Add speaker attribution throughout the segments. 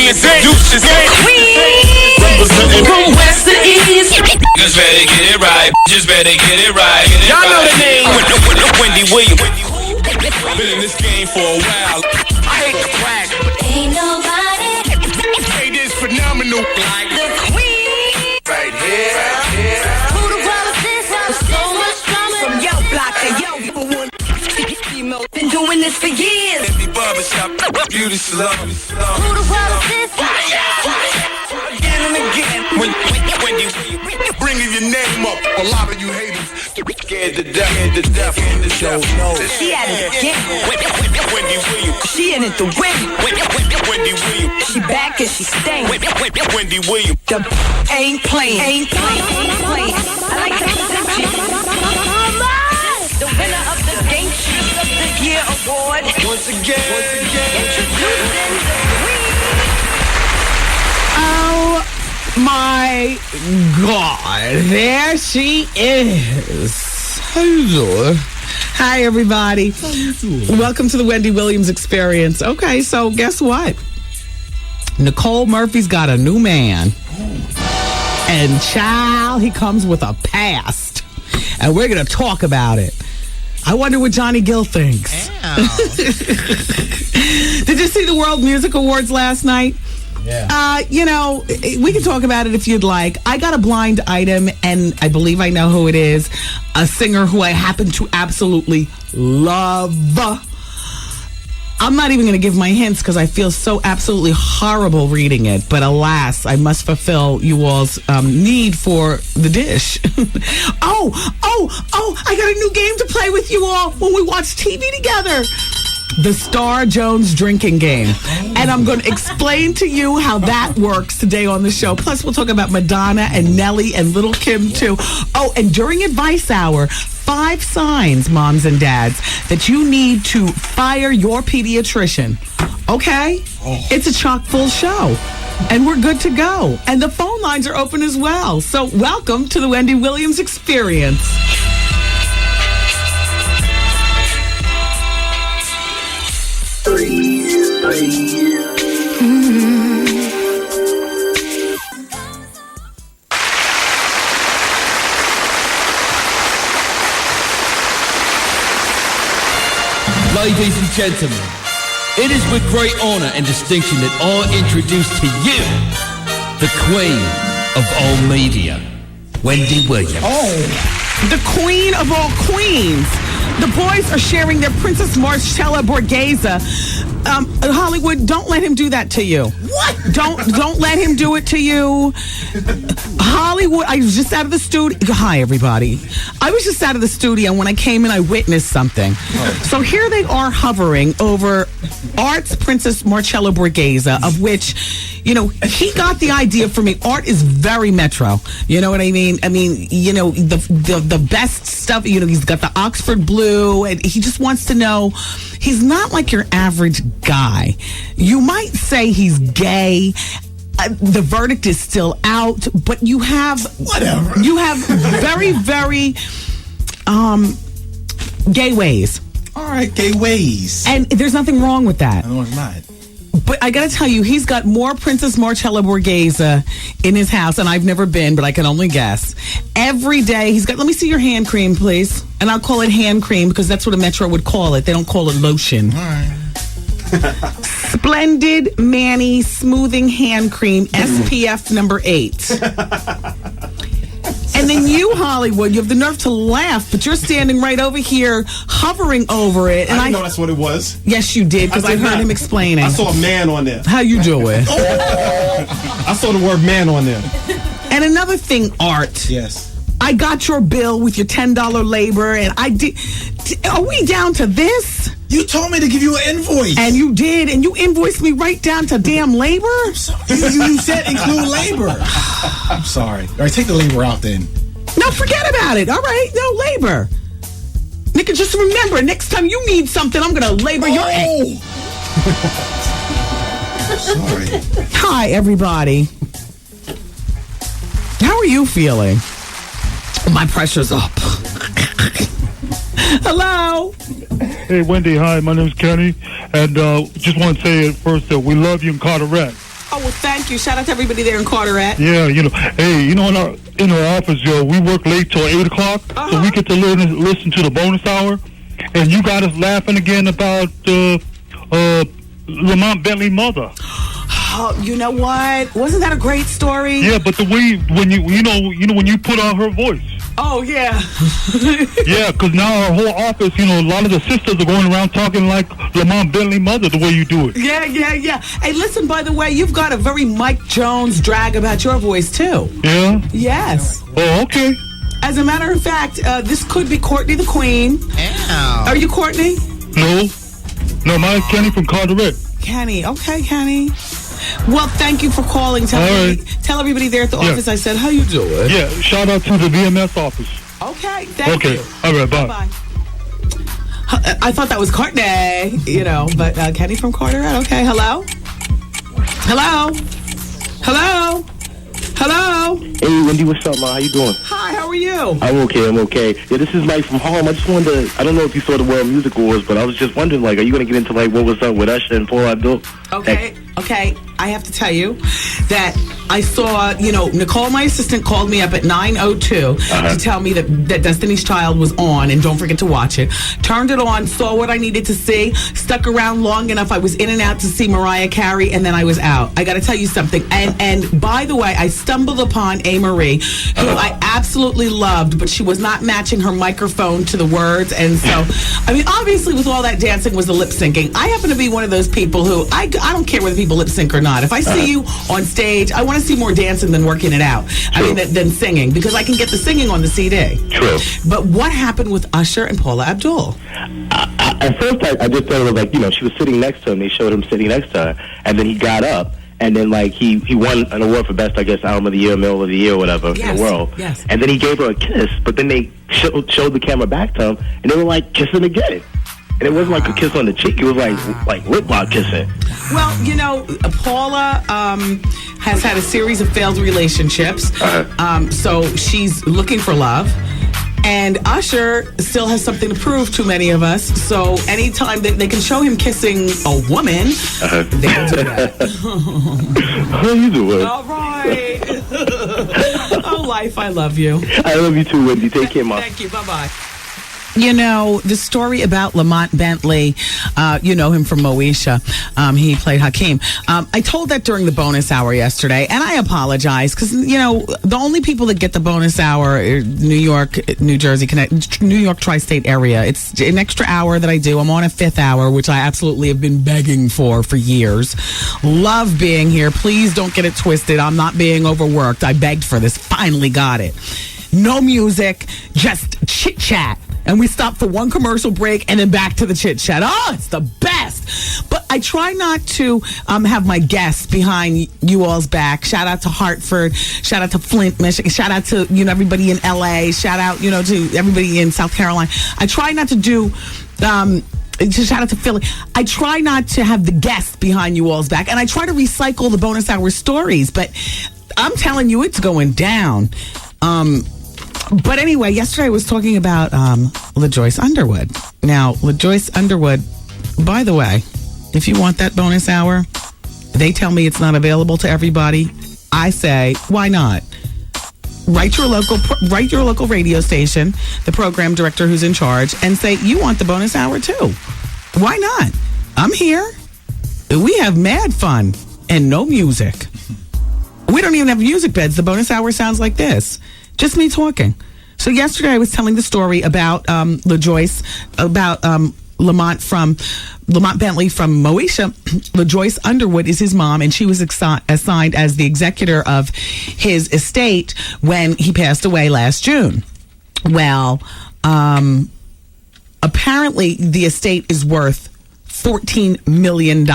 Speaker 1: introduce yourself.
Speaker 2: From west to east.
Speaker 1: Just better get it right. Just better get it right. Y'all know the name. Wendy Williams. Been in this game for a while. I hate to brag.
Speaker 2: Ain't nobody.
Speaker 1: Hey, this phenomenal. Like
Speaker 2: The queen.
Speaker 1: right here.
Speaker 2: Who the world is this? With so much drama. From yo block to yo. Female been doing this for years.
Speaker 1: Every barbershop, beauty salon.
Speaker 2: Who the world is this?
Speaker 1: Again and again. Wendy, bringing your name up. A lot of you haters scared to death.
Speaker 2: She at it again.
Speaker 1: Wendy Williams.
Speaker 2: She in it to win.
Speaker 1: Wendy Williams.
Speaker 2: She back and she staying.
Speaker 1: Wendy Williams.
Speaker 2: The ain't playing. Ain't playing. I like to present you. The winner of the Game Chiefs of the Year award.
Speaker 1: Once again.
Speaker 2: Introducing the queen.
Speaker 3: Oh my God, there she is. Hello. Hi, everybody. Welcome to the Wendy Williams Experience. Okay, so guess what? Nicole Murphy's got a new man. And child, he comes with a past. And we're going to talk about it. I wonder what Johnny Gill thinks. Did you see the World Music Awards last night?
Speaker 4: Yeah.
Speaker 3: We can talk about it if you'd like. I got a blind item, and I believe I know who it is. A singer who I happen to absolutely love. I'm not even going to give my hints because I feel so absolutely horrible reading it. But alas, I must fulfill you all's need for the dish. Oh, I got a new game to play with you all when we watch TV together. The Star Jones drinking game. And I'm going to explain to you how that works today on the show. Plus, we'll talk about Madonna and Nelly and Little Kim, too. Oh, and during Advice Hour, 5 signs, moms and dads, that you need to fire your pediatrician. Okay? It's a chock full show. And we're good to go. And the phone lines are open as well. So welcome to the Wendy Williams Experience.
Speaker 4: Ladies and gentlemen, it is with great honor and distinction that I introduce to you the queen of all media, Wendy Williams.
Speaker 3: The queen of all queens. The boys are sharing their Princess Marcella Borghese. Hollywood, don't let him do that to you. What? Don't let him do it to you. Hollywood, I was just out of the studio. Hi, everybody. I was just out of the studio. When I came in, I witnessed something. So here they are hovering over Art's Princess Marcella Borghese, of which, he got the idea for me. Art is very metro. You know what I mean? The best stuff. He's got the Oxford blue, and he just wants to know. He's not like your average guy. You might say he's gay. The verdict is still out, but you have whatever. You have very, very gay ways.
Speaker 5: All right, gay ways.
Speaker 3: And there's nothing wrong with that.
Speaker 5: No, it's not.
Speaker 3: But I got to tell you, he's got more Princess Marcella Borghese in his house, and I've never been, but I can only guess. Every day, he's got, let me see your hand cream, please. And I'll call it hand cream because that's what a metro would call it. They don't call it lotion.
Speaker 5: All right.
Speaker 3: Splendid Manny Smoothing Hand Cream, SPF number 8. And then you, Hollywood, you have the nerve to laugh, but you're standing right over here, hovering over it. And
Speaker 5: I didn't know that's what it was.
Speaker 3: Yes, you did, because I heard him explaining.
Speaker 5: I saw a man on there.
Speaker 3: How you doing?
Speaker 5: I saw the word man on there.
Speaker 3: And another thing, Art.
Speaker 5: Yes.
Speaker 3: I got your bill with your $10 labor, and I did. Are we down to this?
Speaker 5: You told me to give you an invoice.
Speaker 3: And you did, and you invoiced me right down to damn labor?
Speaker 5: I'm sorry. You said include labor. I'm sorry. All right, take the labor out then.
Speaker 3: No, forget about it. All right, no labor. Nigga, just remember, next time you need something, I'm going to labor your ass.
Speaker 5: Sorry.
Speaker 3: Hi, everybody. How are you feeling? My pressure's up. Hello.
Speaker 6: Hey, Wendy. Hi, my name's Kenny. And just want to say at first that we love you in Carteret.
Speaker 3: Oh, well, thank you. Shout out to everybody there in Carteret.
Speaker 6: Yeah, hey, in our office, we work late till 8 o'clock, so we get to listen to the bonus hour. And you got us laughing again about Lamont Bentley mother.
Speaker 3: Oh, you know what? Wasn't that a great story?
Speaker 6: Yeah, but the way when you put on her voice.
Speaker 3: Oh yeah.
Speaker 6: Yeah, because now our whole office, a lot of the sisters are going around talking like Lamont Bentley mother the way you do it.
Speaker 3: Yeah. Hey, listen, by the way, you've got a very Mike Jones drag about your voice too.
Speaker 6: Yeah.
Speaker 3: Yes.
Speaker 6: Oh, okay.
Speaker 3: As a matter of fact, this could be Courtney the Queen.
Speaker 7: Ow.
Speaker 3: Are you Courtney?
Speaker 6: No, mine's Kenny from Carteret.
Speaker 3: Kenny. Okay, Kenny. Well, thank you for calling. Tell everybody there at the office I said, how you doing?
Speaker 6: Yeah, shout out to the VMS office.
Speaker 3: Okay, thank you.
Speaker 6: All right, bye.
Speaker 3: Bye-bye. I thought that was Courtney, but Kenny from Carteret. Okay, hello?
Speaker 8: Hey, Wendy, what's up, man? How you doing?
Speaker 3: Hi, how are you?
Speaker 8: I'm okay. Yeah, this is Mike from home. I just wanted to, I don't know if you saw the World Music Awards, but I was just wondering, are you going to get into, what was up with Usher and Paula Abdul?
Speaker 3: Okay. I have to tell you that I saw, Nicole, my assistant, called me up at 9:02 to tell me that Destiny's Child was on, and don't forget to watch it. Turned it on, saw what I needed to see, stuck around long enough. I was in and out to see Mariah Carey, and then I was out. I got to tell you something. And by the way, I stumbled upon A. Marie, who I absolutely loved, but she was not matching her microphone to the words. And so, obviously with all that dancing was the lip syncing. I happen to be one of those people who, I don't care whether people lip sync or not. If I see you on stage, I want to see more dancing than working it out. Than singing, because I can get the singing on the CD.
Speaker 8: True.
Speaker 3: But what happened with Usher and Paula Abdul?
Speaker 8: At first, I just thought it was she was sitting next to him. They showed him sitting next to her, and then he got up. And then, he won an award for Best, Album of the Year, Middle of the Year, whatever, in the world.
Speaker 3: Yes.
Speaker 8: And then he gave her a kiss, but then they showed the camera back to him, and they were, kissing again. And it wasn't a kiss on the cheek. It was like lip lock kissing.
Speaker 3: Well, Paula has had a series of failed relationships. So she's looking for love. And Usher still has something to prove to many of us. So anytime that they can show him kissing a woman, they will do that.
Speaker 8: How you doing?
Speaker 3: All right. Oh, life, I love you.
Speaker 8: I love you too, Wendy. Take care, Mom.
Speaker 3: Thank you. Bye-bye. The story about Lamont Bentley, you know him from Moesha. He played Hakeem. I told that during the bonus hour yesterday, and I apologize because, the only people that get the bonus hour are New York, New Jersey, New York tri-state area. It's an extra hour that I do. I'm on a fifth hour, which I absolutely have been begging for years. Love being here. Please don't get it twisted. I'm not being overworked. I begged for this. Finally got it. No music, just chit-chat. And we stop for one commercial break and then back to the chit-chat. Oh, it's the best. But I try not to have my guests behind you all's back. Shout out to Hartford. Shout out to Flint, Michigan. Shout out to, everybody in L.A. Shout out, to everybody in South Carolina. I try not to do... shout out to Philly. I try not to have the guests behind you all's back. And I try to recycle the bonus hour stories. But I'm telling you, it's going down. But anyway, yesterday I was talking about LaJoyce Underwood. Now, LaJoyce Underwood, by the way, if you want that bonus hour, they tell me it's not available to everybody. I say, why not? Write your local radio station, the program director who's in charge, and say, you want the bonus hour too. Why not? I'm here. We have mad fun and no music. We don't even have music beds. The bonus hour sounds like this. Just me talking. So yesterday I was telling the story about LaJoyce, about Lamont Bentley from Moesha. LaJoyce Underwood is his mom, and she was assigned as the executor of his estate when he passed away last June. Well, apparently the estate is worth $14 million.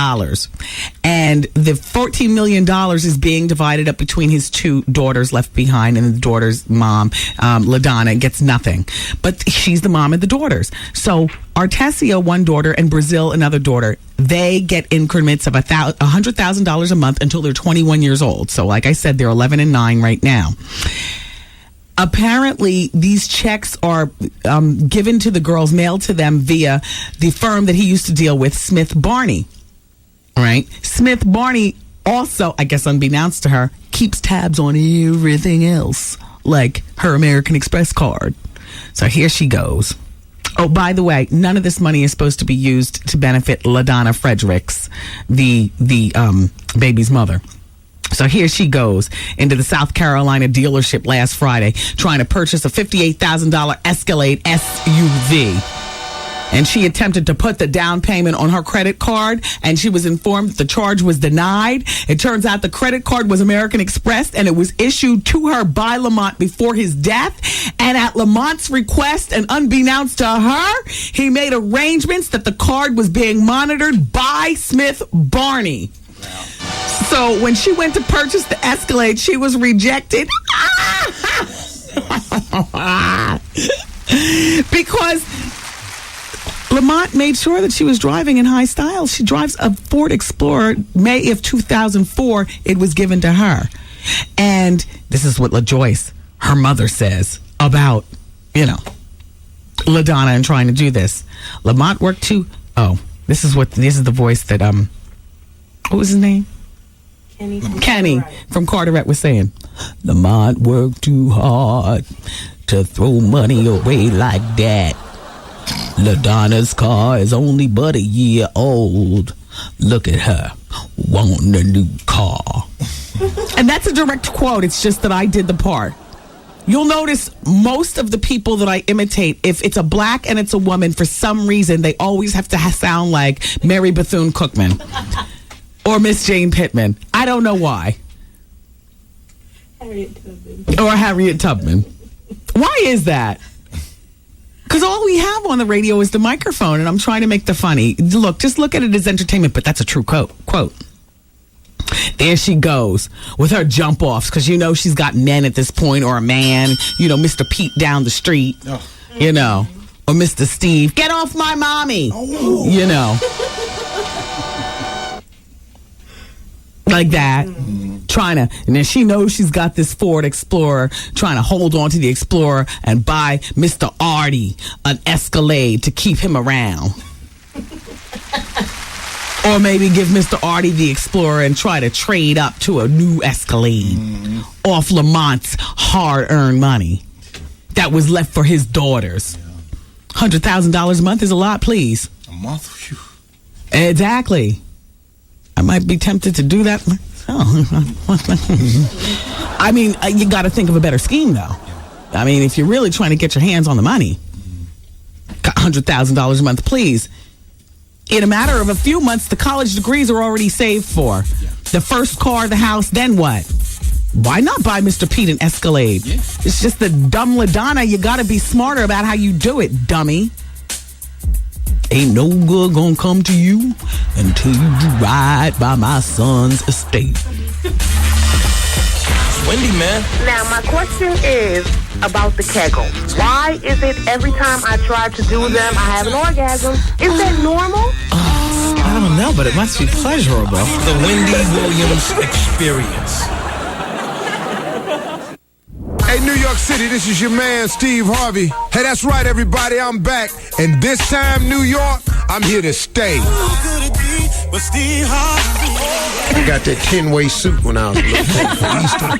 Speaker 3: And the $14 million is being divided up between his two daughters left behind, and the daughter's mom, LaDonna, gets nothing. But she's the mom of the daughters. So Artesia, one daughter, and Brazil, another daughter, they get increments of $100,000 a month until they're 21 years old. So like I said, they're 11 and 9 right now. Apparently, these checks are given to the girls, mailed to them via the firm that he used to deal with, Smith Barney. All right. Smith Barney Also, I guess unbeknownst to her, keeps tabs on everything else, like her American Express card. So here she goes. Oh, by the way, none of this money is supposed to be used to benefit LaDonna Fredericks, the baby's mother. So here she goes into the South Carolina dealership last Friday trying to purchase a $58,000 Escalade SUV. And she attempted to put the down payment on her credit card, and she was informed that the charge was denied. It turns out the credit card was American Express, and it was issued to her by Lamont before his death. And at Lamont's request, and unbeknownst to her, he made arrangements that the card was being monitored by Smith Barney. So when she went to purchase the Escalade, she was rejected. Because Lamont made sure that she was driving in high style. She drives a Ford Explorer. May of 2004, it was given to her. And this is what LaJoyce, her mother, says about, LaDonna and trying to do this. Lamont worked too. Oh, this is the voice that what was his name? Kenny from Carteret was saying. Lamont worked too hard to throw money away like that. LaDonna's car is only but a year old. Look at her, wanting a new car. And that's a direct quote. It's just that I did the part. You'll notice most of the people that I imitate, if it's a black and it's a woman, for some reason, they always have to sound like Mary Bethune-Cookman or Miss Jane Pittman. I don't know why. Harriet Tubman. Why is that? Because all we have on the radio is the microphone, and I'm trying to make the funny. Look, just look at it as entertainment, but that's a true quote. There she goes with her jump offs, because she's got men at this point, or a man, Mr. Pete down the street, or Mr. Steve, get off my mommy, like that. And then she knows she's got this Ford Explorer, trying to hold on to the Explorer and buy Mr. Artie an Escalade to keep him around. Or maybe give Mr. Artie the Explorer and try to trade up to a new Escalade off Lamont's hard-earned money that was left for his daughters. $100,000 a month is a lot, please.
Speaker 5: A month? Phew.
Speaker 3: Exactly. I might be tempted to do that. I mean, you got to think of a better scheme, though. I mean, if you're really trying to get your hands on the money, $100,000 a month, please. In a matter of a few months, the college degrees are already saved for. The first car, the house, then what? Why not buy Mr. Pete an Escalade? Yeah. It's just the dumb LaDonna. You got to be smarter about how you do it, dummy. Ain't no good gonna come to you until you ride by my son's estate.
Speaker 1: Wendy, man.
Speaker 7: Now, my question is about the Kegel. Why is it every time I try to do them, I have an orgasm? Is that normal?
Speaker 5: I don't know, but it must be pleasurable.
Speaker 1: The Wendy Williams Experience.
Speaker 9: Hey, New York City, this is your man, Steve Harvey. Hey, that's right, everybody, I'm back. And this time, New York, I'm here to stay.
Speaker 10: I got that 10-way suit when I was a little kid for Easter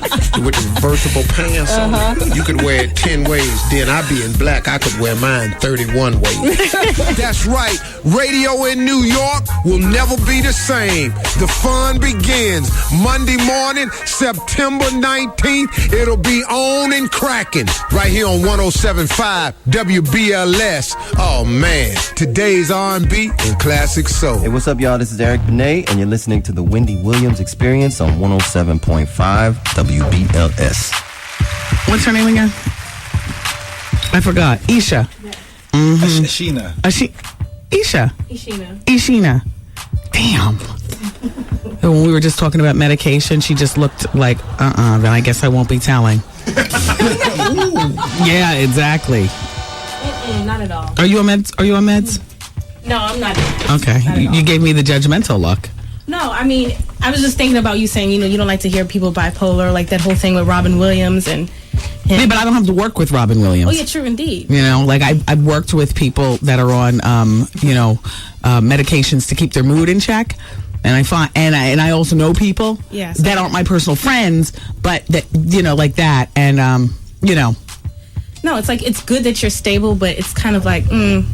Speaker 10: with the reversible pants on it. You could wear it 10 ways. Then I'd be in black. I could wear mine 31 ways.
Speaker 9: That's right. Radio in New York will never be the same. The fun begins Monday morning, September 19th. It'll be on and cracking right here on 107.5 WBLS. Oh, man. Today's R&B and classic soul.
Speaker 11: Hey, what's up, y'all? This is Eric Benet, and you're listening to the Wendy Williams Experience on 107.5 WBLS.
Speaker 3: What's her name again? I forgot. Isha.
Speaker 5: Ishina.
Speaker 3: Ishina. Damn. When we were just talking about medication, she just looked like, then I guess I won't be telling. Yeah, exactly.
Speaker 12: Not at all.
Speaker 3: Are you on meds?
Speaker 12: No, I'm not.
Speaker 3: Okay. You gave me the judgmental look.
Speaker 12: No, I mean, I was just thinking about you saying, you don't like to hear people bipolar, like that whole thing with Robin Williams and him.
Speaker 3: Yeah, but I don't have to work with Robin Williams.
Speaker 12: Oh, yeah, true, indeed.
Speaker 3: Like I've worked with people that are on, medications to keep their mood in check. And I also know people that aren't my personal friends, but that, like that. And,
Speaker 12: No, it's like, it's good that you're stable, but it's kind of like,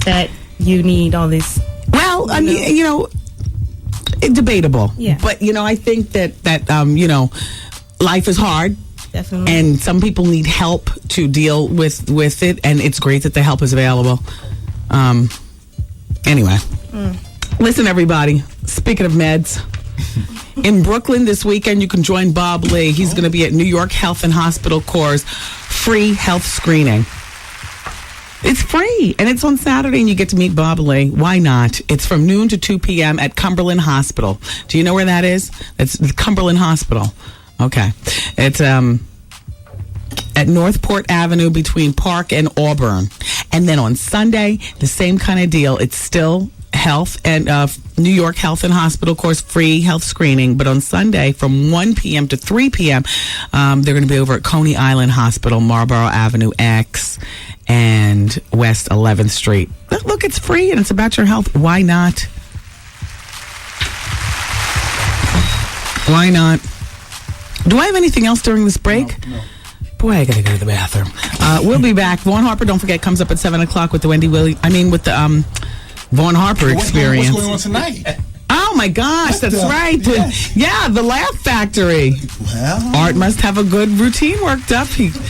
Speaker 12: that you need all this.
Speaker 3: Well, I mean, debatable.
Speaker 12: Yeah.
Speaker 3: But, I think that life is hard.
Speaker 12: Definitely.
Speaker 3: And some people need help to deal with it, and it's great that the help is available. Anyway. Listen, everybody, speaking of meds, in Brooklyn this weekend, you can join Bob Lee. He's going to be at New York Health and Hospital Corps' free health screening. It's free, and it's on Saturday, and you get to meet Bob Lee. Why not? It's from noon to 2 p.m. at Cumberland Hospital. Do you know where that is? It's Cumberland Hospital. Okay. It's at Northport Avenue between Park and Auburn. And then on Sunday, the same kind of deal. It's still health and New York Health and Hospital Corps free health screening. But on Sunday from 1 p.m. to 3 p.m., they're going to be over at Coney Island Hospital, Marlborough Avenue X and West 11th Street. Look, it's free and it's about your health. Why not? Why not? Do I have anything else during this break?
Speaker 5: No.
Speaker 3: Boy, I gotta go to the bathroom. We'll be back. Vaughn Harper, don't forget, comes up at 7 o'clock with the with the Vaughn Harper experience.
Speaker 5: What's going on tonight?
Speaker 3: Oh my gosh, that's right.
Speaker 5: Yes.
Speaker 3: Yeah, the Laugh Factory.
Speaker 5: Well,
Speaker 3: Art must have a good routine worked up.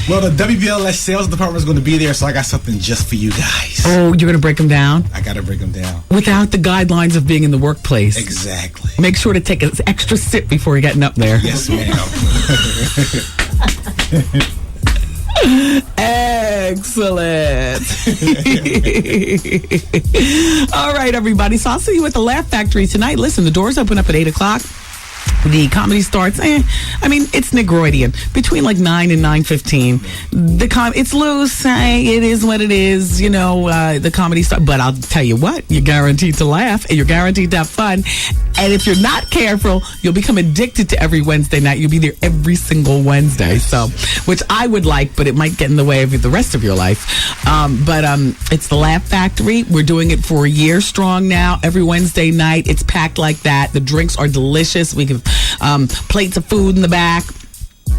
Speaker 5: Well, the WBLS sales department is going to be there, so I got something just for you guys.
Speaker 3: Oh, you're going to break them down?
Speaker 5: I got to break them down.
Speaker 3: Without the guidelines of being in the workplace.
Speaker 5: Exactly.
Speaker 3: Make sure to take an extra sip before you're getting up there.
Speaker 5: Yes, ma'am.
Speaker 3: Excellent. All right, everybody. So I'll see you at the Laugh Factory tonight. Listen, the doors open up at 8 o'clock. The comedy starts, it's Negroidian, between like 9 and 9:15. It's loose, it is what it is, the comedy starts. But I'll tell you what, you're guaranteed to laugh, and you're guaranteed to have fun. And if you're not careful, you'll become addicted to every Wednesday night. You'll be there every single Wednesday, which I would like, but it might get in the way of the rest of your life. But it's the Laugh Factory. We're doing it for a year strong now. Every Wednesday night, it's packed like that. The drinks are delicious. We have plates of food in the back.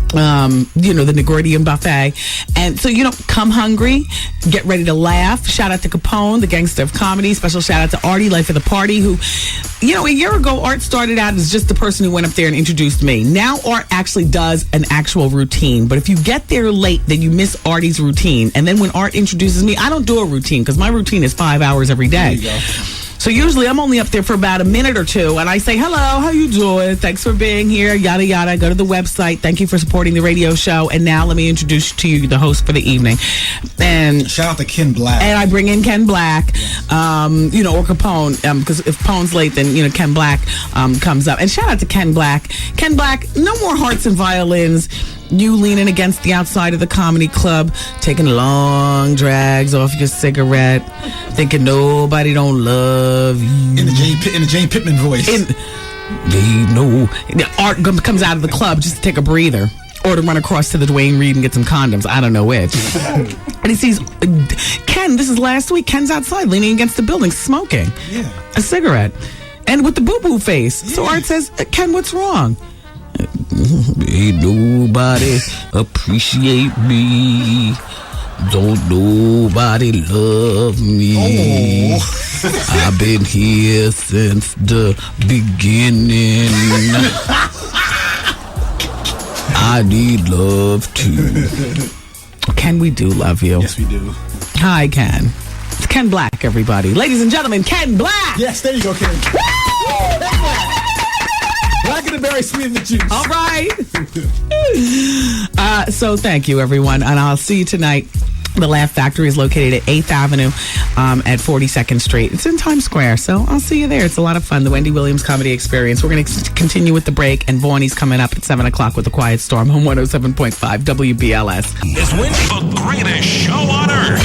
Speaker 3: The Negroidian buffet. And so, come hungry, get ready to laugh. Shout out to Capone, the gangster of comedy. Special shout out to Artie, Life of the Party, who, a year ago, Art started out as just the person who went up there and introduced me. Now Art actually does an actual routine. But if you get there late, then you miss Artie's routine. And then when Art introduces me, I don't do a routine because my routine is 5 hours every day. There you go. So usually I'm only up there for about a minute or two, and I say, hello, how you doing? Thanks for being here, yada, yada. Go to the website. Thank you for supporting the radio show. And now let me introduce to you the host for the evening. And
Speaker 5: shout out to Ken Black.
Speaker 3: And I bring in Ken Black, or Capone, because if Capone's late, then, Ken Black comes up. And shout out to Ken Black. Ken Black, no more hearts and violins. You leaning against the outside of the comedy club, taking long drags off your cigarette, thinking nobody don't love you.
Speaker 5: In the Jane Pittman voice.
Speaker 3: Art comes out of the club just to take a breather. Or to run across to the Dwayne Reed and get some condoms. I don't know which. And he sees Ken, this is last week. Ken's outside leaning against the building, smoking a cigarette. And with the boo-boo face. Yeah. So Art says, Ken, what's wrong? Ain't nobody appreciate me. Don't nobody love me. I've been here since the beginning. I need love too. Ken, we do love you.
Speaker 5: Yes, we do.
Speaker 3: Hi, Ken. It's Ken Black, everybody. Ladies and gentlemen, Ken Black.
Speaker 5: Yes, there you go, Ken. Black and the berry, sweet in the juice.
Speaker 3: All right. So thank you, everyone. And I'll see you tonight. The Laugh Factory is located at 8th Avenue at 42nd Street. It's in Times Square, so I'll see you there. It's a lot of fun. The Wendy Williams Comedy Experience. We're going to continue with the break, and Vaughnie's coming up at 7 o'clock with The Quiet Storm on 107.5 WBLS.
Speaker 1: It's Wendy, the greatest show on earth.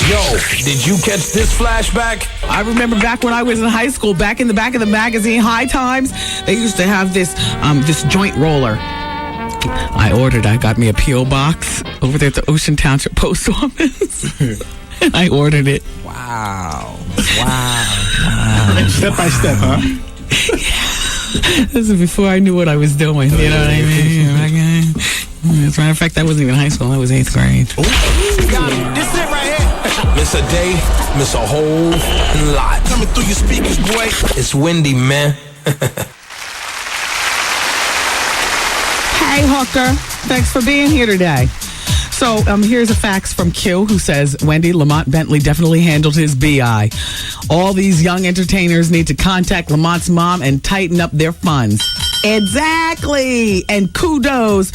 Speaker 1: Yo, did you catch this flashback?
Speaker 3: I remember back when I was in high school, back in the back of the magazine, High Times, they used to have this joint roller. I got me a P.O. box over there at the Ocean Township Post Office. I ordered it.
Speaker 5: Wow. Step by step, huh?
Speaker 3: This is before I knew what I was doing. You know what I mean? As a matter of fact, that wasn't even high school. That was 8th grade.
Speaker 1: Got it. This it right here. Miss a day, miss a whole lot. Coming through your speakers, boy. It's Wendy, man.
Speaker 3: Hey, Hooker. Thanks for being here today. So here's a fax from Q who says, Wendy, Lamont Bentley definitely handled his BI. All these young entertainers need to contact Lamont's mom and tighten up their funds. Exactly. And kudos.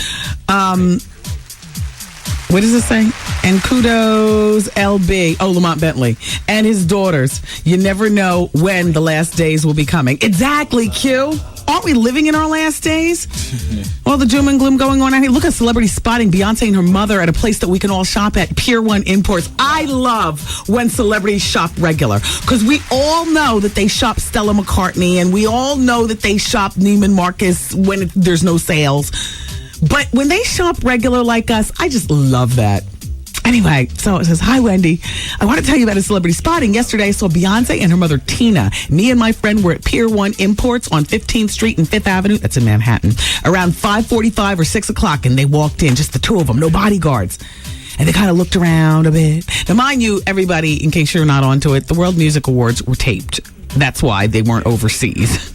Speaker 3: What does it say? And kudos, LB. Oh, Lamont Bentley. And his daughters. You never know when the last days will be coming. Exactly, Q. Aren't we living in our last days? All the doom and gloom going on out here. Look at celebrity spotting Beyonce and her mother at a place that we can all shop at, Pier 1 Imports. I love when celebrities shop regular because we all know that they shop Stella McCartney and we all know that they shop Neiman Marcus when there's no sales. But when they shop regular like us, I just love that. Anyway, so it says, hi, Wendy. I want to tell you about a celebrity spotting. Yesterday, I saw Beyonce and her mother, Tina. Me and my friend were at Pier 1 Imports on 15th Street and 5th Avenue. That's in Manhattan. Around 5:45 or 6 o'clock, and they walked in, just the two of them, no bodyguards. And they kind of looked around a bit. Now, mind you, everybody, in case you're not onto it, the World Music Awards were taped. That's why they weren't overseas.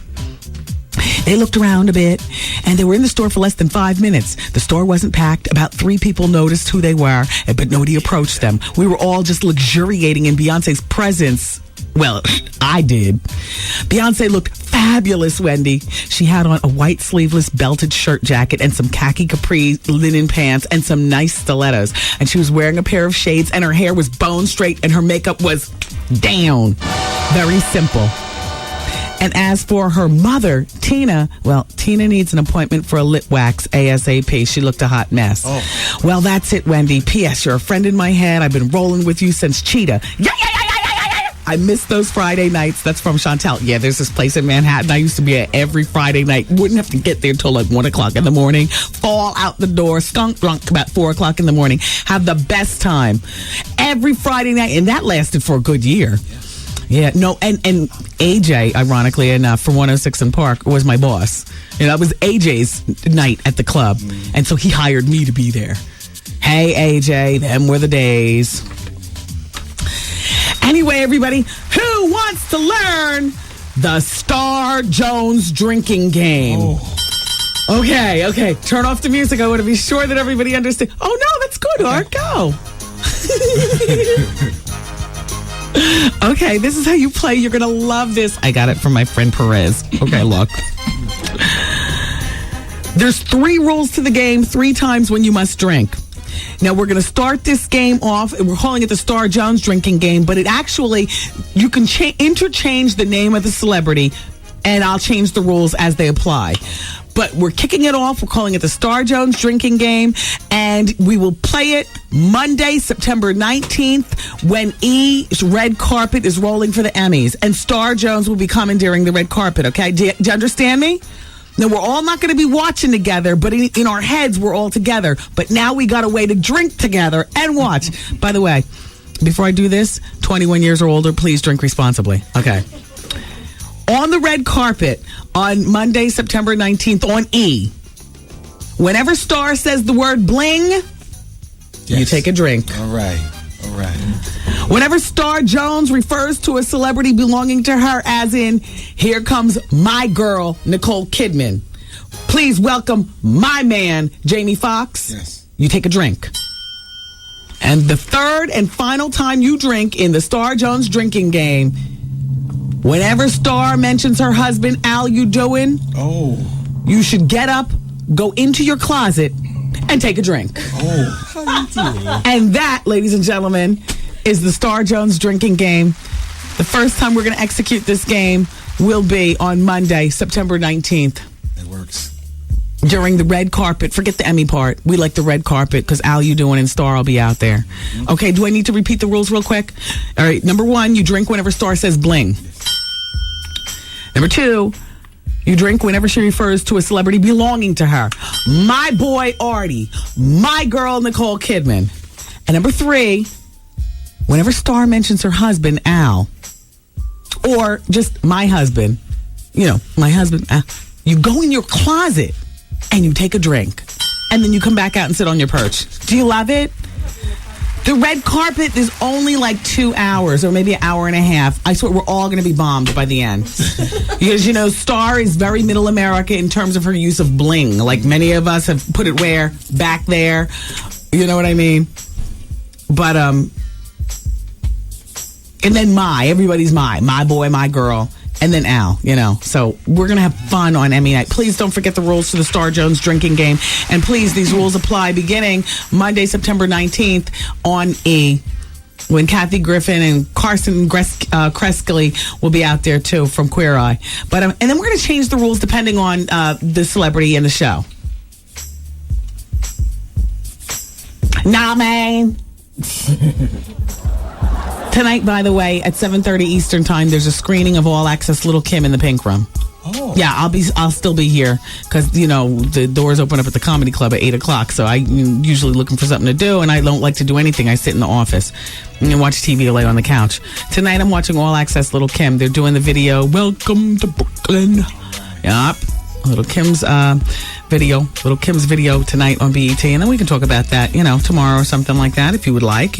Speaker 3: They looked around a bit, and they were in the store for less than 5 minutes. The store wasn't packed. About 3 people noticed who they were, but nobody approached them. We were all just luxuriating in Beyonce's presence. Well, I did. Beyonce looked fabulous, Wendy. She had on a white sleeveless belted shirt jacket and some khaki capri linen pants and some nice stilettos. And she was wearing a pair of shades, and her hair was bone straight, and her makeup was down. Very simple. And as for her mother, Tina, well, Tina needs an appointment for a lip wax ASAP. She looked a hot mess. Oh. Well, that's it, Wendy. P.S. You're a friend in my head. I've been rolling with you since Cheetah. Yeah. I miss those Friday nights. That's from Chantel. Yeah, there's this place in Manhattan I used to be at every Friday night. Wouldn't have to get there till like 1 o'clock in the morning. Fall out the door, skunk drunk about 4 o'clock in the morning. Have the best time. Every Friday night. And that lasted for a good year. Yeah, no, and AJ, ironically enough, from 106 and Park, was my boss. You know, that was AJ's night at the club. And so he hired me to be there. Hey, AJ, them were the days. Anyway, everybody, who wants to learn the Star Jones drinking game? Oh. Okay, turn off the music. I want to be sure that everybody understands. Oh, no, that's good, Art. Go. Okay, this is how you play. You're going to love this. I got it from my friend Perez. Okay, look. There's 3 rules to the game, 3 times when you must drink. Now, we're going to start this game off. We're calling it the Star Jones drinking game, but it actually, you can interchange the name of the celebrity, and I'll change the rules as they apply. But we're kicking it off. We're calling it the Star Jones drinking game. And we will play it Monday, September 19th, when E's red carpet is rolling for the Emmys. And Star Jones will be coming during the red carpet, okay? Do you understand me? Now, we're all not going to be watching together, but in our heads, we're all together. But now we got a way to drink together and watch. By the way, before I do this, 21 years or older, please drink responsibly. Okay. On the red carpet on Monday, September 19th on E, whenever Star says the word bling, you take a drink.
Speaker 5: All right.
Speaker 3: Whenever Star Jones refers to a celebrity belonging to her, as in, here comes my girl, Nicole Kidman. Please welcome my man, Jamie Foxx.
Speaker 5: Yes.
Speaker 3: You take a drink. And the third and final time you drink in the Star Jones drinking game, whenever Star mentions her husband, Al You Doing, you should get up, go into your closet, and take a drink.
Speaker 5: How you doing?
Speaker 3: And that, ladies and gentlemen, is the Star Jones drinking game. The first time we're going to execute this game will be on Monday, September 19th.
Speaker 5: It works.
Speaker 3: During the red carpet. Forget the Emmy part. We like the red carpet because Al You Doing and Star will be out there. Okay, do I need to repeat the rules real quick? All right, number 1, you drink whenever Star says bling. Number 2, you drink whenever she refers to a celebrity belonging to her. My boy Artie. My girl Nicole Kidman. And number 3, whenever Star mentions her husband, Al, or just my husband, my husband, Al, you go in your closet and you take a drink. And then you come back out and sit on your perch. Do you love it? The red carpet is only like 2 hours or maybe an hour and a half. I swear we're all going to be bombed by the end. Because, Star is very middle America in terms of her use of bling. Like many of us have put it where? Back there. You know what I mean? But, and then everybody's my boy, my girl. And then Al, So we're going to have fun on Emmy night. Please don't forget the rules to the Star Jones drinking game. And please, these rules apply beginning Monday, September 19th on E! When Kathy Griffin and Carson Kressley will be out there, too, from Queer Eye. But and then we're going to change the rules depending on the celebrity in the show. Nah, man. Tonight, by the way, at 7:30 Eastern Time, there's a screening of All Access Little Kim in the Pink Room. Oh. Yeah, I'll still be here because, the doors open up at the Comedy Club at 8 o'clock. So I'm usually looking for something to do, and I don't like to do anything. I sit in the office and watch TV or lay on the couch. Tonight, I'm watching All Access Little Kim. They're doing the video, Welcome to Brooklyn. Yup. Little Kim's video tonight on BET, and then we can talk about that, tomorrow or something like that, if you would like.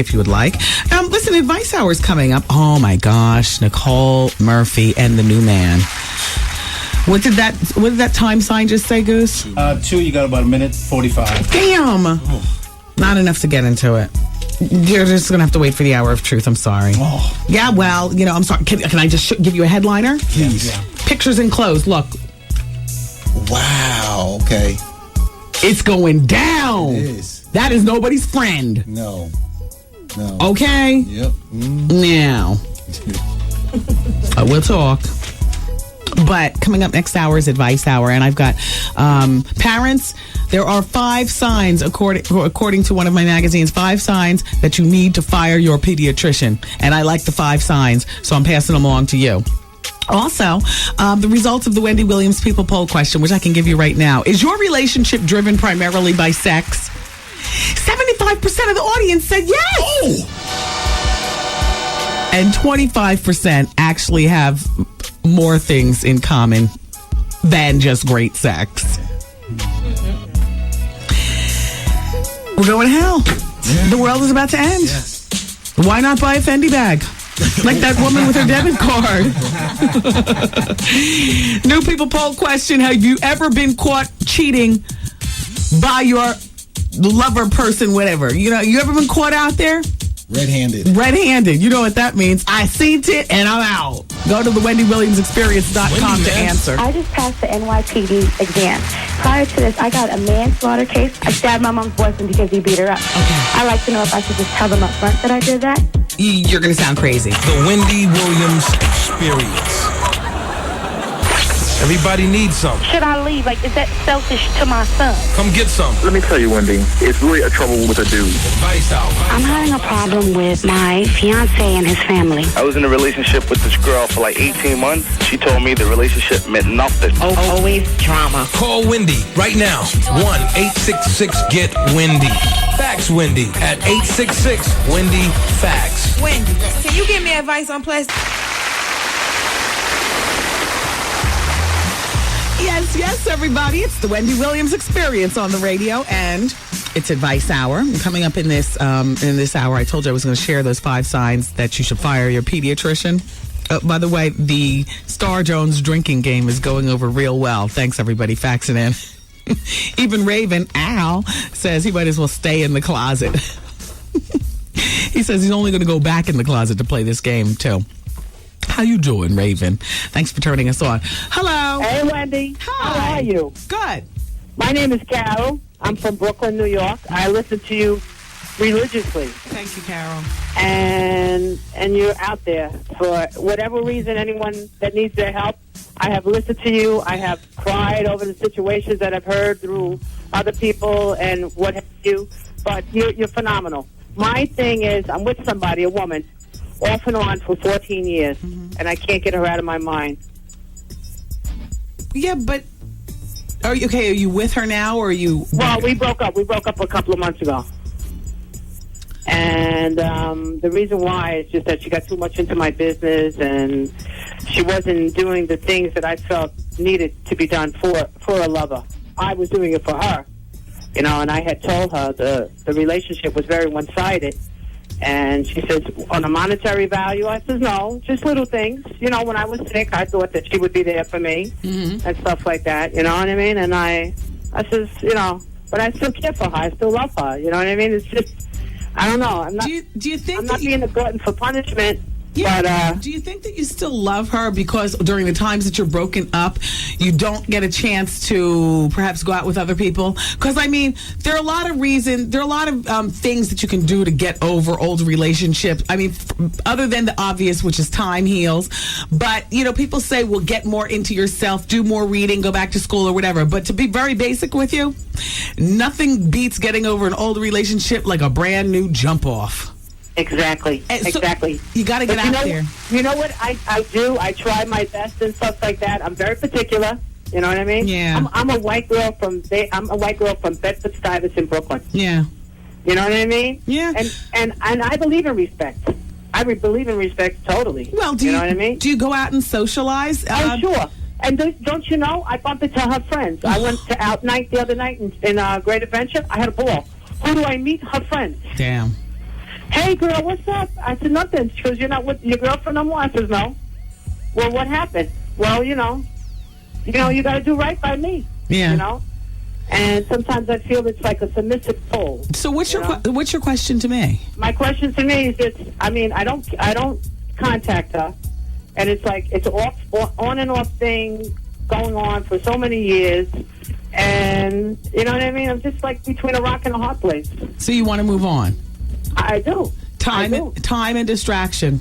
Speaker 3: Listen, Advice Hour is coming up. Oh my gosh, Nicole Murphy and the new man. What did that time sign just say, Goose?
Speaker 5: 2. You got about a minute 45.
Speaker 3: Damn, not enough to get into it. You're just gonna have to wait for the hour of truth. I'm sorry. Oh. Yeah, well, I'm sorry. Can I just give you a headliner?
Speaker 5: Please. Yeah.
Speaker 3: Pictures enclosed. Look.
Speaker 5: Wow, okay.
Speaker 3: It's going down.
Speaker 5: It is.
Speaker 3: That is nobody's friend.
Speaker 5: No.
Speaker 3: Okay?
Speaker 5: Yep.
Speaker 3: Now. We'll talk. But coming up next hour is Advice Hour, and I've got parents. There are 5 signs, according to one of my magazines, 5 signs that you need to fire your pediatrician. And I like the 5 signs, so I'm passing them along to you. Also, the results of the Wendy Williams People Poll question, which I can give you right now. Is your relationship driven primarily by sex? 75% of the audience said yes. Oh. And 25% actually have more things in common than just great sex. We're going to hell. Yeah. The world is about to end.
Speaker 5: Yes.
Speaker 3: Why not buy a Fendi bag? Like that woman with her debit card. New People Poll question. Have you ever been caught cheating by your lover, person, whatever? You ever been caught out there?
Speaker 5: Red-handed.
Speaker 3: Red-handed. You know what that means. I seen it and I'm out. Go to the WendyWilliamsExperience.com to answer.
Speaker 7: I just passed the NYPD exam. Prior to this, I got a manslaughter case. I stabbed my mom's boyfriend because he beat her up. Okay. I'd like to know if I should just tell them up front that I did that.
Speaker 3: You're going to sound crazy.
Speaker 1: The Wendy Williams Experience. Everybody needs some.
Speaker 7: Should I leave? Is that selfish to my son?
Speaker 1: Come get some.
Speaker 8: Let me tell you, Wendy, it's really a trouble with a dude.
Speaker 1: Advice out.
Speaker 7: I'm having a problem with my fiance and his family.
Speaker 8: I was in a relationship with this girl for 18 months. She told me the relationship meant nothing.
Speaker 7: Always drama.
Speaker 1: Call Wendy right now. 1-866-GET-WENDY. Fax Wendy at 866-WENDY-FAX.
Speaker 2: Wendy, can you give me advice on plastic?
Speaker 3: Yes, everybody. It's the Wendy Williams Experience on the radio, and it's Advice Hour. Coming up in this hour, I told you I was going to share those 5 signs that you should fire your pediatrician. By the way, the Star Jones drinking game is going over real well. Thanks, everybody, faxing in. Even Raven, Al, says he might as well stay in the closet. He says he's only going to go back in the closet to play this game, too. How you doing, Raven? Thanks for turning us on. Hello.
Speaker 13: Hey, Wendy.
Speaker 3: Hi.
Speaker 13: How are you?
Speaker 3: Good.
Speaker 13: My name is Carol. I'm from Brooklyn, New York. I listen to you religiously.
Speaker 3: Thank you, Carol.
Speaker 13: And you're out there. For whatever reason, anyone that needs their help, I have listened to you. I have cried over the situations that I've heard through other people and what have you. But you're phenomenal. My thing is, I'm with somebody, a woman, off and on for 14 years, and I can't get her out of my mind.
Speaker 3: Yeah, but are you with her now, or are you?
Speaker 13: Well, we broke up. We broke up a couple of months ago. And the reason why is just that she got too much into my business, and she wasn't doing the things that I felt needed to be done for a lover. I was doing it for her, you know, and I had told her the relationship was very one-sided. And she says, on a monetary value, I says, no, just little things. You know, when I was sick, I thought that she would be there for me and stuff like that, you know what I mean? And I says, you know, but I still care for her. I still love her, you know what I mean? It's just, I don't know. I'm not,
Speaker 3: do you think
Speaker 13: I'm not being a glutton for punishment.
Speaker 3: Yeah. But, do you think that you still love her because during the times that you're broken up, you don't get a chance to perhaps go out with other people? Because, I mean, there are a lot of things that you can do to get over old relationships. I mean, other than the obvious, which is time heals. But, you know, people say, well, get more into yourself, do more reading, go back to school or whatever. But to be very basic with you, nothing beats getting over an old relationship like a brand new jump off.
Speaker 13: Exactly. Exactly.
Speaker 3: You got to get out there.
Speaker 13: You know what I do? I try my best and stuff like that. I'm very particular. You know what I mean?
Speaker 3: Yeah.
Speaker 13: I'm a white girl from Bedford-Stuyvesant, Brooklyn.
Speaker 3: Yeah.
Speaker 13: You know what I mean?
Speaker 3: Yeah.
Speaker 13: And I believe in respect. I believe in respect totally.
Speaker 3: Well,
Speaker 13: you know what I mean?
Speaker 3: Do you go out and socialize?
Speaker 13: Oh, sure. And don't you know? I bumped into her friends. I went to out night the other night in Great Adventure. I had a ball. Who do I meet? Her friends.
Speaker 3: Damn.
Speaker 13: Hey, girl, what's up? I said, nothing. She goes, you're not with your girlfriend no more? I says, no. Well, what happened? Well, you got to do right by me.
Speaker 3: Yeah.
Speaker 13: You know? And sometimes I feel it's like a submissive pull.
Speaker 3: So what's your question to me?
Speaker 13: My question to me is this. I mean, I don't contact her. And it's like, it's on and off thing going on for so many years. And, you know what I mean? I'm just like between a rock and a hard place.
Speaker 3: So you want to move on?
Speaker 13: I do.
Speaker 3: Time and distraction.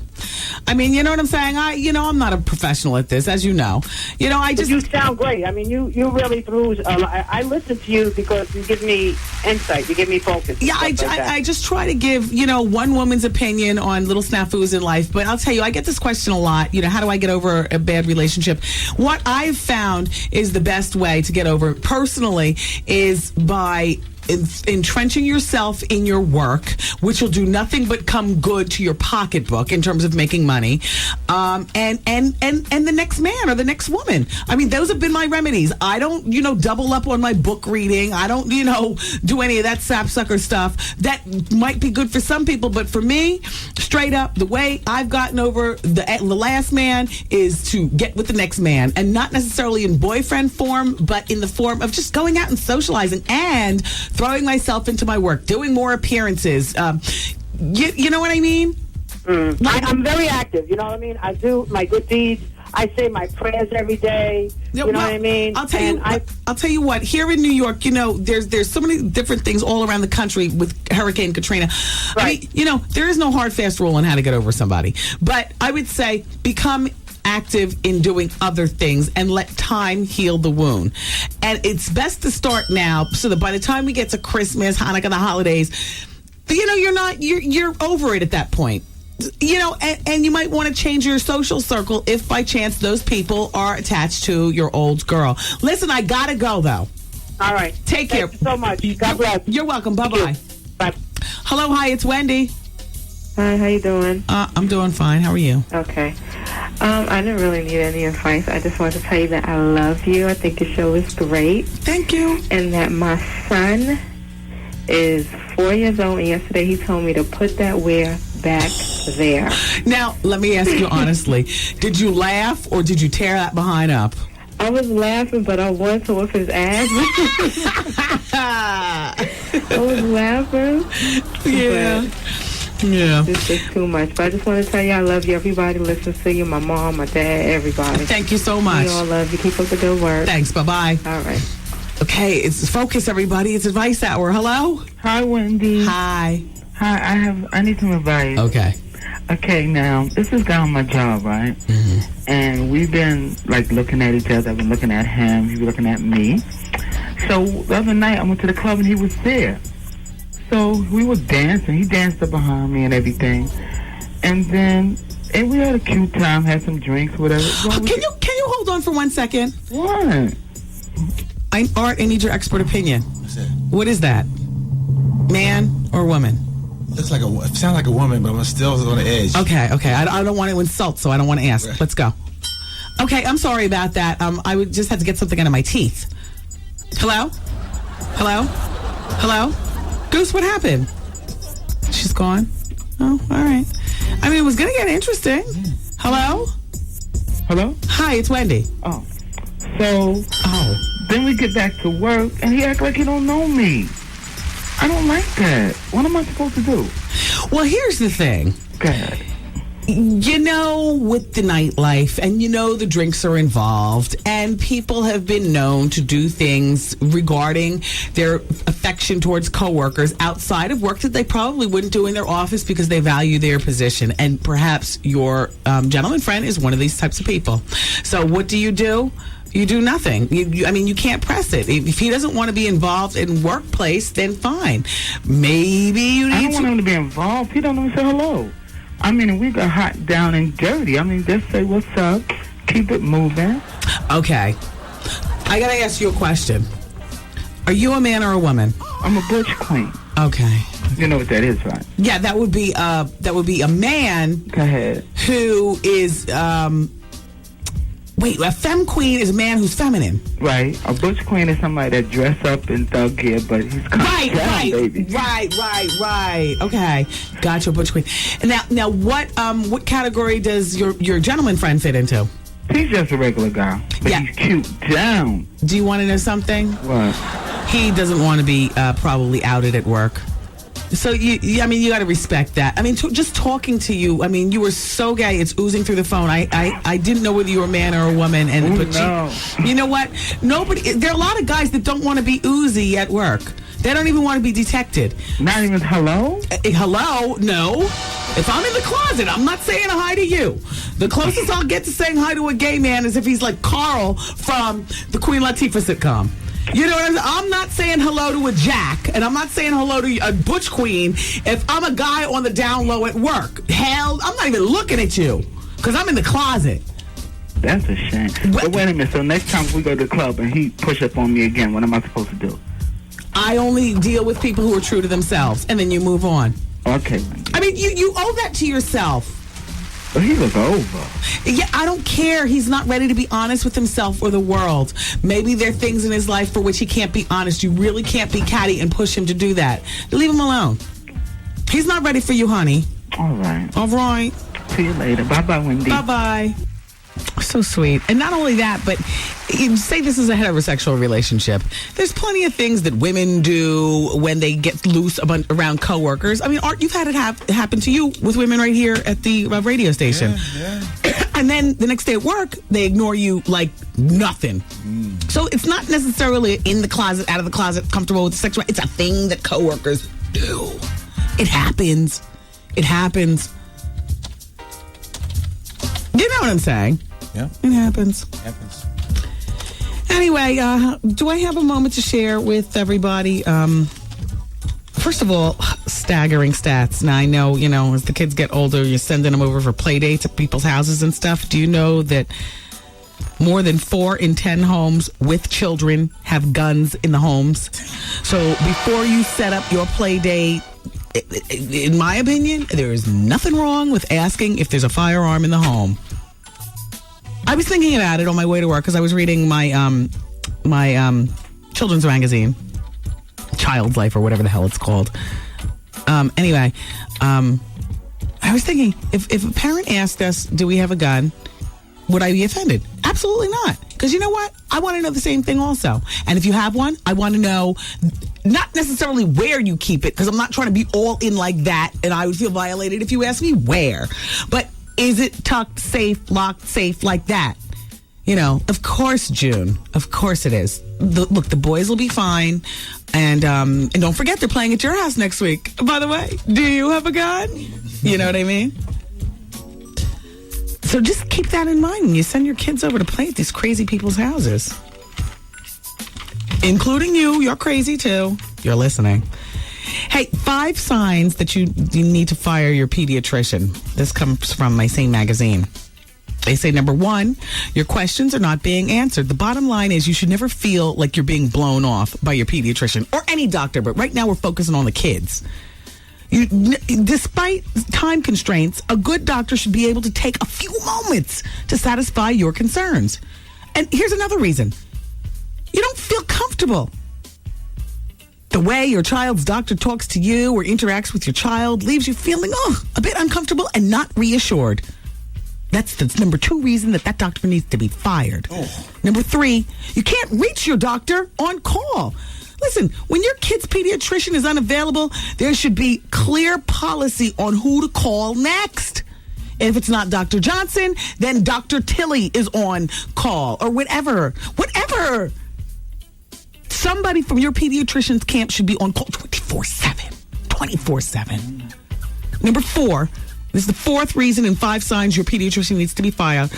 Speaker 3: I mean, you know what I'm saying? I'm not a professional at this, as you know. You know,
Speaker 13: But you sound great. I mean, you really threw. I listen to you because you give me insight. You give me focus.
Speaker 3: Yeah, I just try to give, one woman's opinion on little snafus in life. But I'll tell you, I get this question a lot. You know, how do I get over a bad relationship? What I've found is the best way to get over it personally is by entrenching yourself in your work, which will do nothing but come good to your pocketbook in terms of making money, and the next man or the next woman. I mean, those have been my remedies. I don't, double up on my book reading. I don't, do any of that sapsucker stuff. That might be good for some people, but for me, straight up, the way I've gotten over the last man is to get with the next man, and not necessarily in boyfriend form, but in the form of just going out and socializing and throwing myself into my work, doing more appearances. You know what I mean?
Speaker 13: I'm very active. You know what I mean? I do my good deeds. I say my prayers every day. You know what I mean?
Speaker 3: I'll tell you what. Here in New York, there's so many different things all around the country with Hurricane Katrina.
Speaker 13: Right.
Speaker 3: I mean, there is no hard, fast rule on how to get over somebody. But I would say become active in doing other things and let time heal the wound. And it's best to start now so that by the time we get to Christmas, Hanukkah, the holidays, you're over it at that point. And you might want to change your social circle if by chance those people are attached to your old girl. Listen, I gotta go though.
Speaker 13: All right.
Speaker 3: Take care.
Speaker 13: Thank you so much. God bless.
Speaker 3: You're welcome. Bye-bye.
Speaker 13: Bye.
Speaker 3: Hello, hi, it's Wendy.
Speaker 14: Hi, how you doing?
Speaker 3: I'm doing fine. How are you?
Speaker 14: Okay. I didn't really need any advice. I just wanted to tell you that I love you. I think the show is great.
Speaker 3: Thank you.
Speaker 14: And that my son is 4 years old, and yesterday he told me to put that wear back there.
Speaker 3: Now, let me ask you honestly, did you laugh or did you tear that behind up?
Speaker 14: I was laughing, but I wanted to whip his ass. I was laughing.
Speaker 3: Yeah. Yeah.
Speaker 14: This is too much. But I just want to tell you I love you. Everybody listens to you. My mom, my dad, everybody.
Speaker 3: Thank you so much.
Speaker 14: We all love you. Keep up the good work.
Speaker 3: Thanks. Bye-bye.
Speaker 14: All right.
Speaker 3: Okay, it's Focus, everybody. It's Advice Hour. Hello?
Speaker 15: Hi, Wendy.
Speaker 3: Hi.
Speaker 15: Hi, I need some advice.
Speaker 3: Okay.
Speaker 15: Okay, now, this is down my job, right?
Speaker 3: Mm-hmm.
Speaker 15: And we've been, looking at each other. I've been looking at him. He's looking at me. So, the other night, I went to the club, and he was there. So, we were dancing. He danced up behind me and everything. And then, we had a cute time, had some drinks, whatever.
Speaker 3: Can you hold on for 1 second?
Speaker 15: What?
Speaker 3: Art, I need your expert opinion. What is that? Man or woman?
Speaker 5: Sound like a woman, but I'm still on the edge.
Speaker 3: Okay. I don't want to insult, so I don't want to ask.
Speaker 5: Right.
Speaker 3: Let's go. Okay, I'm sorry about that. I would just had to get something out of my teeth. Hello? Goose, what happened? She's gone? Oh, all right. I mean, it was going to get interesting. Hello? Hi, it's Wendy.
Speaker 15: Oh. So, then we get back to work, and he act like he don't know me. I don't like that. What am I supposed to do?
Speaker 3: Well, here's the thing.
Speaker 15: God.
Speaker 3: You know, with the nightlife, and you know the drinks are involved, and people have been known to do things regarding their affection towards coworkers outside of work that they probably wouldn't do in their office because they value their position. And perhaps your gentleman friend is one of these types of people. So what do? You do nothing. You can't press it. If he doesn't want to be involved in workplace, then fine. Maybe you need
Speaker 15: I don't want him to be involved. He don't even say hello. I mean, we got hot, down, and dirty. I mean, just say what's up. Keep it moving.
Speaker 3: Okay. I got to ask you a question. Are you a man or a woman?
Speaker 15: I'm a butch queen.
Speaker 3: Okay.
Speaker 15: You know what that is, right?
Speaker 3: Yeah, that would be a man.
Speaker 15: Go ahead.
Speaker 3: Who is a femme queen is a man who's feminine.
Speaker 15: Right. A butch queen is somebody that dress up in thug gear, but he's kind of down, baby.
Speaker 3: Right. Okay. Gotcha, butch queen. And now what category does your gentleman friend fit into?
Speaker 15: He's just a regular guy, but he's cute down.
Speaker 3: Do you want to know something?
Speaker 15: What?
Speaker 3: He doesn't want to be probably outed at work. So you got to respect that. I mean, just talking to you. I mean, you were so gay. It's oozing through the phone. I didn't know whether you were a man or a woman. You know what? There are a lot of guys that don't want to be oozy at work. They don't even want to be detected.
Speaker 15: Not even hello?
Speaker 3: Hello? No. If I'm in the closet, I'm not saying hi to you. The closest I'll get to saying hi to a gay man is if he's like Carl from the Queen Latifah sitcom. You know what I'm saying? I'm not saying hello to a Jack, and I'm not saying hello to a butch queen if I'm a guy on the down low at work. Hell, I'm not even looking at you because I'm in the closet.
Speaker 15: That's a shame. But wait a minute. So next time we go to the club and he push up on me again, what am I supposed to do?
Speaker 3: I only deal with people who are true to themselves, and then you move on.
Speaker 15: Okay.
Speaker 3: I mean, you owe that to yourself.
Speaker 15: But he was over.
Speaker 3: Yeah, I don't care. He's not ready to be honest with himself or the world. Maybe there are things in his life for which he can't be honest. You really can't be catty and push him to do that. Leave him alone. He's not ready for you, honey.
Speaker 15: All right.
Speaker 3: All right.
Speaker 15: See you later. Bye-bye, Wendy.
Speaker 3: Bye-bye. So sweet. And not only that, but you say this is a heterosexual relationship. There's plenty of things that women do when they get loose around coworkers. I mean, Art, you've had it happen to you with women right here at the radio station.
Speaker 5: Yeah.
Speaker 3: And then the next day at work, they ignore you like nothing. So it's not necessarily in the closet, out of the closet, comfortable with the sex. It's a thing that coworkers do. It happens. You know what I'm saying?
Speaker 5: Yeah.
Speaker 3: It happens. Anyway, do I have a moment to share with everybody? First of all, staggering stats. Now, I know, as the kids get older, you're sending them over for play dates at people's houses and stuff. Do you know that more than 4 in 10 homes with children have guns in the homes? So before you set up your play date, in my opinion, there is nothing wrong with asking if there's a firearm in the home. I was thinking about it on my way to work because I was reading my children's magazine, Child's Life or whatever the hell it's called. Anyway, I was thinking if a parent asked us, do we have a gun, would I be offended? Absolutely not. Because you know what? I want to know the same thing also. And if you have one, I want to know not necessarily where you keep it, because I'm not trying to be all in like that, and I would feel violated if you asked me where. But is it tucked safe, locked safe like that? Of course, June. Of course it is. Look, the boys will be fine. And don't forget, they're playing at your house next week. By the way, do you have a gun? You know what I mean? So just keep that in mind when you send your kids over to play at these crazy people's houses. Including you. You're crazy, too. You're listening. Hey, 5 signs that you need to fire your pediatrician. This comes from my same magazine. They say, number 1, your questions are not being answered. The bottom line is you should never feel like you're being blown off by your pediatrician or any doctor. But right now we're focusing on the kids. Despite time constraints, a good doctor should be able to take a few moments to satisfy your concerns. And here's another reason. You don't feel comfortable. The way your child's doctor talks to you or interacts with your child leaves you feeling a bit uncomfortable and not reassured. That's the number 2 reason that doctor needs to be fired. Number 3, you can't reach your doctor on call. Listen, when your kid's pediatrician is unavailable, there should be clear policy on who to call next. If it's not Dr. Johnson, then Dr. Tilly is on call or whatever. Whatever. Somebody from your pediatrician's camp should be on call 24/7. 24/7. Number 4, this is the 4th reason and 5 signs your pediatrician needs to be fired.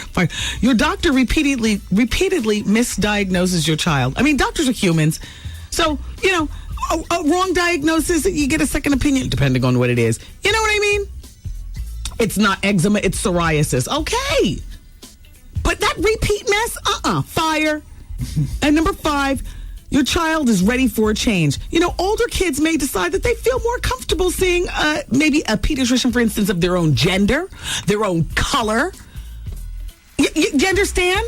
Speaker 3: Your doctor repeatedly misdiagnoses your child. I mean, doctors are humans. So, a wrong diagnosis, you get a second opinion, depending on what it is. You know what I mean? It's not eczema, it's psoriasis. Okay. But that repeat mess, fire. And number 5, your child is ready for a change. Older kids may decide that they feel more comfortable seeing maybe a pediatrician, for instance, of their own gender, their own color. You understand?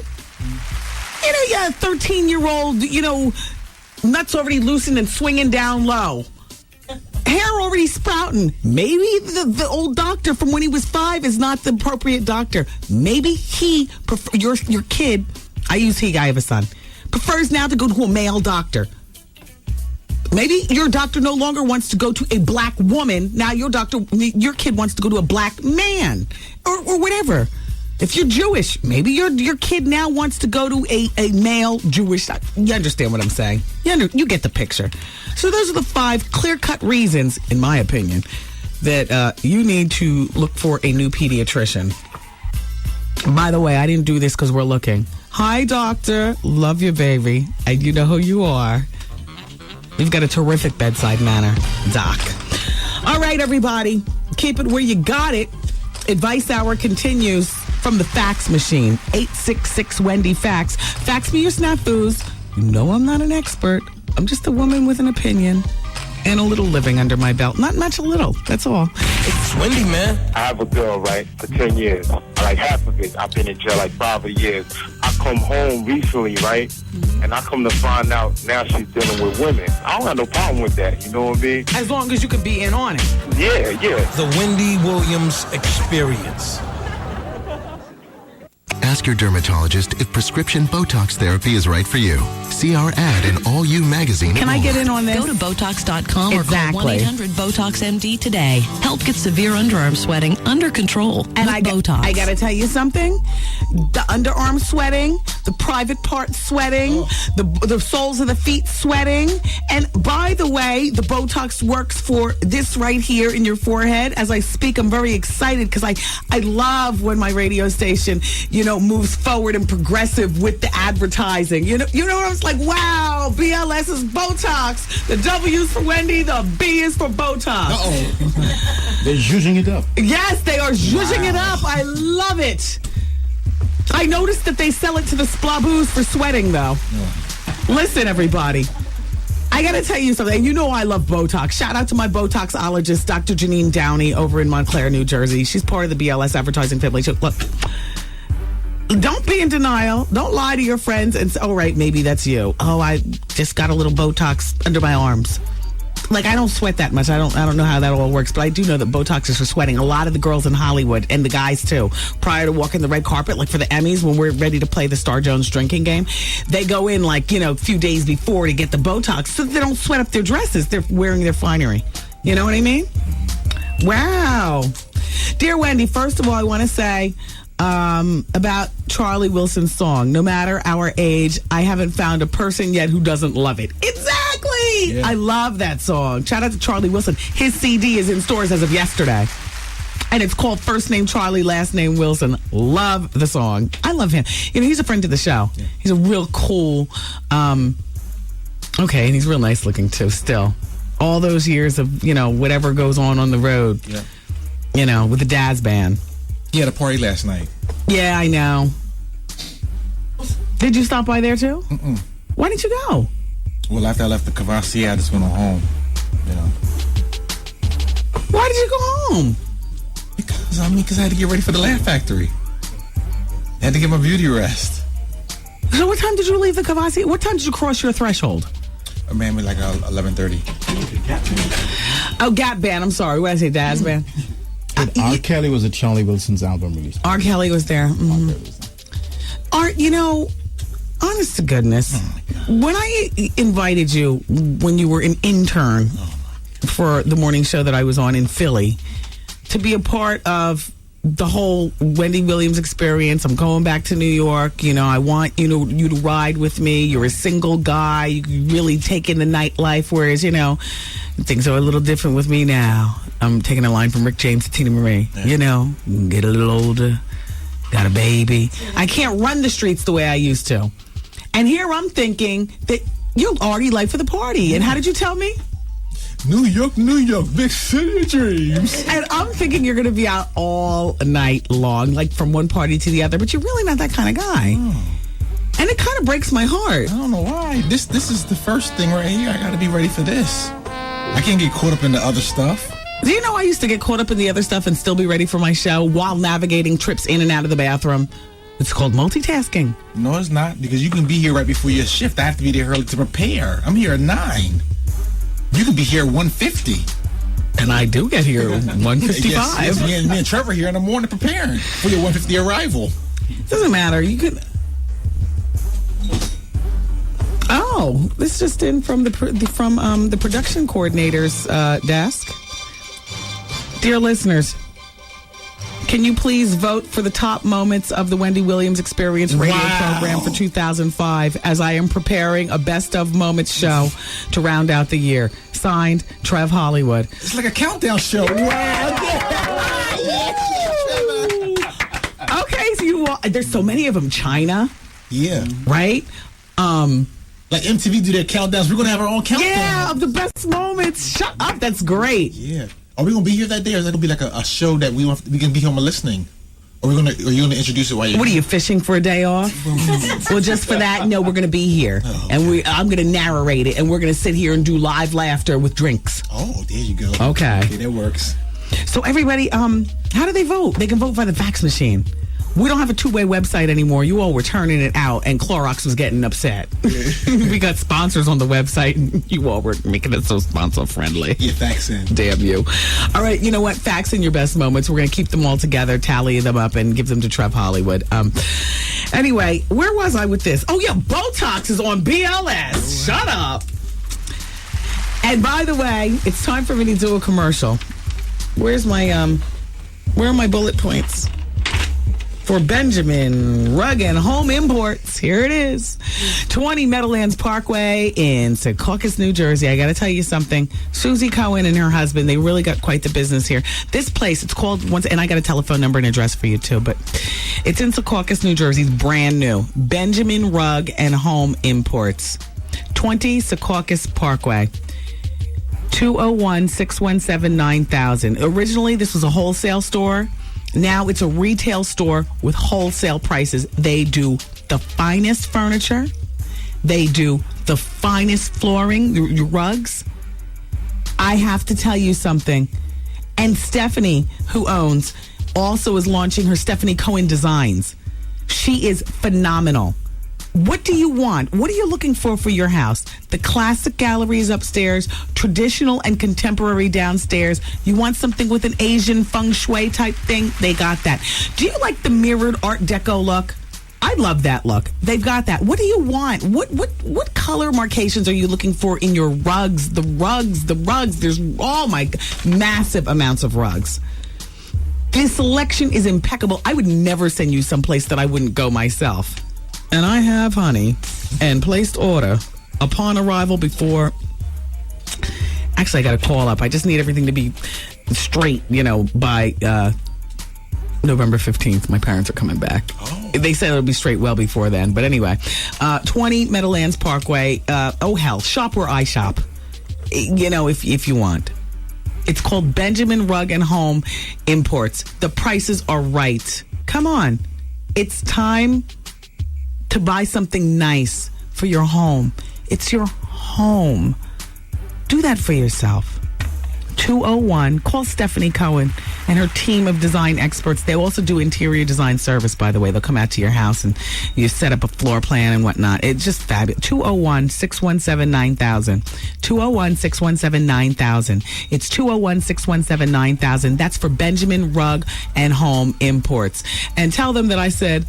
Speaker 3: A 13-year-old, nuts already loosened and swinging down low. Hair already sprouting. Maybe the old doctor from when he was 5 is not the appropriate doctor. Maybe your kid, I use he, I have a son, prefers now to go to a male doctor. Maybe your doctor no longer wants to go to a black woman. Now your kid wants to go to a black man or whatever. If you're Jewish, maybe your kid now wants to go to a male Jewish. You understand what I'm saying? You get the picture. So those are the 5 clear-cut reasons, in my opinion, that you need to look for a new pediatrician. By the way, I didn't do this because we're looking. Hi, doctor. Love you, baby. And you know who you are. You've got a terrific bedside manner, doc. All right, everybody. Keep it where you got it. Advice Hour continues from the fax machine. 866-WENDY-FAX. Fax me your snafus. You know I'm not an expert. I'm just a woman with an opinion and a little living under my belt. Not much, a little. That's all.
Speaker 16: It's Wendy, man.
Speaker 17: I have a girl, right, for 10 years. Like half of it, I've been in jail like 5 years. I come home recently, right, and I come to find out now she's dealing with women. I don't have no problem with that, you know what I mean?
Speaker 3: As long as you can be in on it.
Speaker 17: Yeah.
Speaker 16: The Wendy Williams Experience.
Speaker 18: Ask your dermatologist if prescription Botox therapy is right for you. See our ad in All You magazine.
Speaker 3: Can I get in on this?
Speaker 19: Go to Botox.com or
Speaker 3: Exactly.
Speaker 19: call 1-800-BOTOX-MD today. Help get severe underarm sweating under control with Botox.
Speaker 3: I got to tell you something. The underarm sweating, the private part sweating, the soles of the feet sweating. And by the way, the Botox works for this right here in your forehead. As I speak, I'm very excited because I love when my radio station, moves forward and progressive with the advertising. You know what I was like, wow, BLS is Botox. The W is for Wendy, the B is for Botox.
Speaker 5: They're zhuzhing it up.
Speaker 3: Yes, they are zhuzhing it up. I love it. I noticed that they sell it to the splaboos for sweating, though. Listen, everybody. I got to tell you something. You know I love Botox. Shout out to my Botoxologist, Dr. Janine Downey, over in Montclair, New Jersey. She's part of the BLS advertising family. Look, don't be in denial. Don't lie to your friends and say, oh, right, maybe that's you. Oh, I just got a little Botox under my arms. Like, I don't sweat that much. I don't know how that all works, but I do know that Botox is for sweating. A lot of the girls in Hollywood, and the guys too, prior to walking the red carpet, like for the Emmys, when we're ready to play the Star Jones drinking game, they go in a few days before to get the Botox so that they don't sweat up their dresses. They're wearing their finery. You know what I mean? Wow. Dear Wendy, first of all, I want to say about Charlie Wilson's song, no matter our age, I haven't found a person yet who doesn't love it. Exactly! Yeah. I love that song. Shout out to Charlie Wilson. His CD is in stores as of yesterday. And it's called First Name Charlie, Last Name Wilson. Love the song. I love him. He's a friend to the show. Yeah. He's a real cool, and he's real nice looking too, still. All those years of, whatever goes on the road, with the Daz Band.
Speaker 5: He had a party last night.
Speaker 3: Yeah, I know. Did you stop by there too?
Speaker 5: Mm-mm.
Speaker 3: Why didn't you go?
Speaker 5: Well, after I left the Cavassier, I just went on home.
Speaker 3: Why did you go home?
Speaker 20: Because I had to get ready for the Laugh Factory. I had to get my beauty rest.
Speaker 3: So what time did you leave the Kavasi? What time did you cross your threshold?
Speaker 20: Man, like 11:30.
Speaker 3: Oh, Gap Band. I'm sorry. What did I say? Jazz Band?
Speaker 5: R. Kelly was at Charlie Wilson's album release.
Speaker 3: R. Kelly was there. Mm-hmm. Art, honest to goodness, when I invited you when you were an intern for the morning show that I was on in Philly to be a part of the whole Wendy Williams experience, I'm going back to New York. I want you to ride with me. You're a single guy. You can really take in the nightlife, whereas things are a little different with me now. I'm taking a line from Rick James to Tina Marie. Get a little older, got a baby. I can't run the streets the way I used to. And here I'm thinking that you're already late for the party. And how did you tell me?
Speaker 5: New York, big city of dreams.
Speaker 3: And I'm thinking you're going to be out all night long, like from one party to the other, but you're really not that kind of guy. And it kind of breaks my heart.
Speaker 20: I don't know why. This is the first thing right here. I got to be ready for this. I can't get caught up in the other stuff.
Speaker 3: Do you know I used to get caught up in the other stuff and still be ready for my show while navigating trips in and out of the bathroom? It's called multitasking.
Speaker 20: No, it's not, because you can be here right before your shift. I have to be there early to prepare. I'm here at 9. You can be here at 1:50.
Speaker 3: And I do get here at 1:55.
Speaker 20: Yes, me and Trevor here in the morning preparing for your 1:50 arrival.
Speaker 3: Doesn't matter. You could... Oh, this just in from the production coordinator's desk. Dear listeners, can you please vote for the top moments of the Wendy Williams Experience radio program for 2005 as I am preparing a best of moments show to round out the year? Signed, Trev Hollywood.
Speaker 20: It's like a countdown show. Wow.
Speaker 3: Okay, so there's so many of them. China.
Speaker 20: Yeah.
Speaker 3: Right?
Speaker 20: Like MTV do their countdowns. We're going to have our own countdown.
Speaker 3: Yeah, of the best moments. Shut up. That's great.
Speaker 20: Yeah. Are we going to be here that day, or is that going to be like a show that we can be home and listening? Or are you going to introduce it while you're...
Speaker 3: What are you, fishing for a day off? Well, just for that, no, we're going to be here. Oh, okay. And I'm going to narrate it, and we're going to sit here and do live laughter with drinks.
Speaker 20: Oh, there you go.
Speaker 3: Okay.
Speaker 20: That works.
Speaker 3: So everybody, how do they vote? They can vote by the fax machine. We don't have a two-way website anymore. You all were turning it out, and Clorox was getting upset. We got sponsors on the website, and you all were making it so sponsor-friendly.
Speaker 20: Yeah, fax in.
Speaker 3: Damn you. All right, you know what? Fax in your best moments. We're going to keep them all together, tally them up, and give them to Trev Hollywood. Anyway, where was I with this? Oh, yeah, Botox is on BLS. Shut up. And by the way, it's time for me to do a commercial. Where's my, where are my bullet points? For Benjamin Rug and Home Imports. Here it is. 20 Meadowlands Parkway in Secaucus, New Jersey. I got to tell you something. Susie Cohen and her husband, they really got quite the business here. This place, it's called, and I got a telephone number and address for you too, but it's in Secaucus, New Jersey. It's brand new. Benjamin Rug and Home Imports. 20 Secaucus Parkway. 201-617-9000. Originally, this was a wholesale store. Now it's a retail store with wholesale prices. They do the finest furniture. They do the finest flooring, your rugs. I have to tell you something. And Stephanie, who owns, also is launching her Stephanie Cohen Designs. She is phenomenal. What do you want? What are you looking for your house? The classic galleries upstairs, traditional and contemporary downstairs. You want something with an Asian feng shui type thing? They got that. Do you like the mirrored Art Deco look? I love that look. They've got that. What do you want? What color marcations are you looking for in your rugs? The rugs. There's, oh my, massive amounts of rugs. The selection is impeccable. I would never send you someplace that I wouldn't go myself. And I have, honey, and placed order upon arrival before... Actually, I got to call up. I just need everything to be straight, by November 15th. My parents are coming back. Oh. They said it'll be straight well before then. But anyway, 20 Meadowlands Parkway. Oh, hell, shop where I shop, if you want. It's called Benjamin Rug and Home Imports. The prices are right. Come on. It's time to buy something nice for your home. It's your home. Do that for yourself. 201. Call Stephanie Cohen and her team of design experts. They also do interior design service, by the way. They'll come out to your house and you set up a floor plan and whatnot. It's just fabulous. 201-617-9000. 201-617-9000. It's 201-617-9000. That's for Benjamin Rug and Home Imports. And tell them that I said...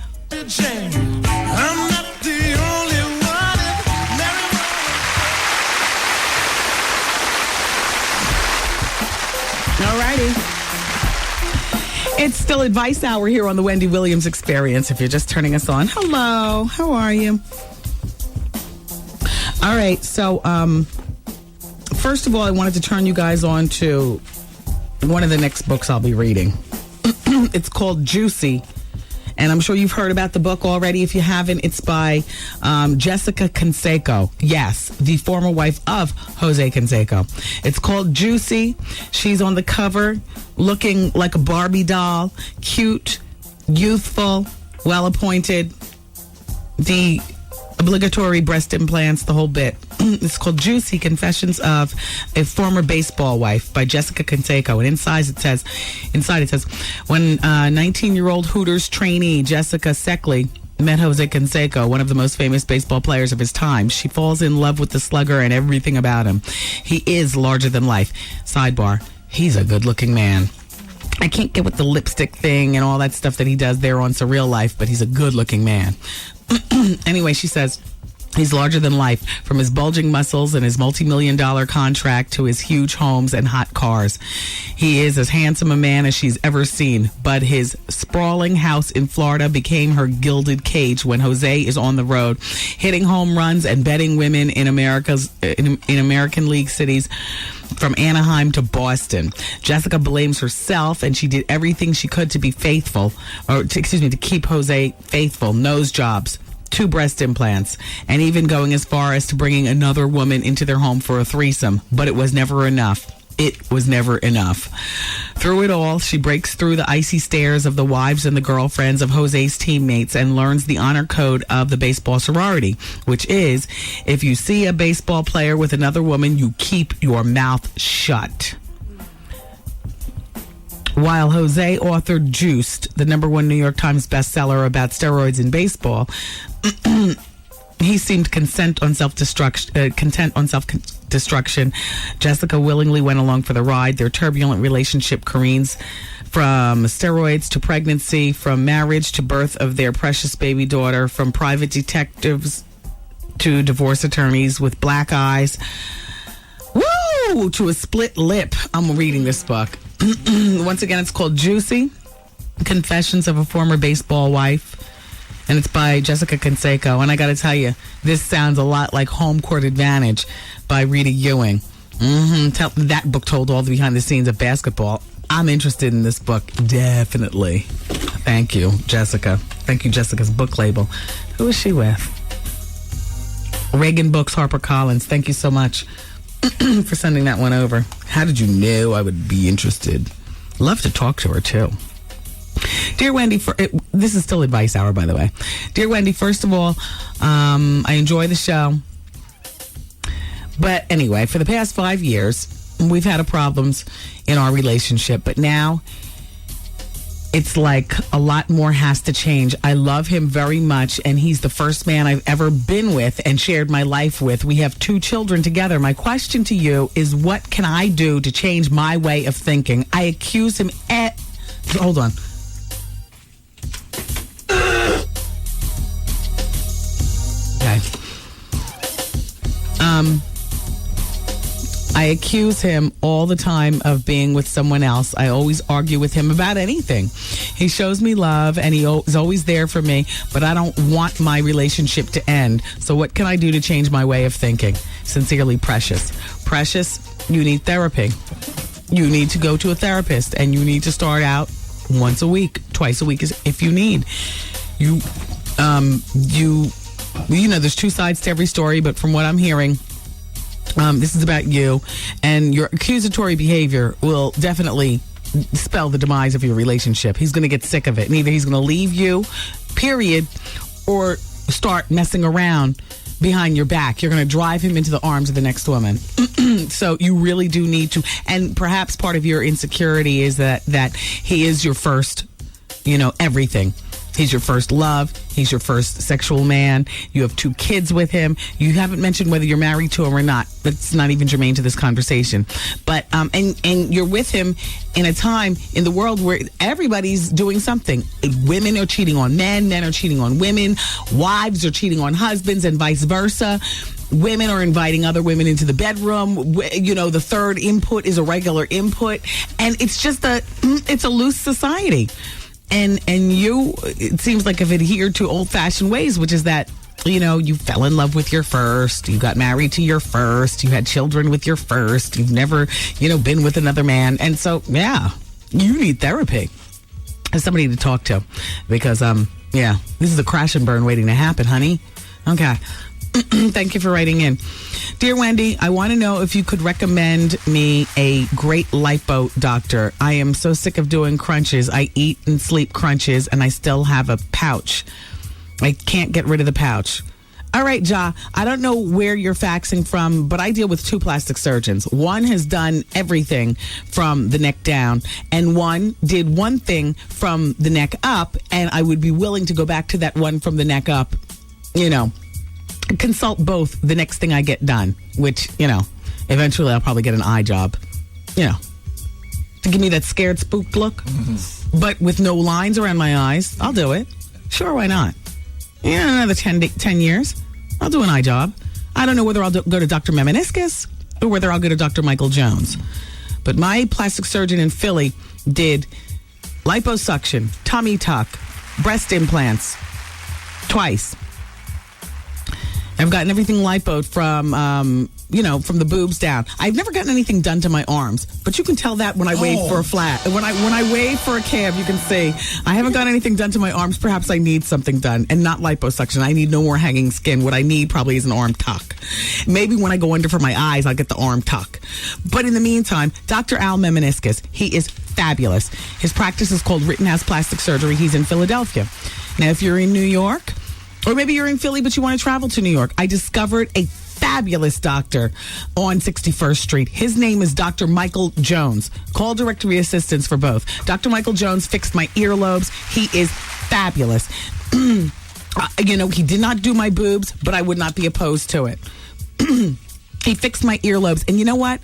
Speaker 3: Alrighty. It's still Advice Hour here on the Wendy Williams Experience. If you're just turning us on, hello, how are you? All right, so first of all, I wanted to turn you guys on to one of the next books I'll be reading. It's called Juicy. And I'm sure you've heard about the book already. If you haven't, it's by Jessica Canseco. Yes, the former wife of Jose Canseco. It's called Juicy. She's on the cover looking like a Barbie doll. Cute, youthful, well-appointed. The obligatory breast implants, the whole bit. It's called Juicy, Confessions of a Former Baseball Wife by Jessica Canseco. And inside it says, when 19-year-old Hooters trainee Jessica Seckley met Jose Canseco, one of the most famous baseball players of his time, she falls in love with the slugger and everything about him. He is larger than life. Sidebar, he's a good-looking man. I can't get with the lipstick thing and all that stuff that he does there on Surreal Life, but he's a good-looking man. Anyway, she says, he's larger than life, from his bulging muscles and his multi-million-dollar contract to his huge homes and hot cars. He is as handsome a man as she's ever seen, but his sprawling house in Florida became her gilded cage when Jose is on the road, hitting home runs and betting women in American League cities from Anaheim to Boston. Jessica blames herself, and she did everything she could to be faithful, to keep Jose faithful. Nose jobs, 2 breast implants, and even going as far as to bringing another woman into their home for a threesome. But it was never enough. It was never enough. Through it all, she breaks through the icy stares of the wives and the girlfriends of Jose's teammates and learns the honor code of the baseball sorority, which is, if you see a baseball player with another woman, you keep your mouth shut. While Jose authored Juiced, the #1 New York Times bestseller about steroids in baseball, he seemed content on self-destruction. Jessica willingly went along for the ride. Their turbulent relationship careens from steroids to pregnancy, from marriage to birth of their precious baby daughter, from private detectives to divorce attorneys with black eyes. Woo! To a split lip. I'm reading this book. Once again, it's called Juicy, Confessions of a Former Baseball Wife. And it's by Jessica Canseco. And I got to tell you, this sounds a lot like Home Court Advantage by Rita Ewing. That book told all the behind the scenes of basketball. I'm interested in this book, definitely. Thank you, Jessica. Thank you, Jessica's book label. Who is she with? Reagan Books, HarperCollins. Thank you so much for sending that one over. How did you know I would be interested? Love to talk to her, too. Dear Wendy, this is still Advice Hour, by the way. Dear Wendy, first of all, I enjoy the show. But anyway, for the past 5 years, we've had problems in our relationship. But now, it's like a lot more has to change. I love him very much, and he's the first man I've ever been with and shared my life with. We have 2 children together. My question to you is, what can I do to change my way of thinking? I accuse him hold on. Okay. I accuse him all the time of being with someone else. I always argue with him about anything. He shows me love and he is always there for me, but I don't want my relationship to end. So what can I do to change my way of thinking? Sincerely, Precious. Precious, you need therapy. You need to go to a therapist, and you need to start out once a week, twice a week if you need. You know, there's 2 sides to every story, but from what I'm hearing, this is about you, and your accusatory behavior will definitely spell the demise of your relationship. He's going to get sick of it, and either he's going to leave you, period, or start messing around behind your back. You're going to drive him into the arms of the next woman. So you really do need to, and perhaps part of your insecurity is that he is your first, everything. He's your first love. He's your first sexual man. You have 2 kids with him. You haven't mentioned whether you're married to him or not. That's not even germane to this conversation. But and you're with him in a time in the world where everybody's doing something. Women are cheating on men. Men are cheating on women. Wives are cheating on husbands, and vice versa. Women are inviting other women into the bedroom. The third input is a regular input, and it's just it's a loose society. And you, it seems like, have adhered to old-fashioned ways, which is that, you fell in love with your first, you got married to your first, you had children with your first, you've never, been with another man. And so, yeah, you need therapy. As somebody to talk to. Because, this is a crash and burn waiting to happen, honey. Okay. Thank you for writing in. Dear Wendy, I want to know if you could recommend me a great lipo doctor. I am so sick of doing crunches. I eat and sleep crunches, and I still have a pouch. I can't get rid of the pouch. All right, Ja, I don't know where you're faxing from, but I deal with 2 plastic surgeons. One has done everything from the neck down, and one did one thing from the neck up, and I would be willing to go back to that one from the neck up, consult both the next thing I get done, which, eventually I'll probably get an eye job, to give me that scared, spooked look. But with no lines around my eyes, I'll do it. Sure, why not? Another 10 years, I'll do an eye job. I don't know whether I'll go to Dr. Memeniscus or whether I'll go to Dr. Michael Jones. But my plastic surgeon in Philly did liposuction, tummy tuck, breast implants, twice. I've gotten everything lipoed from, from the boobs down. I've never gotten anything done to my arms, but you can tell that when I wave for a flat. When I wave for a cab, you can see I haven't got anything done to my arms. Perhaps I need something done, and not liposuction. I need no more hanging skin. What I need probably is an arm tuck. Maybe when I go under for my eyes, I'll get the arm tuck. But in the meantime, Dr. Al Memeniscus, he is fabulous. His practice is called Rittenhouse Plastic Surgery. He's in Philadelphia. Now, if you're in New York, or maybe you're in Philly, but you want to travel to New York, I discovered a fabulous doctor on 61st Street. His name is Dr. Michael Jones. Call directory assistance for both. Dr. Michael Jones fixed my earlobes. He is fabulous. He did not do my boobs, but I would not be opposed to it. He fixed my earlobes. And you know what?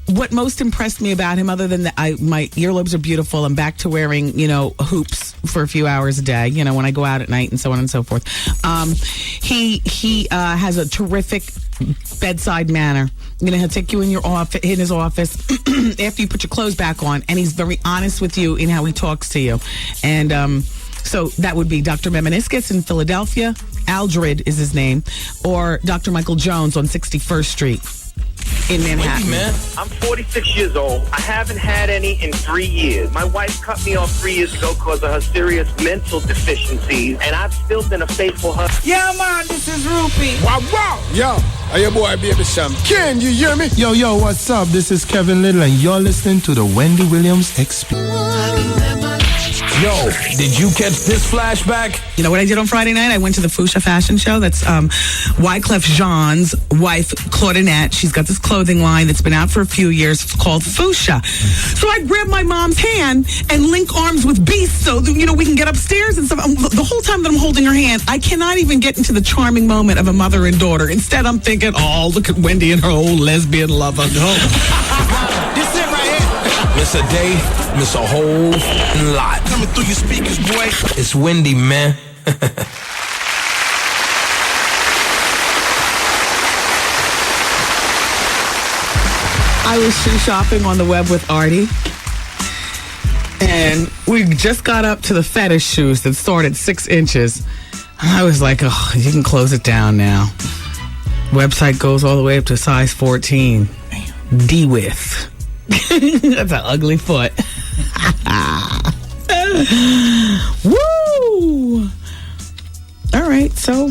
Speaker 3: What most impressed me about him, other than that, my earlobes are beautiful. I'm back to wearing, hoops for a few hours a day, when I go out at night and so on and so forth. He has a terrific bedside manner. He'll take you in his office after you put your clothes back on, and he's very honest with you in how he talks to you. And so that would be Dr. Memeniscus in Philadelphia. Aldred is his name, or Dr. Michael Jones on 61st Street. In Manhattan.
Speaker 1: Man,
Speaker 21: I'm 46 years old. I haven't had any in 3 years. My wife cut me off 3 years ago because of her serious mental deficiencies, and I've still been a faithful husband.
Speaker 22: Yeah, man, this is Rupee.
Speaker 9: Wow, wow. Yo, are your boy Baby Sam? Can you hear me?
Speaker 23: Yo, what's up? This is Kevin Little, and you're listening to the Wendy Williams Experience.
Speaker 16: Yo, did you catch this flashback?
Speaker 3: You know what I did on Friday night? I went to the Fuchsia fashion show. That's Wyclef Jean's wife, Claudinette. She's got this clothing line that's been out for a few years. It's called Fuchsia. So I grabbed my mom's hand and link arms with Beast so that, we can get upstairs and stuff. The whole time that I'm holding her hand, I cannot even get into the charming moment of a mother and daughter. Instead, I'm thinking, oh, look at Wendy and her old lesbian lover.
Speaker 22: This it right here.
Speaker 16: Miss a day, miss a whole lot.
Speaker 22: Coming through your speakers, boy.
Speaker 16: It's Wendy, man.
Speaker 3: I was shoe shopping on the web with Artie, and we just got up to the fetish shoes that start at 6 inches. I was like, oh, you can close it down now. Website goes all the way up to size 14. D-width. That's an ugly foot. Woo! All right, so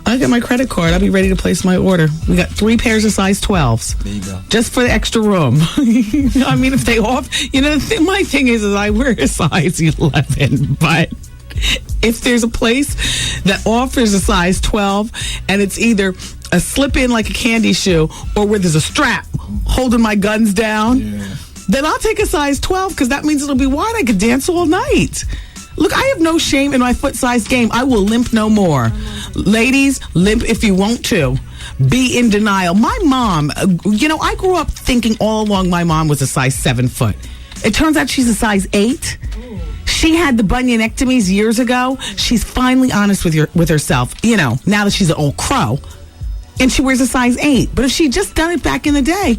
Speaker 3: I got my credit card. I'll be ready to place my order. We got 3 pairs of size 12s.
Speaker 20: There you go.
Speaker 3: Just for the extra room. I mean, if they off, my thing is I wear a size 11, but if there's a place that offers a size 12 and it's either a slip-in like a candy shoe or where there's a strap holding my guns down, then I'll take a size 12 because that means it'll be wide. I could dance all night. Look, I have no shame in my foot size game. I will limp no more. Ladies, limp if you want to. Be in denial. My mom, I grew up thinking all along my mom was a size 7 foot. It turns out she's a size 8. She had the bunionectomies years ago. She's finally honest with herself, now that she's an old crow. And she wears a size 8. But if she'd just done it back in the day,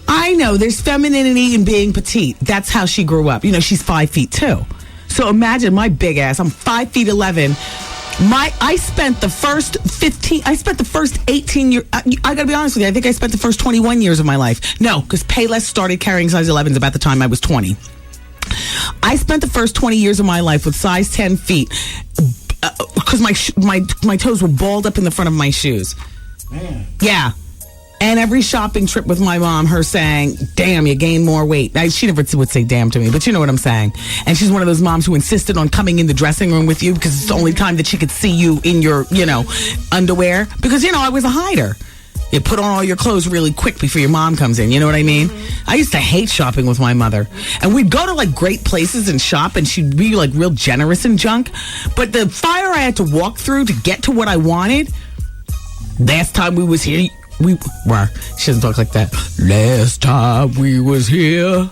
Speaker 3: I know there's femininity in being petite. That's how she grew up. She's 5 feet 2. So imagine my big ass. I'm 5 feet 11. I spent the first 18 years, I gotta be honest with you, I think I spent the first 21 years of my life. No, because Payless started carrying size 11s about the time I was 20. I spent the first 20 years of my life with size 10 feet because my toes were balled up in the front of my shoes. Man. Yeah. And every shopping trip with my mom, her saying, damn, you gained more weight. She never would say damn to me, but you know what I'm saying. And she's one of those moms who insisted on coming in the dressing room with you because it's the only time that she could see you in your, underwear. Because, I was a hider. You put on all your clothes really quick before your mom comes in. You know what I mean? I used to hate shopping with my mother. And we'd go to, great places and shop, and she'd be, real generous and junk. But the fire I had to walk through to get to what I wanted, last time we was here... she doesn't talk like that. Last time we was here,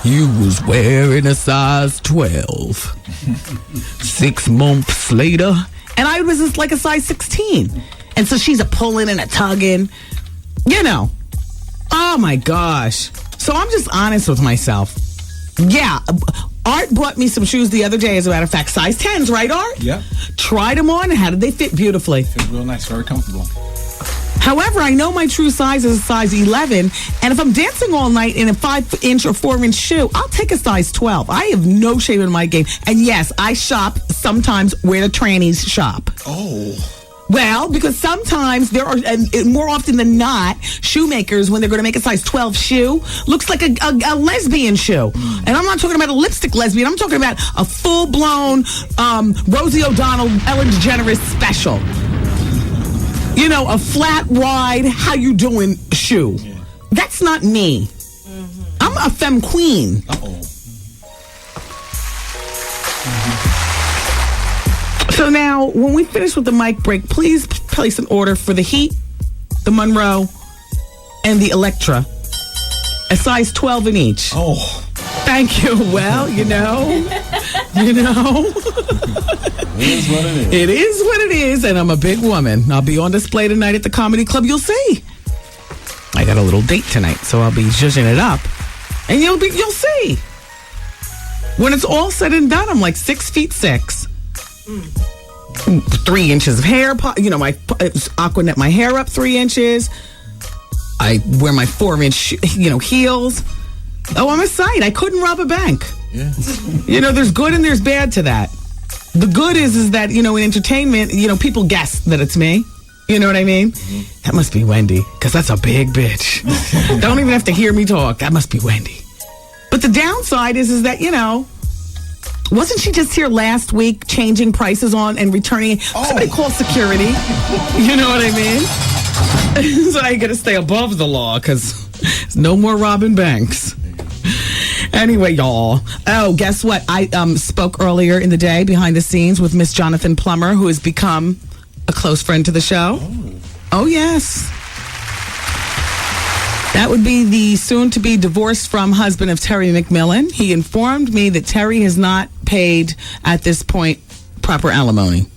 Speaker 3: you was wearing a size 12. 6 months later, and I was just like a size 16. And so she's a pulling and a tugging, Oh my gosh. So I'm just honest with myself. Yeah. Art bought me some shoes the other day, as a matter of fact. Size 10s, right, Art?
Speaker 20: Yep.
Speaker 3: Tried them on, and how did they fit? Beautifully.
Speaker 20: Fit real nice, very comfortable.
Speaker 3: However, I know my true size is a size 11, and if I'm dancing all night in a 5-inch or 4-inch shoe, I'll take a size 12. I have no shame in my game. And yes, I shop sometimes where the trannies shop.
Speaker 20: Oh.
Speaker 3: Well, because sometimes there are, and more often than not, shoemakers, when they're going to make a size 12 shoe, looks like a lesbian shoe. And I'm not talking about a lipstick lesbian. I'm talking about a full-blown Rosie O'Donnell, Ellen DeGeneres special. A flat ride, how you doing shoe. Yeah. That's not me. Mm-hmm. I'm a femme queen.
Speaker 20: Uh-oh.
Speaker 3: So now, when we finish with the mic break, please place an order for the Heat, the Monroe, and the Electra. A size 12 in each.
Speaker 20: Oh.
Speaker 3: Thank you. Well, It
Speaker 20: is what it is.
Speaker 3: It is what it is, and I'm a big woman. I'll be on display tonight at the Comedy Club. You'll see. I got a little date tonight, so I'll be zhuzhing it up. And you'll see. When it's all said and done, I'm like 6 feet 6. 3 inches of hair. My Aquanet my hair up 3 inches. I wear my 4-inch, heels. Oh, I'm a sight. I couldn't rob a bank.
Speaker 20: Yeah.
Speaker 3: There's good and there's bad to that. The good is that, in entertainment, people guess that it's me. You know what I mean? Mm-hmm. That must be Wendy, because that's a big bitch. Don't even have to hear me talk. That must be Wendy. But the downside is that, wasn't she just here last week changing prices on and returning? Oh. Somebody call security. You know what I mean? So I got to stay above the law, because there's no more robbing banks. Anyway, y'all. Oh, guess what? I spoke earlier in the day behind the scenes with Miss Jonathan Plummer, who has become a close friend to the show. Oh, yes. That would be the soon-to-be divorced from husband of Terry McMillan. He informed me that Terry has not paid, at this point, proper alimony.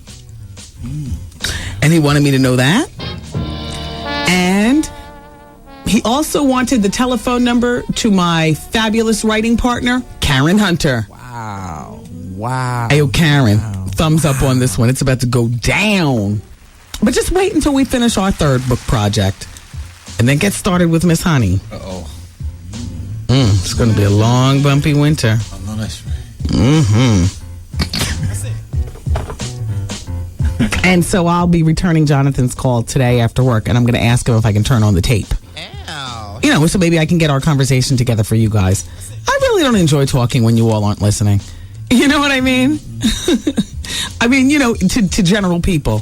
Speaker 3: And he wanted me to know that. And he also wanted the telephone number to my fabulous writing partner, Karen Hunter.
Speaker 22: Wow.
Speaker 3: Ayo, Karen. Wow. Thumbs up on this one. It's about to go down. But just wait until we finish our third book project. And then get started with Miss Honey.
Speaker 20: Uh-oh.
Speaker 3: It's going to be a long, bumpy winter.
Speaker 20: Oh, no, that's right.
Speaker 3: Mm-hmm. And so I'll be returning Jonathan's call today after work, and I'm going to ask him if I can turn on the tape. So maybe I can get our conversation together for you guys. I really don't enjoy talking when you all aren't listening. You know what I mean? I mean, to general people.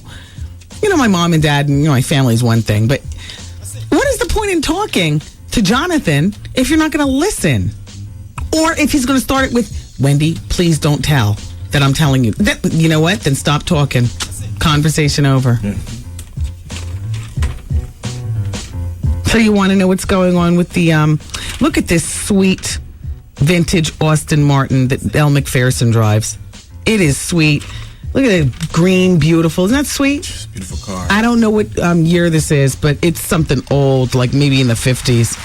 Speaker 3: My mom and dad and my family's one thing, but what is the point in talking to Jonathan if you're not going to listen? Or if he's going to start it with, Wendy, please don't tell that I'm telling you. You know what? Then stop talking. Conversation over. Yeah. So you want to know what's going on with the, look at this sweet vintage Aston Martin that Elle McPherson drives. It is sweet. Look at it, green, beautiful. Isn't that sweet?
Speaker 20: Beautiful car.
Speaker 3: I don't know what year this is, but it's something old, like maybe in the 50s.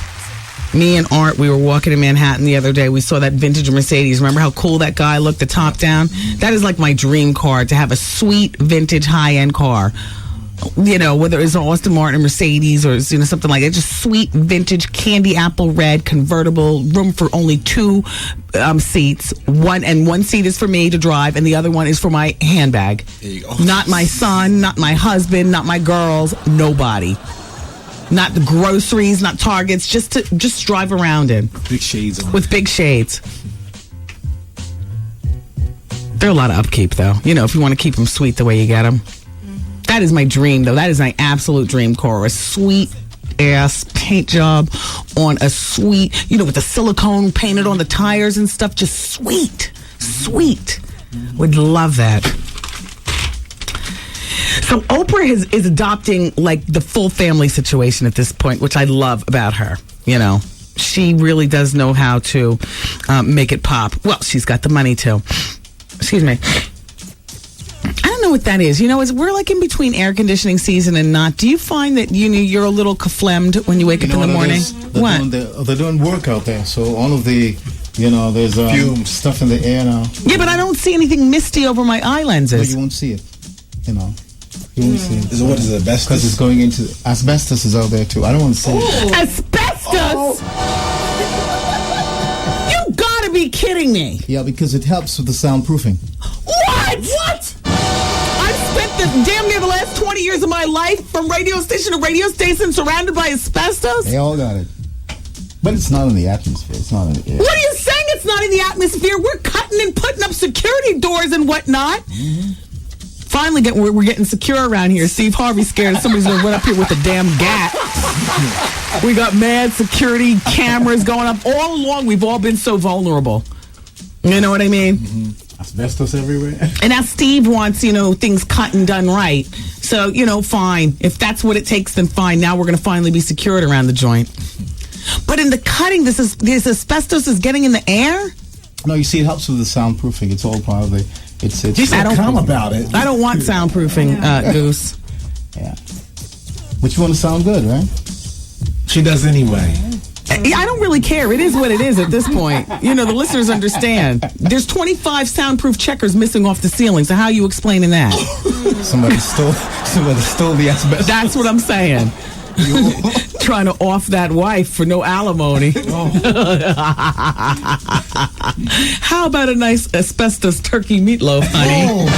Speaker 3: Me and Art, we were walking in Manhattan the other day. We saw that vintage Mercedes. Remember how cool that guy looked, the top down? That is like my dream car, to have a sweet, vintage, high-end car. Whether it's an Aston Martin, Mercedes, or something like that. Just sweet, vintage, candy apple red, convertible, room for only 2 seats. One seat is for me to drive, and the other one is for my handbag.
Speaker 20: There you go.
Speaker 3: Not my son, not my husband, not my girls, nobody. Not the groceries, not Targets, just drive around in.
Speaker 20: Big shades on.
Speaker 3: With big shades. They're a lot of upkeep, though. If you want to keep them sweet the way you get them. That is my dream, though. That is my absolute dream car. A sweet ass paint job on a sweet, with the silicone painted on the tires and stuff. Just sweet. Sweet. Would love that. So Oprah is adopting like the full family situation at this point, which I love about her. She really does know how to make it pop. Well, she's got the money too. Excuse me. I don't know what that is. We're like in between air conditioning season and not. Do you find that you're a little kaflemmed when you wake up in the morning? What?
Speaker 4: They're doing work out there, so all of the, there's fumes, stuff in the air now.
Speaker 3: Yeah, but I don't see anything misty over my eye lenses.
Speaker 4: No, you won't see it. You won't see it.
Speaker 20: What is it, asbestos?
Speaker 4: Because it's going into asbestos is out there too. I don't want to see it.
Speaker 3: Asbestos? You gotta be kidding me.
Speaker 4: Yeah, because it helps with the soundproofing.
Speaker 3: What? I've spent damn near the last 20 years of my life from radio station to radio station surrounded by asbestos.
Speaker 4: They all got it. But it's not in the atmosphere. It's not in the air.
Speaker 3: What are you saying it's not in the atmosphere? We're cutting and putting up security doors and whatnot. Mm-hmm. Finally, we're getting secure around here. Steve Harvey's scared somebody's going to run up here with a damn gat. We got mad security cameras going up. All along, we've all been so vulnerable. You know what I mean?
Speaker 4: Mm-hmm. Asbestos everywhere.
Speaker 3: And now Steve wants, things cut and done right. So, fine. If that's what it takes, then fine. Now we're going to finally be secured around the joint. But in the cutting, this asbestos is getting in the air?
Speaker 4: No, you see, it helps with the soundproofing. It's all part of the... It's
Speaker 20: calm about it.
Speaker 3: I don't want soundproofing, Goose.
Speaker 4: Yeah. But you want to sound good, right?
Speaker 20: She does anyway.
Speaker 3: I don't really care. It is what it is at this point. The listeners understand. There's 25 soundproof checkers missing off the ceiling. So how are you explaining that?
Speaker 4: Somebody stole the asbestos.
Speaker 3: That's what I'm saying. Trying to off that wife for no alimony. How about a nice asbestos turkey meatloaf, honey?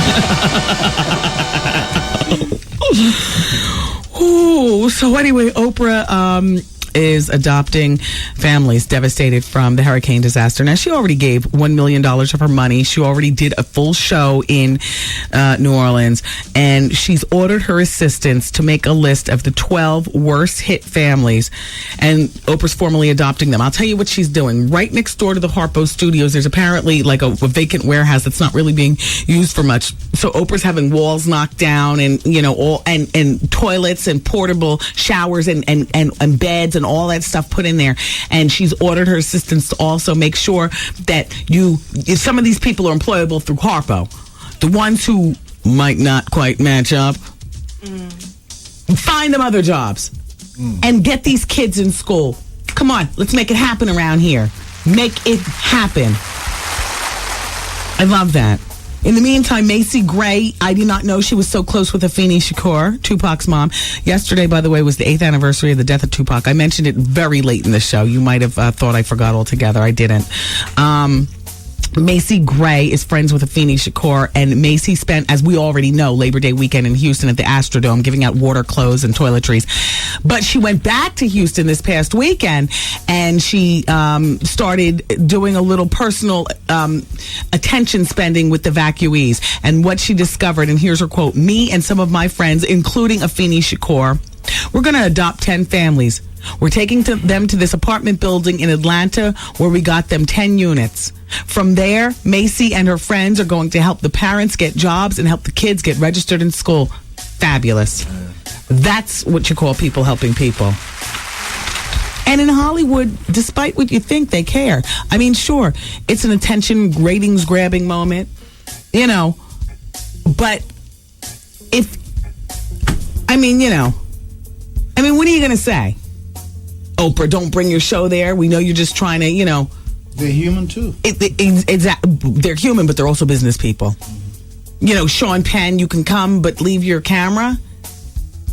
Speaker 3: Oh. So anyway, Oprah is adopting families devastated from the hurricane disaster. Now, she already gave $1 million of her money. She already did a full show in New Orleans, and she's ordered her assistants to make a list of the 12 worst hit families, and Oprah's formally adopting them. I'll tell you what she's doing. Right next door to the Harpo Studios, there's apparently like a vacant warehouse that's not really being used for much. So Oprah's having walls knocked down and, all and toilets and portable showers and beds and all that stuff put in there. And she's ordered her assistants to also make sure that some of these people are employable through Harpo. The ones who might not quite match up, find them other jobs and get these kids in school. Come on, let's make it happen around here. Make it happen. I love that. In the meantime, Macy Gray, I did not know she was so close with Afeni Shakur, Tupac's mom. Yesterday, by the way, was the 8th anniversary of the death of Tupac. I mentioned it very late in the show. You might have thought I forgot altogether. I didn't. Macy Gray is friends with Afeni Shakur, and Macy spent, as we already know, Labor Day weekend in Houston at the Astrodome giving out water, clothes, and toiletries. But she went back to Houston this past weekend, and she started doing a little personal attention spending with the evacuees. And what she discovered, and here's her quote, "Me and some of my friends, including Afeni Shakur, we're going to adopt 10 families. We're taking them to this apartment building in Atlanta where we got them 10 units. From there, Macy and her friends are going to help the parents get jobs and help the kids get registered in school." Fabulous. That's what you call people helping people. And in Hollywood, despite what you think, they care. I mean, sure, it's an attention ratings grabbing moment, but what are you going to say? Oprah, don't bring your show there. We know you're just trying to,
Speaker 4: They're human too.
Speaker 3: They're human, but they're also business people. Sean Penn, you can come, but leave your camera.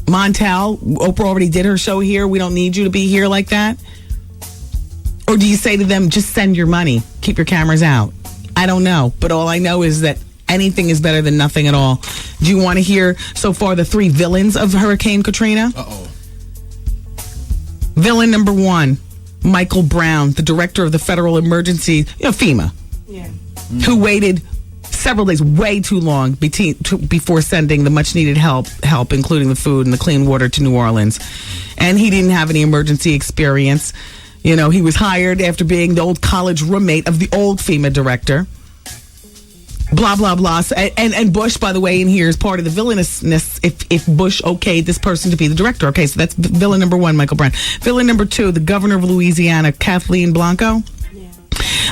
Speaker 3: Montel, Oprah already did her show here. We don't need you to be here like that. Or do you say to them, just send your money, keep your cameras out? I don't know, but all I know is that anything is better than nothing at all. Do you want to hear so far the 3 villains of Hurricane Katrina?
Speaker 20: Uh-oh.
Speaker 3: Villain number 1, Michael Brown, the director of the Federal Emergency, FEMA, who waited several days, way too long, before sending the much-needed help, including the food and the clean water, to New Orleans. And he didn't have any emergency experience. He was hired after being the old college roommate of the old FEMA director. Blah, blah, blah. And Bush, by the way, in here is part of the villainousness if Bush okayed this person to be the director. Okay, so that's villain number 1, Michael Brown. Villain number 2, the governor of Louisiana, Kathleen Blanco. Yeah.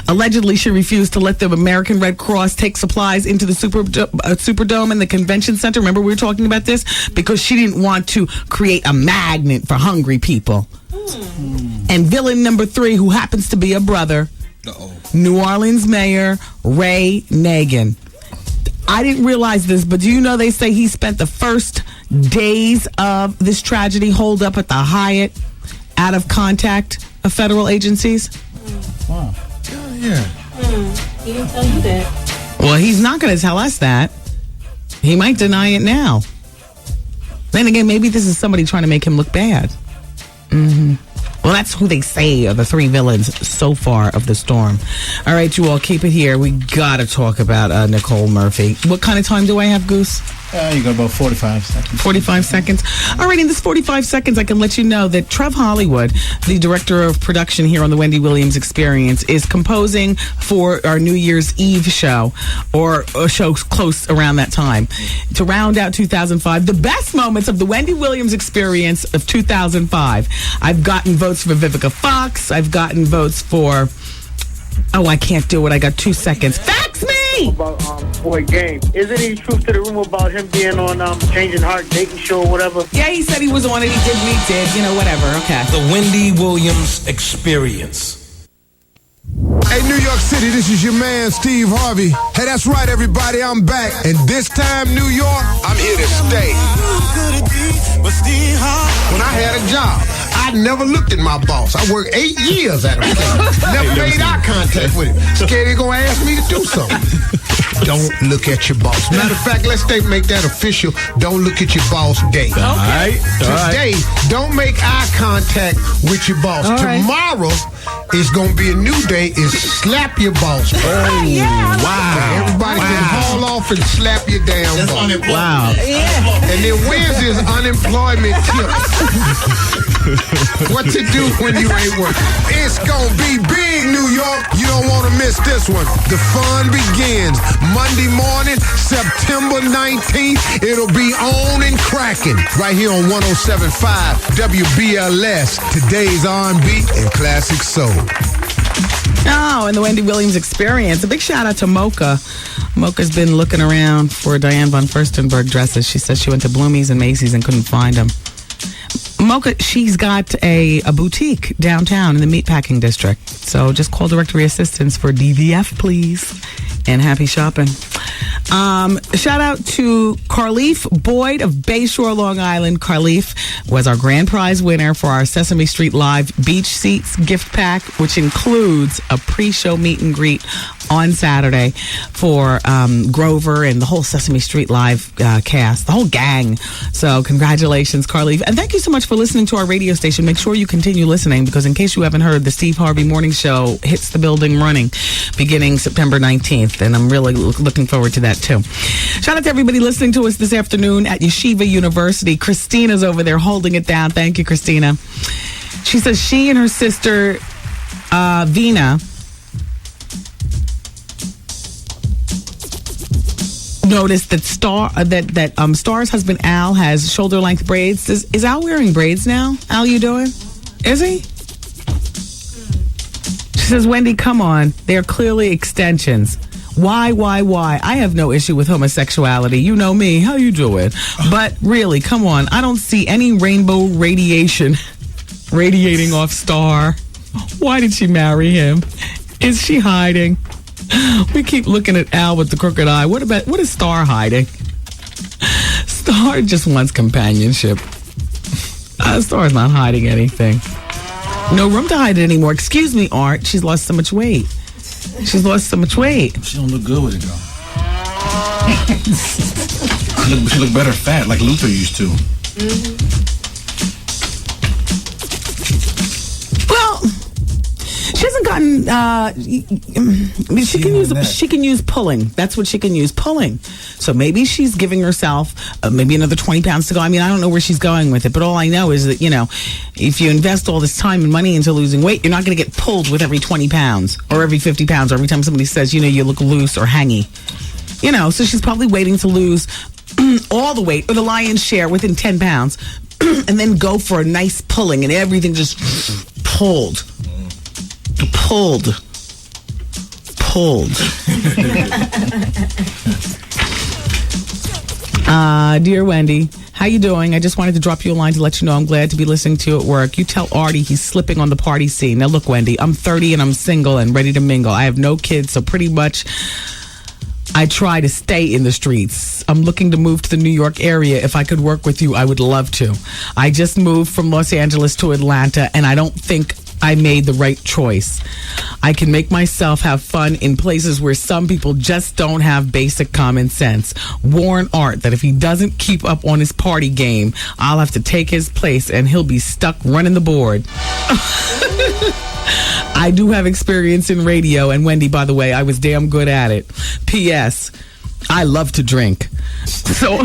Speaker 3: Allegedly, she refused to let the American Red Cross take supplies into the Superdome and the convention center. Remember we were talking about this? Because she didn't want to create a magnet for hungry people. And villain number 3, who happens to be a brother, New Orleans Mayor Ray Nagin. I didn't realize this, but do you know they say he spent the first days of this tragedy holed up at the Hyatt, out of contact of federal agencies?
Speaker 4: Wow.
Speaker 20: Yeah.
Speaker 12: He didn't tell you that.
Speaker 3: Well, he's not going to tell us that. He might deny it now. Then again, maybe this is somebody trying to make him look bad. Mm-hmm. Well, that's who they say are the 3 villains so far of the storm. All right, you all, keep it here. We got to talk about Nicole Murphy. What kind of time do I have, Goose?
Speaker 4: You got about 45 seconds.
Speaker 3: 45 seconds. All right, in this 45 seconds, I can let you know that Trev Hollywood, the director of production here on the Wendy Williams Experience, is composing for our New Year's Eve show, or a show close around that time, to round out 2005. The best moments of the Wendy Williams Experience of 2005. I've gotten votes for Vivica Fox. I've gotten votes for... Oh, I can't do it. I got 2 seconds. Fax me!
Speaker 6: About boy game. Is there any truth to the rumor about him being on Changing Heart dating show or whatever?
Speaker 3: Yeah, he said he was on it. He did what he did. Whatever. Okay.
Speaker 16: The Wendy Williams Experience.
Speaker 9: Hey, New York City, this is your man, Steve Harvey. Hey, that's right, everybody, I'm back. And this time, New York, I'm here to stay. When I had a job, I never looked at my boss. I worked 8 years at him. Never made eye contact with him. Scared he gonna ask me to do something. Don't look at your boss. Matter of fact, let's make that official. Don't look at your boss day.
Speaker 20: Okay. All right.
Speaker 9: Today, don't make eye contact with your boss. Tomorrow is gonna be a new day. Is slap your boss.
Speaker 3: Oh, yeah.
Speaker 9: Wow. Everybody can haul off and slap your damn boss.
Speaker 3: Wow.
Speaker 9: Yeah. And then Wednesday is unemployment tips. What to do when you ain't working. It's gonna be big, New York. You don't want to miss this one. The fun begins Monday morning, September 19th. It'll be on and cracking right here on 107.5 WBLS. Today's R&B and classic soul.
Speaker 3: Oh, and the Wendy Williams Experience. A big shout out to Mocha. Mocha's been looking around for Diane von Furstenberg dresses. She says she went to Bloomie's and Macy's and couldn't find them. Mocha, she's got a boutique downtown in the Meatpacking District. So just call directory assistance for DVF, please. And happy shopping. Shout out to Carleaf Boyd of Bayshore, Long Island. Carleaf was our grand prize winner for our Sesame Street Live Beach Seats gift pack, which includes a pre-show meet and greet on Saturday for Grover and the whole Sesame Street Live cast, the whole gang. So congratulations, Carleaf. And thank you so much for listening to our radio station. Make sure you continue listening, because in case you haven't heard, the Steve Harvey Morning Show hits the building running beginning September 19th. And I'm really looking forward to that too. Shout out to everybody listening to us this afternoon at Yeshiva University. Christina's over there holding it down. Thank you, Christina. She says she and her sister, Vina, noticed that Star's husband Al has shoulder length braids. Is Al wearing braids now? Al, you doing? Is he? She says, Wendy, come on. They're clearly extensions. Why? I have no issue with homosexuality. You know me. How you doing? But really, come on. I don't see any rainbow radiation radiating off Star. Why did she marry him? Is she hiding? We keep looking at Al with the crooked eye. What is Star hiding? Star just wants companionship. Star's not hiding anything. No room to hide it anymore. Excuse me, Art. She's lost so much weight. She don't look good with it, though.
Speaker 20: She look better fat, like Luther used to.
Speaker 3: Well, she hasn't gotten. She can use pulling. That's what she can use, pulling. So maybe she's giving herself maybe another 20 pounds to go. I mean, I don't know where she's going with it, but all I know is that, if you invest all this time and money into losing weight, you're not going to get pulled with every 20 pounds or every 50 pounds or every time somebody says, you look loose or hangy. So she's probably waiting to lose all the weight or the lion's share within 10 pounds and then go for a nice pulling and everything just pulled. Dear Wendy, how you doing? I just wanted to drop you a line to let you know I'm glad to be listening to you at work. You tell Artie he's slipping on the party scene. Now look, Wendy, I'm 30 and I'm single and ready to mingle. I have no kids, so pretty much I try to stay in the streets. I'm looking to move to the New York area. If I could work with you, I would love to. I just moved from Los Angeles to Atlanta, and I don't think I made the right choice. I can make myself have fun in places where some people just don't have basic common sense. Warn Art that if he doesn't keep up on his party game, I'll have to take his place and he'll be stuck running the board. I do have experience in radio, and Wendy, by the way, I was damn good at it. P.S. I love to drink. So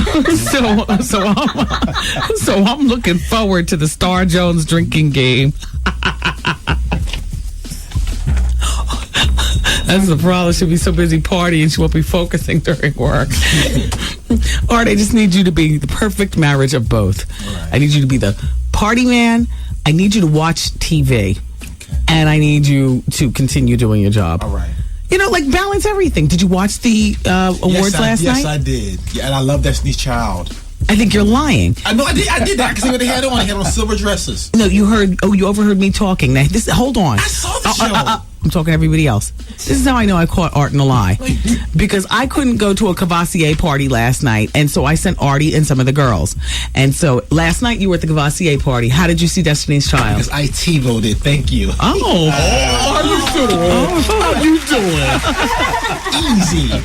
Speaker 3: I'm looking forward to the Star Jones drinking game. That's the problem. She'll be so busy partying, she won't be focusing during work. Art, I just need you to be the perfect marriage of both. Right. I need you to be the party man. I need you to watch TV. Okay. And I need you to continue doing your job.
Speaker 20: All right.
Speaker 3: Balance everything. Did you watch the awards last night?
Speaker 20: Yes, I did. Yeah, and I love Destiny's Child.
Speaker 3: I think you're lying.
Speaker 20: I know I did that because what they had on. They had on silver dresses.
Speaker 3: No, you overheard me talking. Now, hold on.
Speaker 20: I saw the show.
Speaker 3: I'm talking to everybody else. This is how I know I caught Art in a lie. Because I couldn't go to a Cavassier party last night, and so I sent Artie and some of the girls. And so last night you were at the Cavassier party. How did you see Destiny's Child?
Speaker 20: Because I T-voted. Thank you.
Speaker 3: Oh.
Speaker 20: How you doing? How
Speaker 3: you doing? Easy.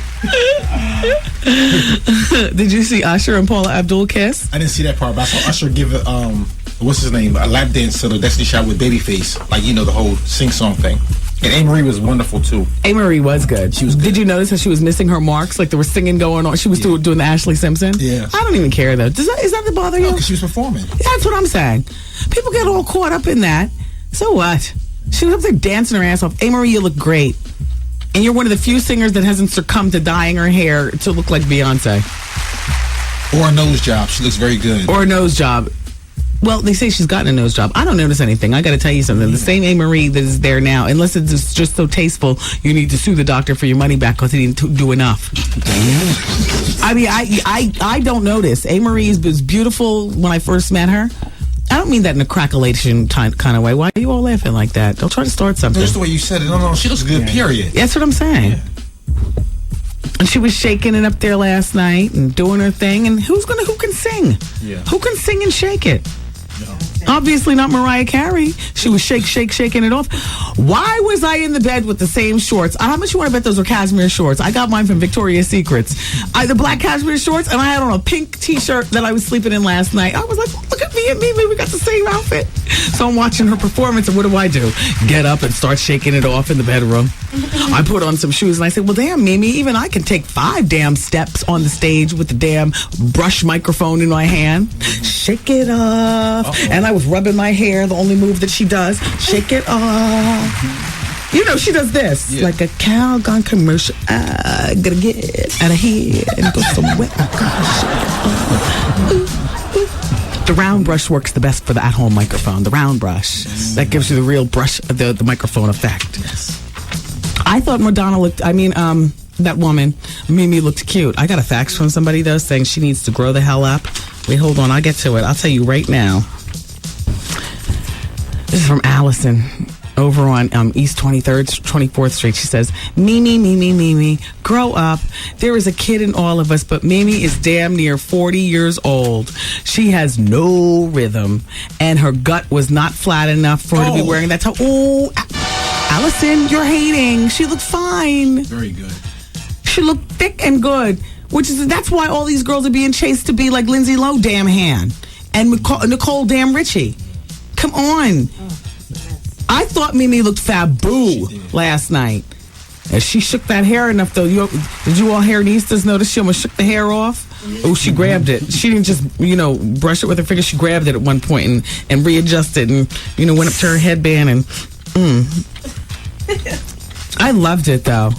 Speaker 3: Did you see Usher and Paula Abdul kiss?
Speaker 20: I didn't see that part, but I saw Usher give what's his name, a lap dance to the Destiny Child with Babyface, the whole sing-song thing. And A-Marie was wonderful too.
Speaker 3: A-Marie was good. She was good. Did you notice how she was missing her marks? Like there was singing going on. She was doing the Ashley Simpson.
Speaker 20: Yeah.
Speaker 3: I don't even care though. Is that bother you?
Speaker 20: No, because she was performing.
Speaker 3: That's what I'm saying. People get all caught up in that. So what? She was up there dancing her ass off. A-Marie, you look great. And you're one of the few singers that hasn't succumbed to dyeing her hair to look like Beyonce.
Speaker 20: Or a nose job. She looks very good.
Speaker 3: Or a nose job. Well, they say she's gotten a nose job. I don't notice anything. I got to tell you something. The same A-Marie that is there now, unless it's just so tasteful, you need to sue the doctor for your money back because he didn't do enough. I mean, I don't notice. A-Marie is beautiful when I first met her. I don't mean that in a crackalation kind of way. Why are you all laughing like that? Don't try to start something.
Speaker 20: Just the way you said it. No, she looks good, period.
Speaker 3: That's what I'm saying. And she was shaking it up there last night and doing her thing. And who can sing?
Speaker 20: Yeah.
Speaker 3: Who can sing and shake it? Obviously not Mariah Carey. She was shaking it off. Why was I in the bed with the same shorts? How much you want to bet those were cashmere shorts? I got mine from Victoria's Secrets. The black cashmere shorts, and I had on a pink t-shirt that I was sleeping in last night. I was like, look at me and Mimi, we got the same outfit. So I'm watching her performance, and what do? Get up and start shaking it off in the bedroom. I put on some shoes, and I said, well, damn, Mimi, even I can take 5 damn steps on the stage with the damn brush microphone in my hand. Shake it off. And I was rubbing my hair, the only move that she does. Shake it off. You know, she does this. Yeah. Like a Calgon commercial. I gotta get out of here and go somewhere. The round brush works the best for the at-home microphone. The round brush. Yes. That gives you the real brush, the microphone effect.
Speaker 20: Yes.
Speaker 3: I thought Madonna that woman, Mimi, looked cute. I got a fax from somebody, though, saying she needs to grow the hell up. Wait, hold on. I'll get to it. I'll tell you right now. This is from Allison over on East 24th Street. She says, Mimi, grow up. There is a kid in all of us, but Mimi is damn near 40 years old. She has no rhythm, and her gut was not flat enough for her to be wearing that top. Oh, Allison, you're hating. She looked fine.
Speaker 20: Very good.
Speaker 3: She looked thick and good, that's why all these girls are being chased to be like Lindsay Lohan and Nicole damn Richie. Come on. I thought Mimi looked faboo last night. And she shook that hair enough, though. Did you all hairistas notice she almost shook the hair off? Oh, she grabbed it. She didn't just, brush it with her finger. She grabbed it at one point and readjusted and, went up to her headband and, I loved it, though.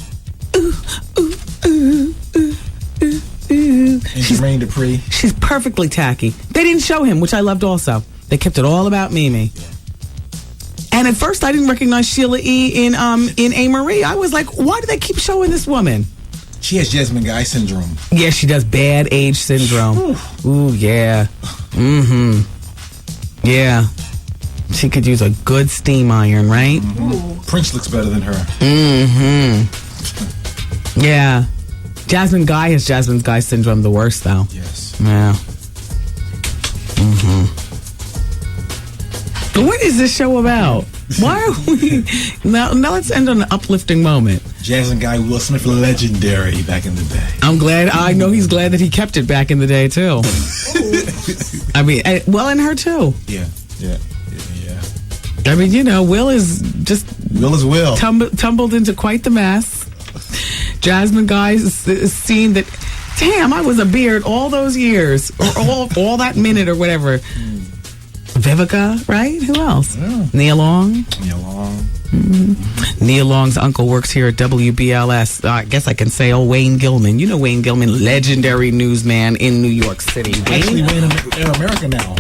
Speaker 20: And Jermaine Dupri.
Speaker 3: She's perfectly tacky. They didn't show him, which I loved also. They kept it all about Mimi. Yeah. And at first, I didn't recognize Sheila E. in A. Marie. I was like, why do they keep showing this woman?
Speaker 20: She has Jasmine Guy syndrome.
Speaker 3: Yeah, she does. Bad age syndrome. Ooh, yeah. Mm-hmm. Yeah. She could use a good steam iron, right?
Speaker 20: Mm-hmm. Prince looks better than her.
Speaker 3: Mm-hmm. Yeah. Jasmine Guy has Jasmine Guy syndrome the worst, though.
Speaker 20: Yes.
Speaker 3: Yeah. Mm-hmm. What is this show about? Why are we... Now let's end on an uplifting moment.
Speaker 20: Jasmine Guy, Will Smith, legendary back in the day.
Speaker 3: I'm glad. I know he's glad that he kept it back in the day, too. I mean, well, and her, too.
Speaker 20: Yeah.
Speaker 3: I mean, Will is just...
Speaker 20: Will is Will.
Speaker 3: Tumbled into quite the mess. Jasmine Guy's seen that, damn, I was a beard all those years. Or all that minute or whatever. Vivica, right? Who else?
Speaker 20: Yeah.
Speaker 3: Neil Long.
Speaker 20: Mm-hmm.
Speaker 3: Neil Long's uncle works here at WBLS. I guess I can say, Wayne Gilman. You know Wayne Gilman, legendary newsman in New York City.
Speaker 20: Actually, Wayne in America now.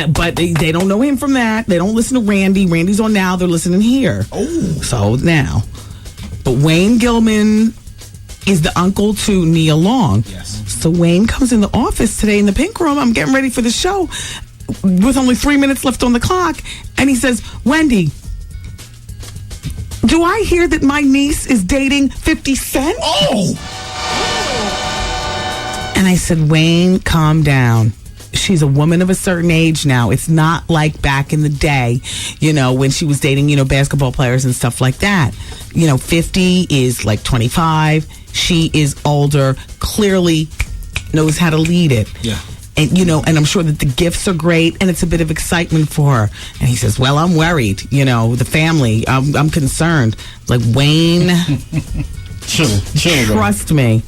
Speaker 3: But they don't know him from that. They don't listen to Randy. Randy's on Now. They're listening here.
Speaker 20: Oh.
Speaker 3: So now. But Wayne Gilman is the uncle to Neil Long.
Speaker 20: Yes.
Speaker 3: So Wayne comes in the office today in the pink room. I'm getting ready for the show with only 3 minutes left on the clock. And he says, Wendy, do I hear that my niece is dating 50 Cent?
Speaker 20: Oh!
Speaker 3: And I said, Wayne, calm down. She's a woman of a certain age now. It's not like back in the day, when she was dating, basketball players and stuff like that. 50 is like 25. She is older, clearly knows how to lead it.
Speaker 20: Yeah.
Speaker 3: And, and I'm sure that the gifts are great and it's a bit of excitement for her. And he says, well, I'm worried, the family, I'm concerned. Like, Wayne, trust me,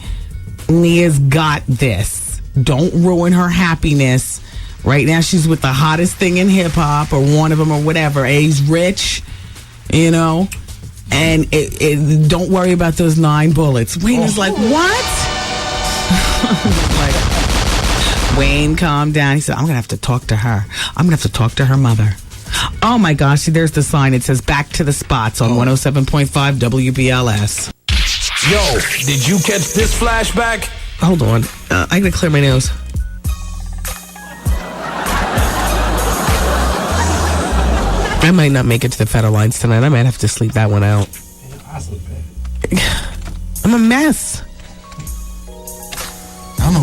Speaker 3: Nia's got this. Don't ruin her happiness. Right now, she's with the hottest thing in hip hop or one of them or whatever. And he's rich, and don't worry about those 9 bullets. Wayne is like, what? Wayne, calm down. He said, I'm going to have to talk to her. I'm going to have to talk to her mother. Oh, my gosh. There's the sign. It says back to the spots on 107.5 WBLS.
Speaker 16: Yo, did you catch this flashback?
Speaker 3: Hold on. I got to clear my nose. I might not make it to the Federal Lines tonight. I might have to sleep that one out. I'm a mess.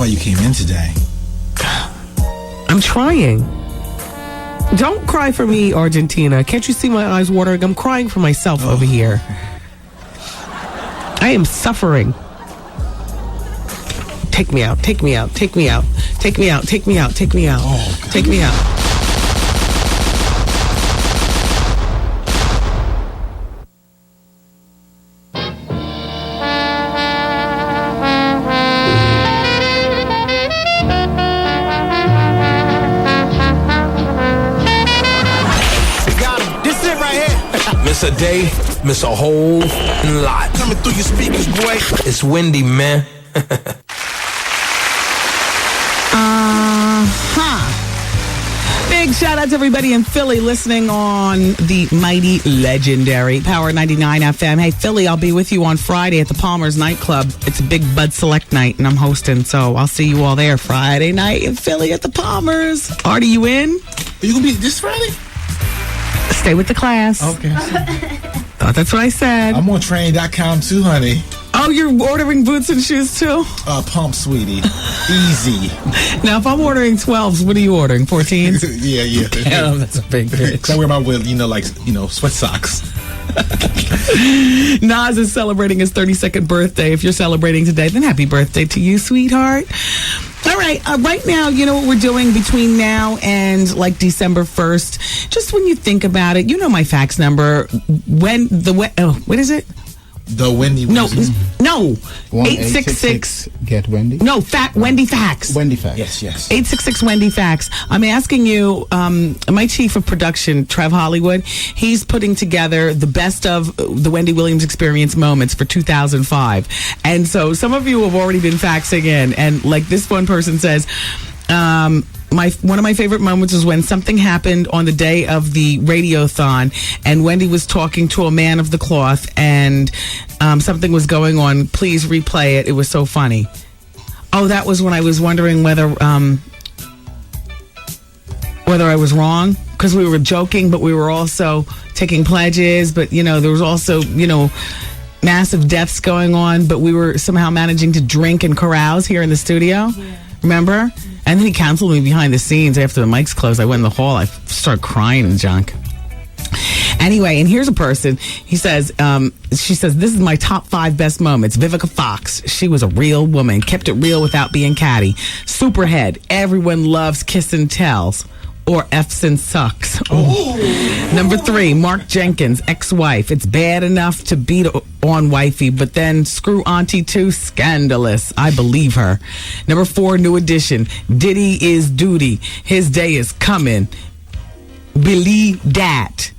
Speaker 5: why you came in today.
Speaker 3: I'm trying. Don't cry for me, Argentina. Can't you see my eyes watering? I'm crying for myself over here. I am suffering. Take me out. Take me out. Take me out. Take me out. Take me out. Take me out. Take me out.
Speaker 16: Miss a day, miss a whole lot.
Speaker 22: Coming through your speakers, boy.
Speaker 16: It's Wendy, man.
Speaker 3: Big shout out to everybody in Philly listening on the mighty, legendary Power 99 FM. Hey, Philly, I'll be with you on Friday at the Palmer's nightclub. It's a big Bud Select night, and I'm hosting, so I'll see you all there Friday night in Philly at the Palmer's. Artie, you in?
Speaker 5: Are you going to be this Friday?
Speaker 3: Stay with the class.
Speaker 5: Okay.
Speaker 3: Thought that's what I said.
Speaker 5: I'm on train.com too, honey.
Speaker 3: Oh, you're ordering boots and shoes too?
Speaker 5: Pump, sweetie. Easy.
Speaker 3: Now, if I'm ordering 12s, what are you ordering? 14s?
Speaker 5: Yeah.
Speaker 3: Damn, that's a big bitch.
Speaker 5: I wear my, sweat socks.
Speaker 3: Nas is celebrating his 32nd birthday. If you're celebrating today, then happy birthday to you, sweetheart. All right. Right now, you know what we're doing between now and like December 1st? Just when you think about it, you know my fax number. What is it?
Speaker 5: The Wendy.
Speaker 3: No.
Speaker 4: 866 get Wendy.
Speaker 3: No, Wendy fax.
Speaker 4: Wendy fax.
Speaker 5: Yes.
Speaker 3: 866 Wendy fax. I'm asking you, my chief of production, Trev Hollywood, he's putting together the best of the Wendy Williams Experience moments for 2005. And so some of you have already been faxing in, and like this one person says, one of my favorite moments was when something happened on the day of the radiothon, and Wendy was talking to a man of the cloth, and something was going on. Please replay it. It was so funny. Oh, that was when I was wondering whether I was wrong, because we were joking, but we were also taking pledges. But there was also massive deaths going on, but we were somehow managing to drink and carouse here in the studio. Yeah. Remember? And then he counseled me behind the scenes after the mics closed. I went in the hall. I started crying and junk. Anyway, and here's a person. She says, this is my top 5 best moments. Vivica Fox. She was a real woman. Kept it real without being catty. Superhead. Everyone loves kiss and tells. Or F's and sucks. Oh. Number 3, Mark Jenkins, ex-wife. It's bad enough to beat on wifey, but then screw auntie too. Scandalous. I believe her. Number 4, New Edition. Diddy is duty. His day is coming. Believe that.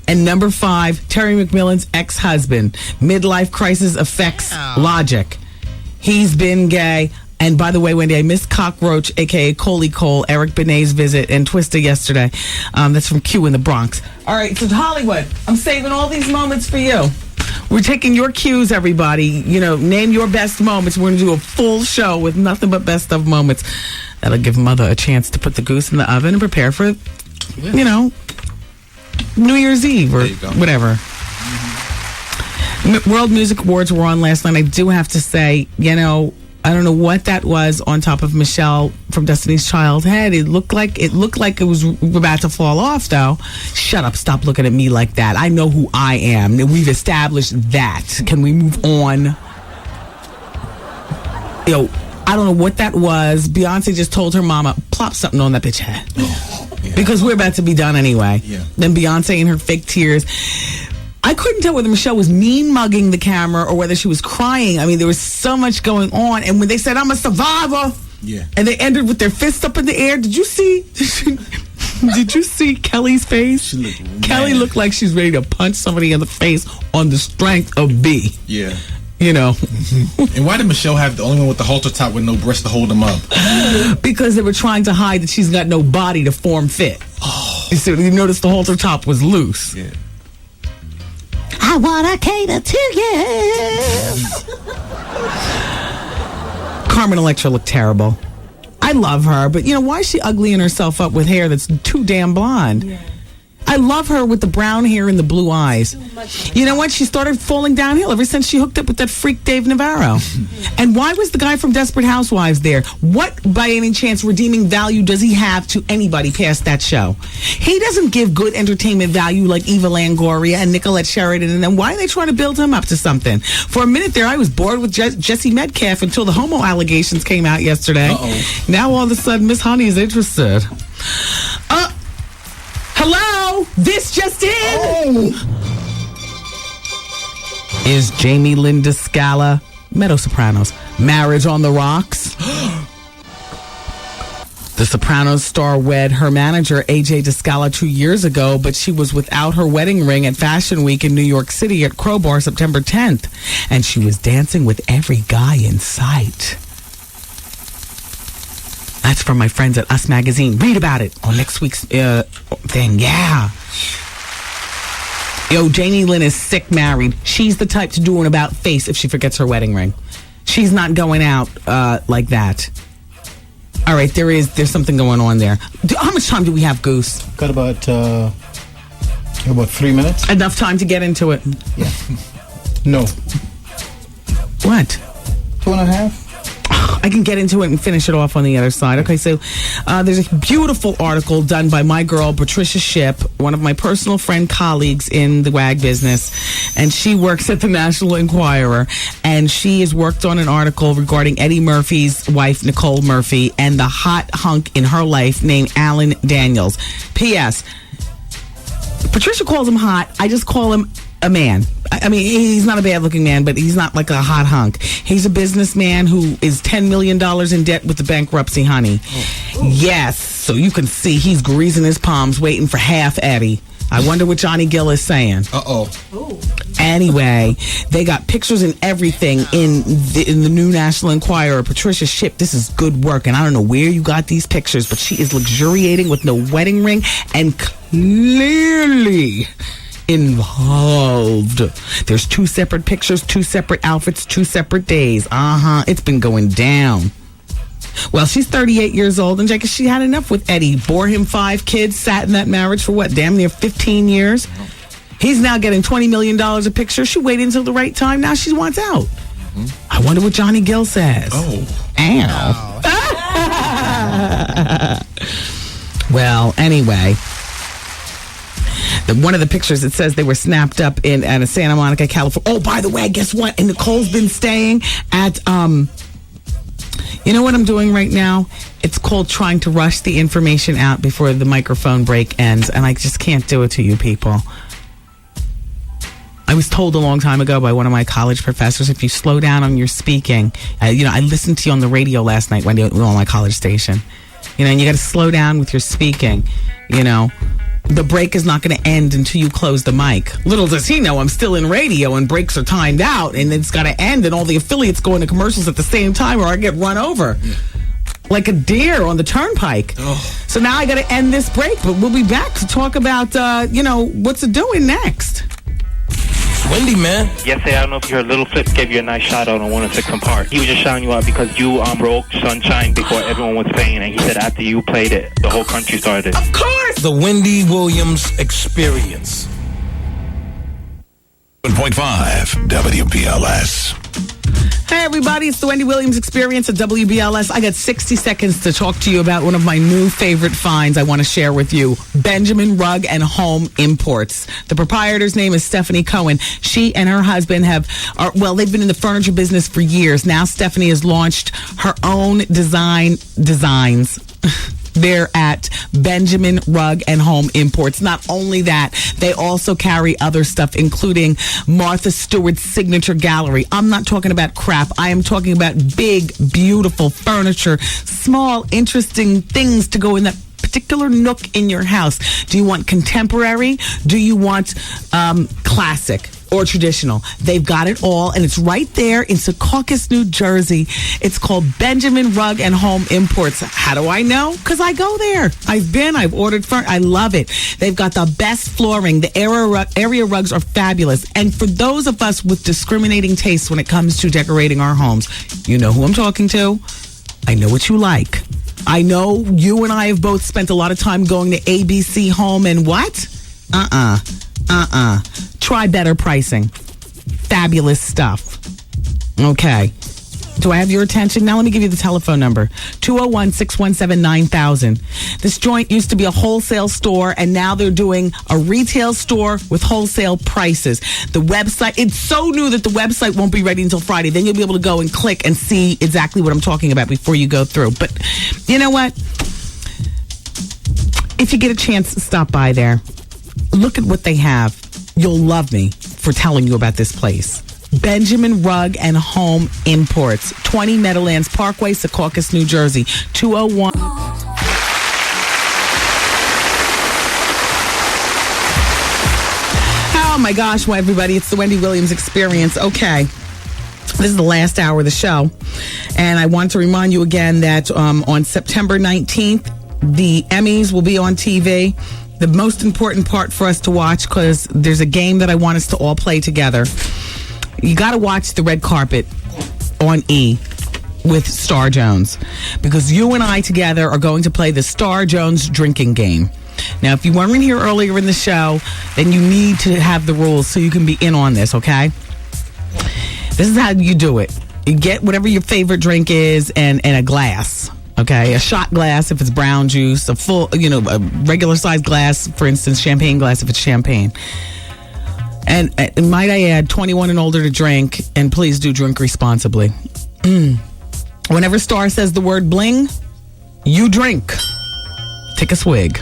Speaker 3: And number 5, Terry McMillan's ex-husband. Midlife crisis affects logic. He's been gay. And by the way, Wendy, I missed Cockroach, a.k.a. Coley Cole, Eric Benet's visit, and Twista yesterday. That's from Q in the Bronx. All right, so Hollywood, I'm saving all these moments for you. We're taking your cues, everybody. Name your best moments. We're going to do a full show with nothing but best of moments. That'll give Mother a chance to put the goose in the oven and prepare for, New Year's Eve or whatever. World Music Awards were on last night. I do have to say, I don't know what that was on top of Michelle from Destiny's Child's head. It looked like it was about to fall off, though. Shut up. Stop looking at me like that. I know who I am. We've established that. Can we move on? I don't know what that was. Beyonce just told her mama, plop something on that bitch head. Because we're about to be done anyway. Yeah. Then Beyonce and her fake tears. I couldn't tell whether Michelle was mean mugging the camera or whether she was crying. I mean, there was so much going on. And when they said, I'm a survivor, and they ended with their fists up in the air, did you see Kelly's face? Kelly looked like she's ready to punch somebody in the face on the strength of B.
Speaker 5: Yeah.
Speaker 3: And
Speaker 5: why did Michelle have the only one with the halter top with no breast to hold him up?
Speaker 3: Because they were trying to hide that she's got no body to form fit. Oh. So you notice the halter top was loose. Yeah. I want to cater to you. Carmen Electra looked terrible. I love her, but why is she uglying herself up with hair that's too damn blonde? Yeah. I love her with the brown hair and the blue eyes. You know what? She started falling downhill ever since she hooked up with that freak Dave Navarro. And why was the guy from Desperate Housewives there? What, by any chance, redeeming value does he have to anybody past that show? He doesn't give good entertainment value like Eva Longoria and Nicolette Sheridan. And then why are they trying to build him up to something? For a minute there, I was bored with Jesse Metcalf until the homo allegations came out yesterday. Now all of a sudden, Miss Honey is interested. Hello? This just in! Is Jamie Lynn Scala, Meadow Sopranos, marriage on the rocks? The Sopranos star wed her manager, AJ DeScala, 2 years ago, but she was without her wedding ring at Fashion Week in New York City at Crowbar September 10th. And she was dancing with every guy in sight. That's from my friends at Us Magazine. Read about it on next week's thing. Yeah. Yo, Jamie Lynn is sick married. She's the type to do an about face if she forgets her wedding ring. She's not going out like that. All right, there's something going on there. How much time do we have, Goose?
Speaker 4: Got about 3 minutes.
Speaker 3: Enough time to get into it.
Speaker 4: Yeah. No.
Speaker 3: What?
Speaker 4: 2.5.
Speaker 3: I can get into it and finish it off on the other side. Okay, so there's a beautiful article done by my girl, Patricia Shipp, one of my personal friend colleagues in the WAG business, and she works at the National Enquirer, and she has worked on an article regarding Eddie Murphy's wife, Nicole Murphy, and the hot hunk in her life named Alan Daniels. P.S. Patricia calls him hot. I just call him a man. I mean, he's not a bad-looking man, but he's not like a hot hunk. He's a businessman who is $10 million in debt with the bankruptcy, honey. Yes, so you can see he's greasing his palms waiting for half Eddie. I wonder what Johnny Gill is saying. Anyway, they got pictures and everything in the new National Enquirer. Patricia Shipp, this is good work, and I don't know where you got these pictures, but she is luxuriating with no wedding ring and clearly involved. There's 2 separate pictures, 2 separate outfits, 2 separate days. It's been going down. Well, she's 38 years old, and Jake, she had enough with Eddie. Bore him 5 kids, sat in that marriage for what, damn near 15 years? He's now getting $20 million a picture. She waited until the right time. Now she wants out. I wonder what Johnny Gill says. Ow. Well, anyway, one of the pictures, it says they were snapped up at Santa Monica, California. Oh, by the way, guess what? And Nicole's been staying at, you know what I'm doing right now? It's called trying to rush the information out before the microphone break ends, and I just can't do it to you people. I was told a long time ago by one of my college professors, if you slow down on your speaking, I listened to you on the radio last night, Wendy, on my college station, and you got to slow down with your speaking, The break is not going to end until you close the mic. Little does he know I'm still in radio and breaks are timed out and it's got to end and all the affiliates go into commercials at the same time or I get run over. Like a deer on the turnpike. So now I got to end this break, but we'll be back to talk about, what's it doing next.
Speaker 22: Wendy, man.
Speaker 8: Yesterday, I don't know if you heard, Little Flip gave you a nice shout out on 106 and Park. He was just shouting you out because you broke Sunshine before everyone was playing, and he said after you played it, the whole country started.
Speaker 3: Of course!
Speaker 22: The Wendy Williams Experience.
Speaker 1: 1.5 WBLS.
Speaker 3: Hey everybody, it's the Wendy Williams Experience at WBLS. I got 60 seconds to talk to you about one of my new favorite finds I want to share with you. Benjamin Rug and Home Imports. The proprietor's name is Stephanie Cohen. She and her husband they've been in the furniture business for years. Now Stephanie has launched her own designs. They're at Benjamin Rug and Home Imports. Not only that, they also carry other stuff, including Martha Stewart's Signature Gallery. I'm not talking about crap. I am talking about big, beautiful furniture, small, interesting things to go in that particular nook in your house. Do you want contemporary? Do you want classic? Or traditional. They've got it all, and it's right there in Secaucus, New Jersey. It's called Benjamin Rug and Home Imports. How do I know? Because I go there. I've ordered I love it. They've got the best flooring. The area rugs are fabulous. And for those of us with discriminating tastes when it comes to decorating our homes, you know who I'm talking to. I know what you like. I know you and I have both spent a lot of time going to ABC Home and what? Try better pricing. Fabulous stuff. Okay. Do I have your attention? Now let me give you the telephone number. 201-617-9000. This joint used to be a wholesale store, and now they're doing a retail store with wholesale prices. The website, it's so new that the website won't be ready until Friday. Then you'll be able to go and click and see exactly what I'm talking about before you go through. But you know what? If you get a chance to stop by there, look at what they have. You'll love me for telling you about this place. Benjamin Rug and Home Imports, 20 Meadowlands Parkway, Secaucus, New Jersey, 201. Oh my gosh, well, everybody, it's the Wendy Williams Experience. Okay. This is the last hour of the show. And I want to remind you again that on September 19th, the Emmys will be on TV. The most important part for us to watch, because there's a game that I want us to all play together. You got to watch the red carpet on E with Star Jones, because you and I together are going to play the Star Jones drinking game. Now, if you weren't here earlier in the show, then you need to have the rules so you can be in on this, okay? This is how you do it. You get whatever your favorite drink is and a glass, okay? A shot glass if it's brown juice, a full, a regular size glass, for instance, champagne glass if it's champagne. And might I add, 21 and older to drink, and please do drink responsibly. Whenever Star says the word bling, you drink. Take a swig.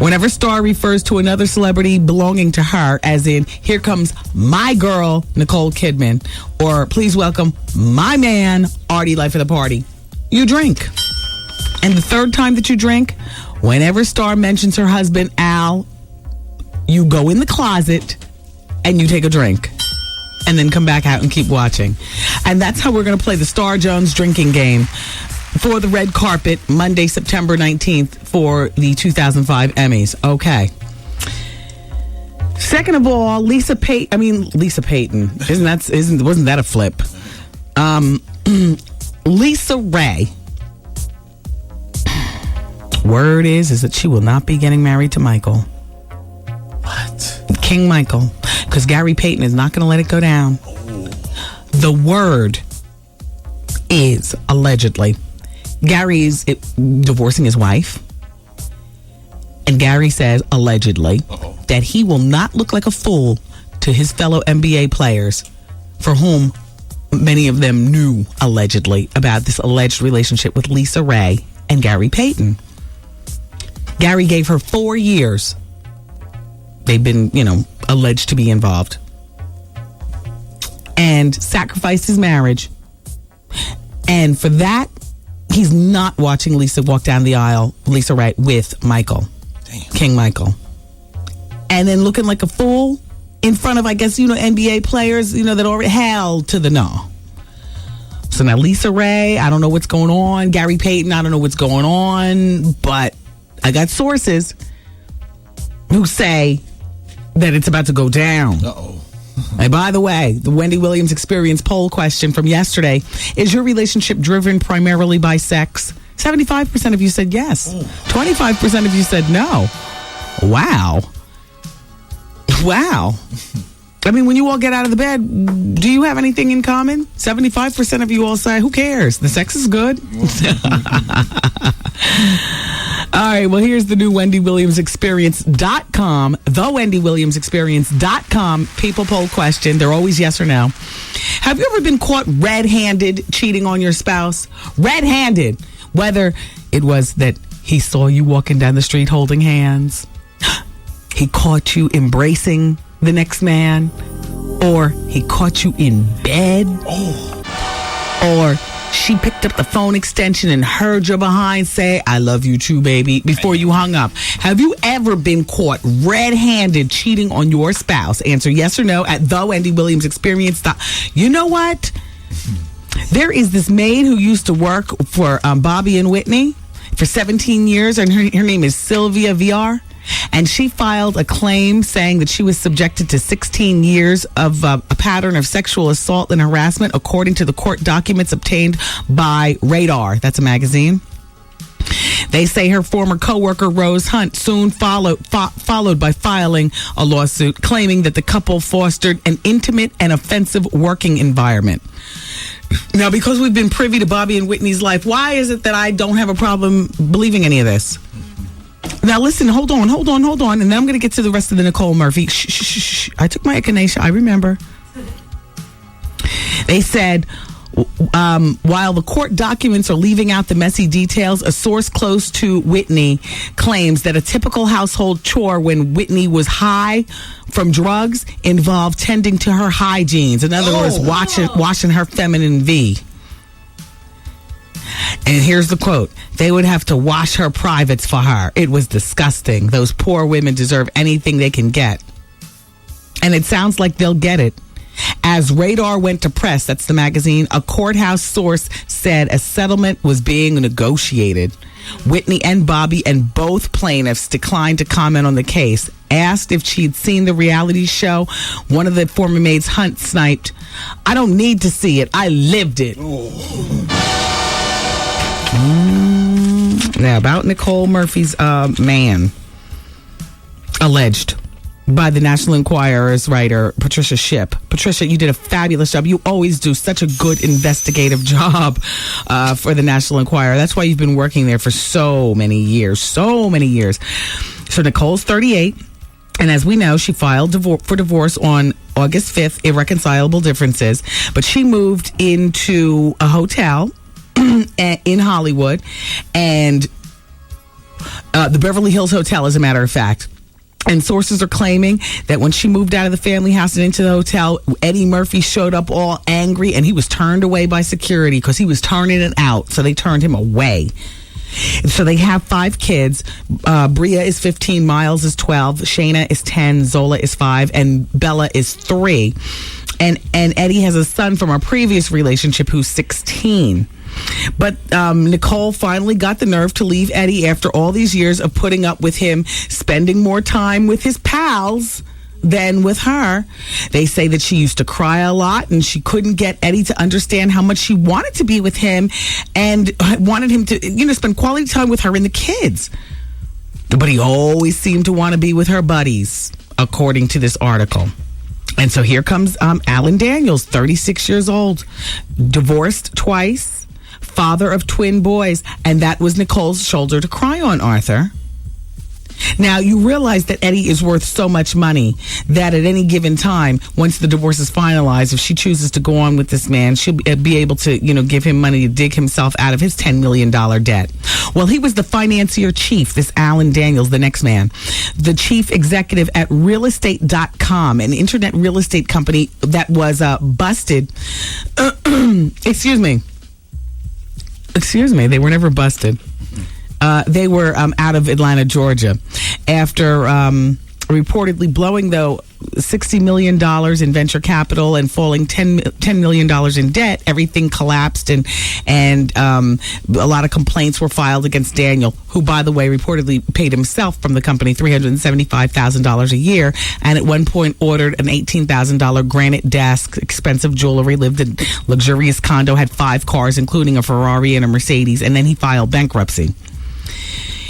Speaker 3: Whenever Star refers to another celebrity belonging to her, as in, here comes my girl, Nicole Kidman, or please welcome my man, Artie, life of the party, you drink. And the third time that you drink, whenever Star mentions her husband, Al, you go in the closet and you take a drink, and then come back out and keep watching. And that's how we're going to play the Star Jones drinking game for the red carpet Monday, September 19th for the 2005 Emmys. Okay. Second of all, Lisa Payton. Wasn't that a flip? Lisa Ray. Word is that she will not be getting married to Michael. What? King Michael. Because Gary Payton is not going to let it go down. The word is, allegedly, Gary is divorcing his wife. And Gary says, allegedly, that he will not look like a fool to his fellow NBA players, for whom many of them knew, allegedly, about this alleged relationship with Lisa Ray and Gary Payton. Gary gave her 4 years. They've been, alleged to be involved, and sacrificed his marriage. And for that, he's not watching Lisa walk down the aisle, Lisa Ray, with Michael. Damn. King Michael. And then looking like a fool in front of, I guess, NBA players, that already held to the no. So now Lisa Ray, I don't know what's going on. Gary Payton, I don't know what's going on. But I got sources who say that it's about to go down. Uh-oh. And by the way, the Wendy Williams Experience poll question from yesterday: is your relationship driven primarily by sex? 75% of you said yes. 25% of you said no. Wow. I mean, when you all get out of the bed, do you have anything in common? 75% of you all say, who cares? The sex is good. All right, well, here's the new WendyWilliamsExperience.com, TheWendyWilliamsExperience.com people poll question. They're always yes or no. Have you ever been caught red-handed cheating on your spouse? Red-handed. Whether it was that he saw you walking down the street holding hands, he caught you embracing the next man, or he caught you in bed, or she picked up the phone extension and heard your behind say, I love you too, baby, before you hung up. Have you ever been caught red-handed cheating on your spouse? Answer yes or no at TheWendyWilliamsExperience. You know what? There is this maid who used to work for Bobby and Whitney for 17 years, and her name is Sylvia VR. And she filed a claim saying that she was subjected to 16 years of a pattern of sexual assault and harassment, according to the court documents obtained by Radar. That's a magazine. They say her former coworker Rose Hunt soon followed by filing a lawsuit claiming that the couple fostered an intimate and offensive working environment. Now, because we've been privy to Bobby and Whitney's life, why is it that I don't have a problem believing any of this? Now, listen, hold on. And then I'm going to get to the rest of the Nicole Murphy. Shh. I took my echinacea. I remember. They said, while the court documents are leaving out the messy details, a source close to Whitney claims that a typical household chore when Whitney was high from drugs involved tending to her hygiene. In other words, washing her feminine V. And here's the quote. They would have to wash her privates for her. It was disgusting. Those poor women deserve anything they can get. And it sounds like they'll get it. As Radar went to press, that's the magazine, a courthouse source said a settlement was being negotiated. Whitney and Bobby and both plaintiffs declined to comment on the case. Asked if she'd seen the reality show, one of the former maids, Hunt, sniped, "I don't need to see it. I lived it." Now, about Nicole Murphy's man, alleged by the National Enquirer's writer, Patricia Shipp. Patricia, you did a fabulous job. You always do such a good investigative job for the National Enquirer. That's why you've been working there for so many years. So Nicole's 38. And as we know, she filed for divorce on August 5th, irreconcilable differences. But she moved into a hotel in Hollywood, and the Beverly Hills Hotel, as a matter of fact. And sources are claiming that when she moved out of the family house and into the hotel, Eddie Murphy showed up all angry, and he was turned away by security because he was turning it out. So they turned him away. So they have 5 kids. Bria is 15, Miles is 12, Shayna is 10, Zola is 5, and Bella is 3. And Eddie has a son from our previous relationship who's 16. But Nicole finally got the nerve to leave Eddie after all these years of putting up with him spending more time with his pals than with her. They say that she used to cry a lot, and she couldn't get Eddie to understand how much she wanted to be with him and wanted him to, spend quality time with her and the kids. But he always seemed to want to be with her buddies, according to this article. And so here comes Alan Daniels, 36 years old, divorced twice, father of twin boys, and that was Nicole's shoulder to cry on, Arthur. Now, you realize that Eddie is worth so much money that at any given time, once the divorce is finalized, if she chooses to go on with this man, she'll be able to, give him money to dig himself out of his $10 million debt. Well, he was the financier chief, this Alan Daniels, the next man, the chief executive at realestate.com, an internet real estate company that was busted. Excuse me, they were never busted. They were out of Atlanta, Georgia, after reportedly blowing, though, $60 million in venture capital and falling $10 million in debt. Everything collapsed, and a lot of complaints were filed against Daniel, who, by the way, reportedly paid himself from the company $375,000 a year, and at one point ordered an $18,000 granite desk, expensive jewelry, lived in luxurious condo, had 5 cars, including a Ferrari and a Mercedes, and then he filed bankruptcy.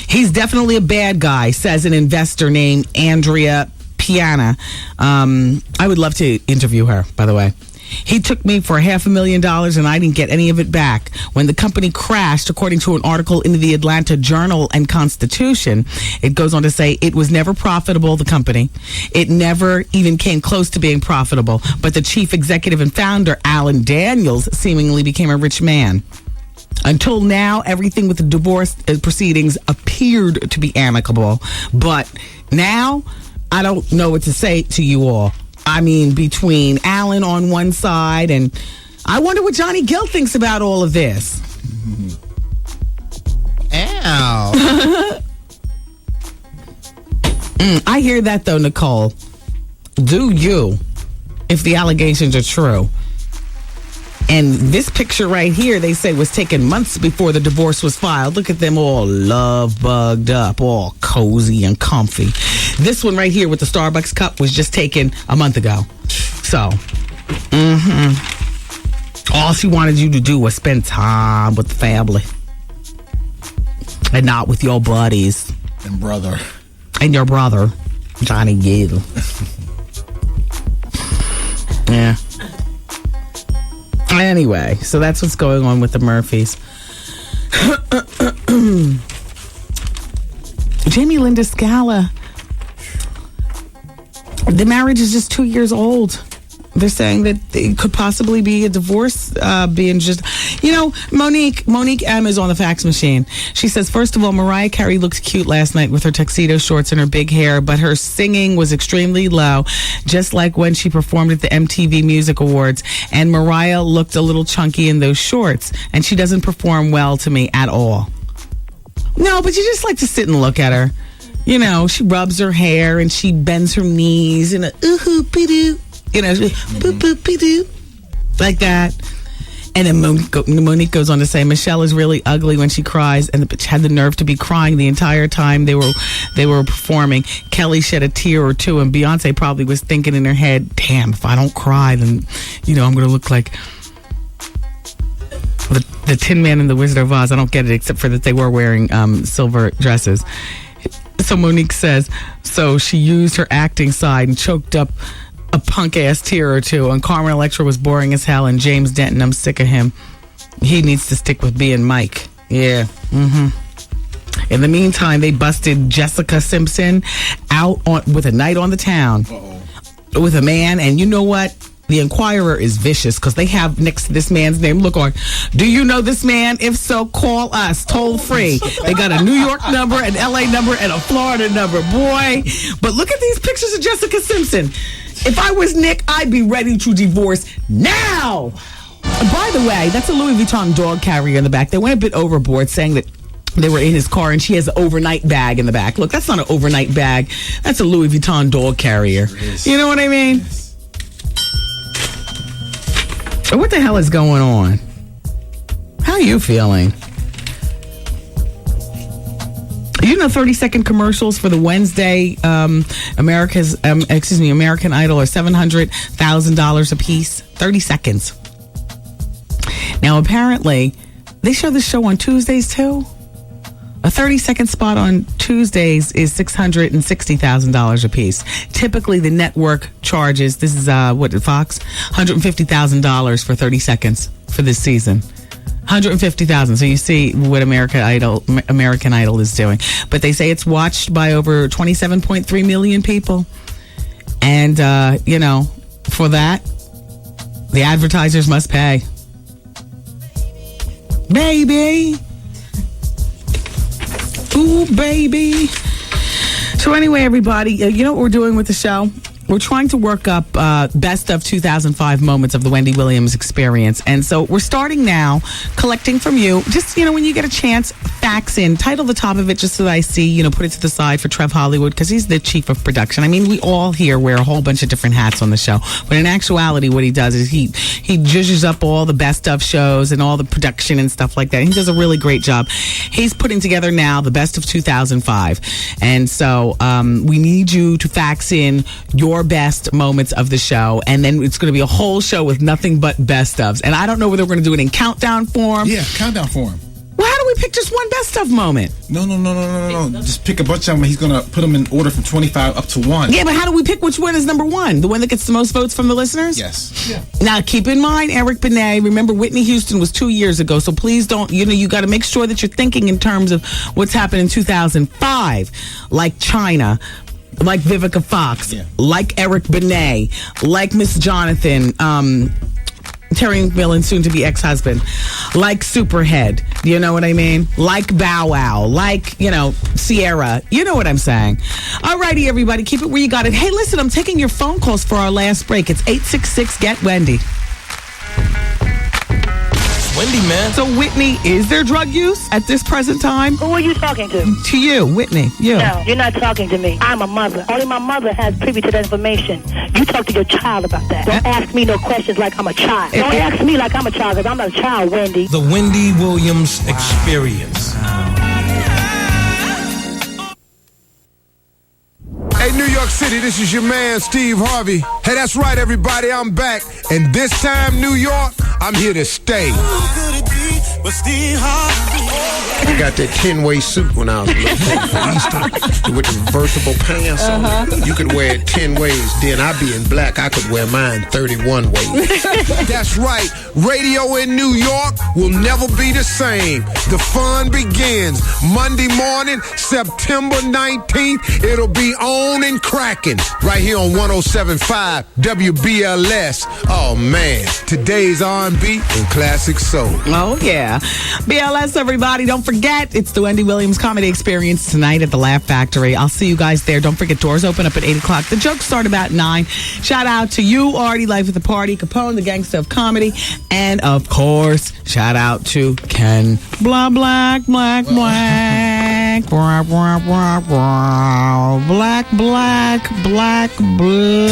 Speaker 3: He's definitely a bad guy, says an investor named Andrea Piana. I would love to interview her, by the way. He took me for $500,000 and I didn't get any of it back. When the company crashed, according to an article in the Atlanta Journal and Constitution, it goes on to say it was never profitable, the company. It never even came close to being profitable. But the chief executive and founder, Alan Daniels, seemingly became a rich man. Until now, everything with the divorce proceedings appeared to be amicable. But now, I don't know what to say to you all. I mean, between Alan on one side, and I wonder what Johnny Gill thinks about all of this.
Speaker 4: Ow.
Speaker 3: I hear that, though, Nicole. Do you, if the allegations are true? And this picture right here, they say, was taken months before the divorce was filed. Look at them all love-bugged up, all cozy and comfy. This one right here with the Starbucks cup was just taken a month ago. So, all she wanted you to do was spend time with the family. And not with your buddies.
Speaker 20: And brother.
Speaker 3: And your brother, Johnny Gill. Yeah. Anyway, so that's what's going on with the Murphys. Jamie Linda Scala. The marriage is just 2 years old. They're saying that it could possibly be a divorce, being just, Monique M is on the fax machine. She says, first of all, Mariah Carey looked cute last night with her tuxedo shorts and her big hair, but her singing was extremely low, just like when she performed at the MTV Music Awards. And Mariah looked a little chunky in those shorts, and she doesn't perform well to me at all. No, but you just like to sit and look at her. She rubs her hair and she bends her knees and ooh-hoo-pee-doo. Boop-boop-pee-doo. Like that. And then Monique goes on to say, Michelle is really ugly when she cries, and the bitch had the nerve to be crying the entire time they were performing. Kelly shed a tear or two, and Beyonce probably was thinking in her head, damn, if I don't cry, then, I'm going to look like the Tin Man and the Wizard of Oz. I don't get it, except for that they were wearing silver dresses. So Monique says, so she used her acting side and choked up a punk-ass tear or two, and Carmen Electra was boring as hell, and James Denton, I'm sick of him. He needs to stick with being Mike. Yeah. In the meantime, they busted Jessica Simpson out with a night on the town. With a man, and you know what? The Inquirer is vicious because they have next to this man's name, look on, do you know this man? If so, call us toll free. They got a New York number, an LA number, and a Florida number. Boy, but look at these pictures of Jessica Simpson. If I was Nick, I'd be ready to divorce now. By the way, that's a Louis Vuitton dog carrier in the back. They went a bit overboard saying that they were in his car and she has an overnight bag in the back. Look, that's not an overnight bag. That's a Louis Vuitton dog carrier. You know what I mean? What the hell is going on? How are you feeling? 30-second commercials for the Wednesday American Idol are $700,000 a piece. 30 seconds. Now, apparently, they show this show on Tuesdays, too. A 30-second spot on Tuesdays is $660,000 a piece. Typically, the network charges, this is, Fox? $150,000 for 30 seconds for this season. $150,000. So you see what American Idol is doing. But they say it's watched by over 27.3 million people. And, for that, the advertisers must pay. Baby. Ooh, baby. So anyway, everybody, you know what we're doing with the show? We're trying to work up best of 2005 moments of the Wendy Williams experience. And so we're starting now, collecting from you. Just, when you get a chance, fax in. Title the top of it just so that I see, put it to the side for Trev Hollywood because he's the chief of production. I mean, we all here wear a whole bunch of different hats on the show. But in actuality, what he does is he zhuzhes up all the best of shows and all the production and stuff like that. He does a really great job. He's putting together now the best of 2005. And so we need you to fax in your best moments of the show, and then it's going to be a whole show with nothing but best ofs. And I don't know whether we're going to do it in countdown form.
Speaker 20: Yeah, countdown form.
Speaker 3: Well, how do we pick just one best of moment?
Speaker 20: No. Just pick a bunch of them. He's going to put them in order from 25 up to 1.
Speaker 3: Yeah, but how do we pick which one is number 1? The one that gets the most votes from the listeners?
Speaker 20: Yes.
Speaker 3: Yeah. Now, keep in mind, Eric Benet, remember Whitney Houston was 2 years ago, so please don't, you got to make sure that you're thinking in terms of what's happened in 2005, like China, like Vivica Fox, like Eric Benet, like Miss Jonathan, Terry McMillan, soon to be ex-husband, like Superhead, you know what I mean? Like Bow Wow, like, Sierra, you know what I'm saying? Alrighty, everybody, keep it where you got it. Hey, listen, I'm taking your phone calls for our last break. It's 866-GET-WENDY.
Speaker 22: Wendy, man.
Speaker 3: So, Whitney, is there drug use at this present time?
Speaker 7: Who are you talking to?
Speaker 3: To you, Whitney. You.
Speaker 7: No, you're not talking to me. I'm a mother. Only my mother has privy to that information. You talk to your child about that. Don't ask me no questions like I'm a child. Don't ask me like I'm a child, because I'm not a child, Wendy.
Speaker 22: The Wendy Williams Experience.
Speaker 9: Hey, New York City, this is your man, Steve Harvey. Hey, that's right, everybody, I'm back. And this time, New York, I'm here to stay.
Speaker 1: Who could it be? but still hard.
Speaker 9: I got that 10-way suit when I was little for Easter with the reversible pants on it. You could wear it 10 ways. Then I being black, I could wear mine 31 ways. That's right. Radio in New York will never be the same. The fun begins Monday morning, September 19th. It'll be on and cracking right here on 107.5 WBLS. Oh man, today's R&B and classic soul.
Speaker 3: Oh yeah, BLS everybody. Don't forget, it's the Wendy Williams Comedy Experience tonight at the Laugh Factory. I'll see you guys there. Don't forget, doors open up at 8 o'clock. The jokes start about 9. Shout out to you, Artie, Life at the Party, Capone, the Gangsta of Comedy, and of course, shout out to Ken, blah, black, black, black, blah, blah, blah, blah, black, black, black, black.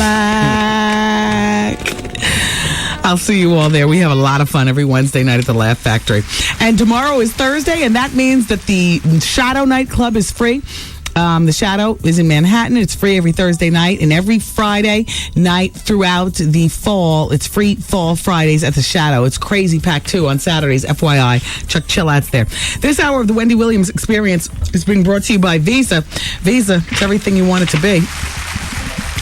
Speaker 3: I'll see you all there. We have a lot of fun every Wednesday night at the Laugh Factory. And tomorrow is Thursday, and that means that the Shadow Nightclub is free. The Shadow is in Manhattan. It's free every Thursday night, and every Friday night throughout the fall, it's free fall Fridays at the Shadow. It's crazy packed too on Saturdays, FYI. Chuck Chillat's there. This hour of the Wendy Williams Experience is being brought to you by Visa. Visa, it's everything you want it to be.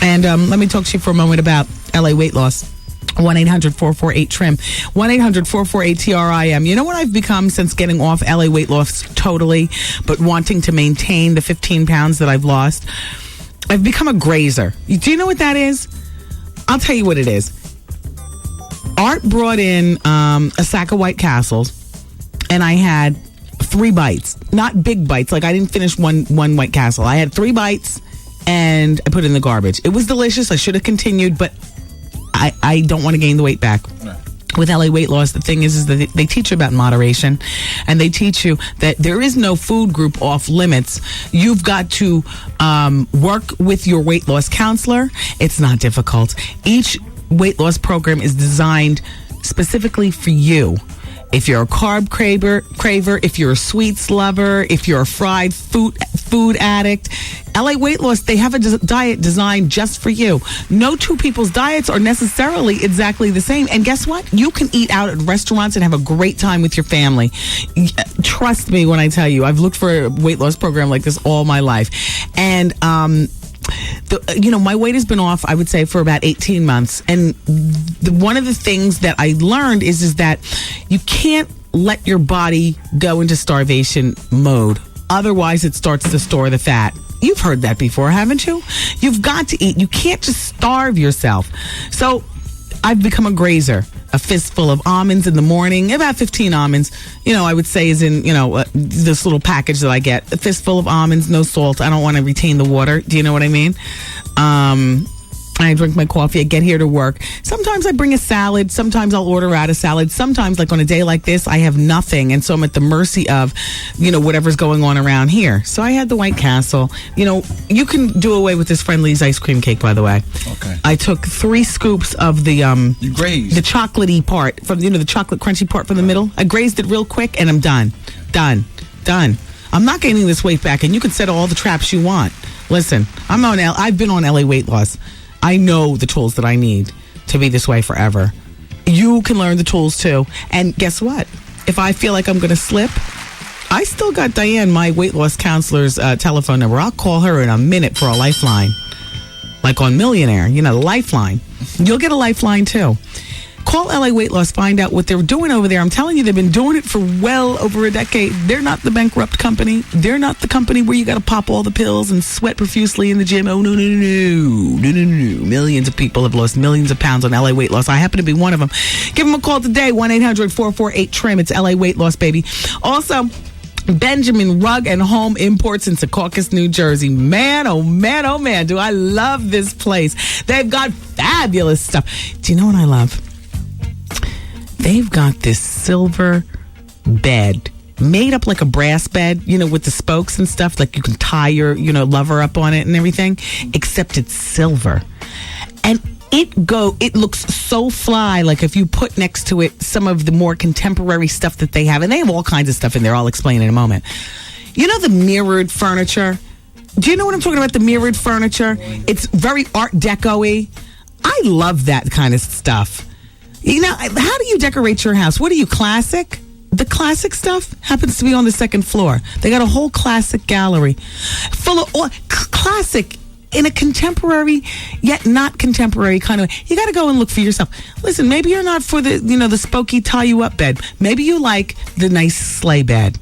Speaker 3: And let me talk to you for a moment about LA weight loss. 1-800-448-TRIM. 1-800-448-TRIM. You know what I've become since getting off LA weight loss totally, but wanting to maintain the 15 pounds that I've lost? I've become a grazer. Do you know what that is? I'll tell you what it is. Art brought in a sack of White Castles, and I had 3 bites. Not big bites. Like, I didn't finish one White Castle. I had 3 bites, and I put it in the garbage. It was delicious. I should have continued, but I don't want to gain the weight back. Right. With LA weight loss, the thing is that they teach you about moderation, and they teach you that there is no food group off limits. You've got to work with your weight loss counselor. It's not difficult. Each weight loss program is designed specifically for you. If you're a carb craver, if you're a sweets lover, if you're a fried food addict, LA Weight Loss, they have a diet designed just for you. No two people's diets are necessarily exactly the same. And guess what? You can eat out at restaurants and have a great time with your family. Trust me when I tell you, I've looked for a weight loss program like this all my life. And, my weight has been off, I would say, for about 18 months. And one of the things that I learned is that you can't let your body go into starvation mode. Otherwise, it starts to store the fat. You've heard that before, haven't you? You've got to eat. You can't just starve yourself. So I've become a grazer. A fistful of almonds in the morning, about 15 almonds, I would say is in, this little package that I get. A fistful of almonds, no salt. I don't want to retain the water. Do you know what I mean? I drink my coffee. I get here to work. Sometimes I bring a salad. Sometimes I'll order out a salad. Sometimes, like on a day like this, I have nothing. And so I'm at the mercy of, whatever's going on around here. So I had the White Castle. You can do away with this Friendly's ice cream cake, by the way. Okay. I took 3 scoops of the chocolatey part from, the chocolate crunchy part from the middle. I grazed it real quick and I'm done. Done. I'm not gaining this weight back, and you can set all the traps you want. Listen, I've been on LA weight loss. I know the tools that I need to be this way forever. You can learn the tools too. And guess what? If I feel like I'm going to slip, I still got Diane, my weight loss counselor's telephone number. I'll call her in a minute for a lifeline. Like on Millionaire, the lifeline. You'll get a lifeline too. Call LA Weight Loss, find out what they're doing over there. I'm telling you, they've been doing it for well over a decade. They're not the bankrupt company. They're not the company where you got to pop all the pills and sweat profusely in the gym. Oh, no. Millions of people have lost millions of pounds on LA Weight Loss. I happen to be one of them. Give them a call today, 1-800-448-TRIM. It's LA Weight Loss, baby. Also, Benjamin Rug and Home Imports in Secaucus, New Jersey. Man, oh man, do I love this place. They've got fabulous stuff. Do you know what I love? They've got this silver bed made up like a brass bed, with the spokes and stuff. Like you can tie your, lover up on it and everything, except it's silver. And it looks so fly. Like if you put next to it some of the more contemporary stuff that they have, and they have all kinds of stuff in there. I'll explain in a moment. The mirrored furniture. Do you know what I'm talking about? The mirrored furniture. It's very Art Deco-y. I love that kind of stuff. How do you decorate your house? What are you, classic? The classic stuff happens to be on the second floor. They got a whole classic gallery full of classic in a contemporary yet not contemporary kind of. You got to go and look for yourself. Listen, maybe you're not for the the spooky tie you up bed. Maybe you like the nice sleigh bed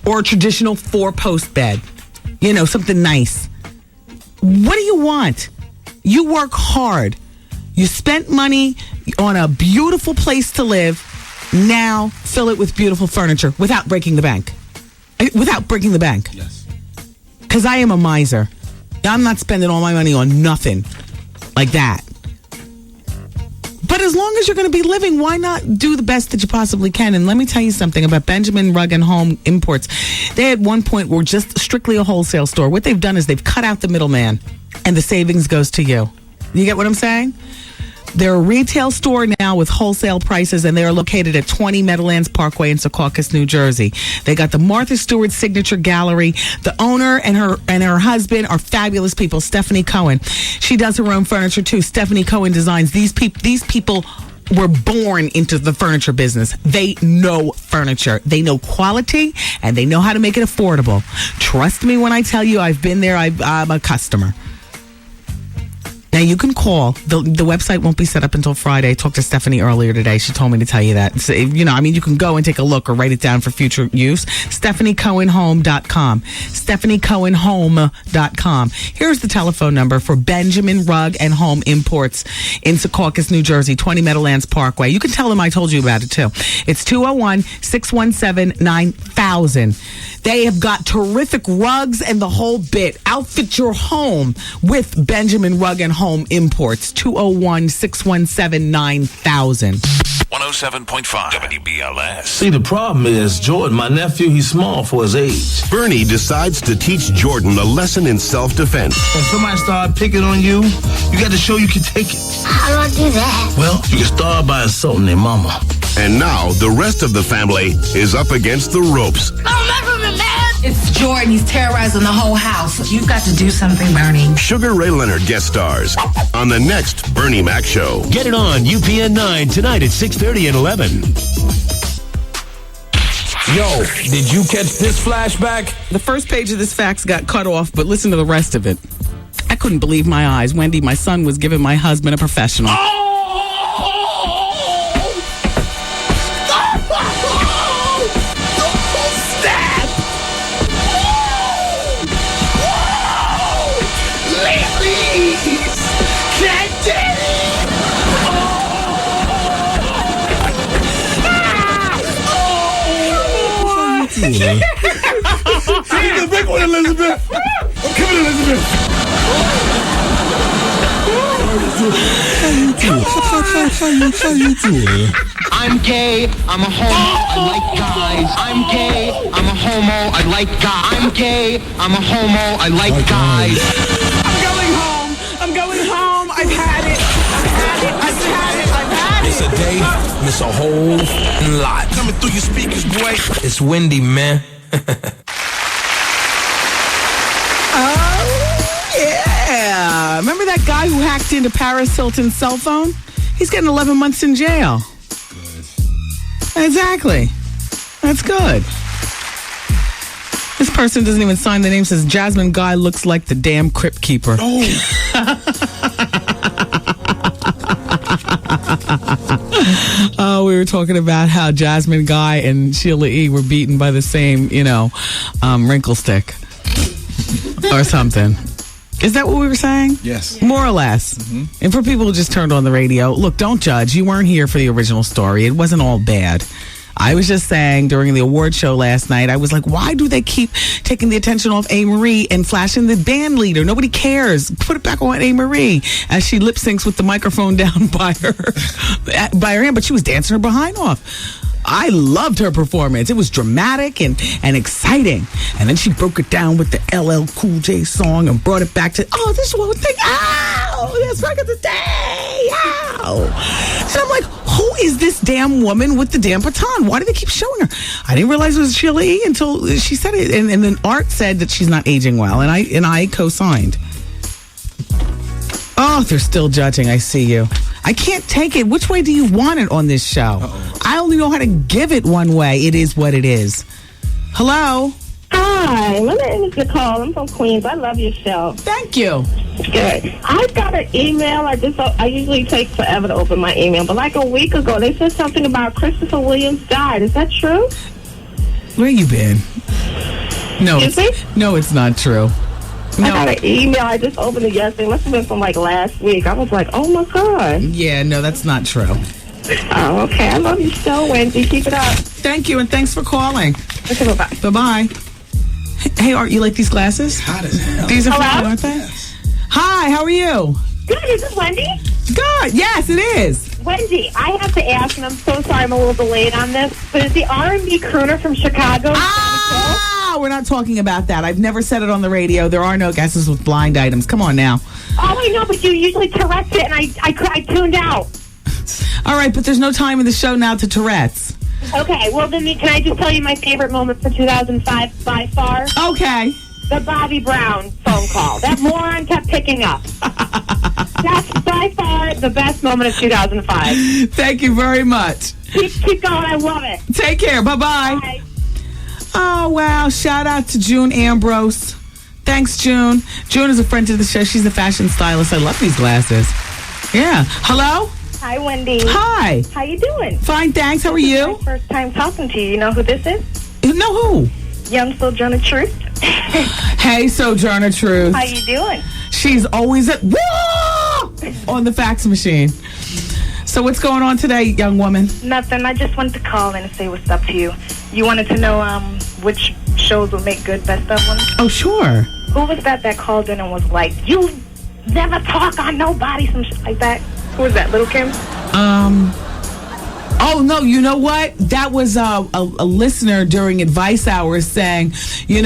Speaker 3: or a traditional 4-post bed. Something nice. What do you want? You work hard. You spent money on a beautiful place to live. Now fill it with beautiful furniture without breaking the bank. Yes. Because I am a miser. I'm not spending all my money on nothing like that. But as long as you're going to be living, why not do the best that you possibly can? And let me tell you something about Benjamin Rug and Home Imports. They at one point were just strictly a wholesale store. What they've done is they've cut out the middleman, and the savings goes to you. You get what I'm saying? They're a retail store now with wholesale prices, and they are located at 20 Meadowlands Parkway in Secaucus, New Jersey. They got the Martha Stewart Signature Gallery. The owner and her husband are fabulous people. Stephanie Cohen. She does her own furniture too. Stephanie Cohen designs. These people were born into the furniture business. They know furniture. They know quality, and they know how to make it affordable. Trust me when I tell you I've been there. I'm a customer. Now, you can call. The website won't be set up until Friday. I talked to Stephanie earlier today. She told me to tell you that. So, you can go and take a look or write it down for future use. StephanieCohenHome.com. StephanieCohenHome.com. Here's the telephone number for Benjamin Rug and Home Imports in Secaucus, New Jersey, 20 Meadowlands Parkway. You can tell them I told you about it, too. It's 201-617-9000. They have got terrific rugs and the whole bit. Outfit your home with Benjamin Rug and Home Imports. 201-617-9000.
Speaker 1: 107.5 WBLS.
Speaker 22: See, the problem is, Jordan, my nephew, he's small for his age.
Speaker 2: Bernie decides to teach Jordan a lesson in self-defense.
Speaker 22: When somebody start picking on you, you got to show you can take it.
Speaker 10: How do I do that?
Speaker 22: Well, you can start by insulting their mama.
Speaker 2: And now, the rest of the family is up against the ropes.
Speaker 10: It's Jordan. He's terrorizing the whole house. You've got to do something, Bernie.
Speaker 2: Sugar Ray Leonard guest stars on the next Bernie Mac Show.
Speaker 11: Get it on UPN 9 tonight at 6:30 and 11.
Speaker 22: Yo, did you catch this flashback?
Speaker 3: The first page of this fax got cut off, but listen to the rest of it. I couldn't believe my eyes. Wendy, my son was giving my husband a professional.
Speaker 5: He's the big one, Elizabeth. Oh, come on, Elizabeth. How you doing?
Speaker 24: I'm gay. I'm a homo. I like guys. I'm gay. I'm a homo. I like guys. I'm gay. I'm a homo. I like guys.
Speaker 3: I'm going home. I'm going home. I've had it.
Speaker 22: It's a day, miss a whole lot.
Speaker 16: Coming through your speakers, boy.
Speaker 22: It's Wendy, man.
Speaker 3: Oh, yeah. Remember that guy who hacked into Paris Hilton's cell phone? He's getting 11 months in jail. Good. Exactly. That's good. This person doesn't even sign the name. Says Jasmine Guy looks like the damn crypt keeper. Oh. We were talking about how Jasmine Guy and Sheila E. were beaten by the same, wrinkle stick or something. Is that what we were saying?
Speaker 5: Yes.
Speaker 3: More or less. Mm-hmm. And for people who just turned on the radio, look, don't judge. You weren't here for the original story. It wasn't all bad. I was just saying during the award show last night, I was like, why do they keep taking the attention off A-Marie and flashing the band leader? Nobody cares. Put it back on A-Marie as she lip syncs with the microphone down by her hand, but she was dancing her behind off. I loved her performance. It was dramatic and exciting. And then she broke it down with the LL Cool J song and brought it back to, this one thing. That's back of the day. And I'm like, who is this damn woman with the damn baton? Why do they keep showing her? I didn't realize it was Sheila E. until she said it. And then Art said that she's not aging well. And I co-signed. Oh, they're still judging. I see you. I can't take it. Which way do you want it on this show? I only know how to give it one way. It is what it is. Hello?
Speaker 13: Hi, my name is Nicole. I'm from Queens. I love your show.
Speaker 3: Thank you.
Speaker 13: Good. I got an email. I usually take forever to open my email, but like a week ago, they said something about Christopher Williams died. Is that true?
Speaker 3: Where you been? No, it's not true. No.
Speaker 13: I got an email. I just opened it yesterday. It must have been from like last week. I was like, oh my God.
Speaker 3: Yeah, no, that's not true.
Speaker 13: Oh, okay. I love your show, Wendy. Keep it up.
Speaker 3: Thank you, and thanks for calling.
Speaker 13: Okay, bye-bye.
Speaker 3: Bye-bye. Hey, Art, you like these glasses?
Speaker 20: Hot as hell.
Speaker 3: These are
Speaker 13: Hello?
Speaker 3: fun, aren't they? Hi, how are you?
Speaker 13: Good. Is this Wendy?
Speaker 3: Good. Yes, it is.
Speaker 13: Wendy, I have to ask, and I'm so sorry I'm a little delayed on this, but is the R&B crooner from Chicago?
Speaker 3: We're not talking about that. I've never said it on the radio. There are no guesses with blind items. Come on now.
Speaker 13: Oh, I know, but you usually Tourette's it, and I tuned out.
Speaker 3: All right, but there's no time in the show now to Tourette's.
Speaker 13: Okay, well, then can I just tell you my favorite moment for 2005 by far?
Speaker 3: Okay.
Speaker 13: The Bobby Brown phone call. That moron kept picking up. That's by far the best moment of 2005.
Speaker 3: Thank you very much.
Speaker 13: Keep going. I love it.
Speaker 3: Take care. Bye-bye.
Speaker 13: Bye.
Speaker 3: Oh, wow. Shout out to June Ambrose. Thanks, June. June is a friend to the show. She's a fashion stylist. I love these glasses. Yeah. Hello?
Speaker 13: Hi, Wendy.
Speaker 3: Hi.
Speaker 13: How you doing?
Speaker 3: Fine, thanks. How are you?
Speaker 13: This is my first time talking to you. You know who this is?
Speaker 3: Know who?
Speaker 13: Young Sojourner Truth.
Speaker 3: Hey, Sojourner Truth.
Speaker 13: How you doing?
Speaker 3: She's always at on the fax machine. So what's going on today, young woman?
Speaker 13: Nothing. I just wanted to call in and say what's up to you. You wanted to know which shows will make good best of ones?
Speaker 3: Oh, sure.
Speaker 13: Who was that called in and was like, you never talk on nobody, some shit like that? Who was that, Little Kim?
Speaker 3: Oh, no, you know what? That was a listener during Advice Hours saying, you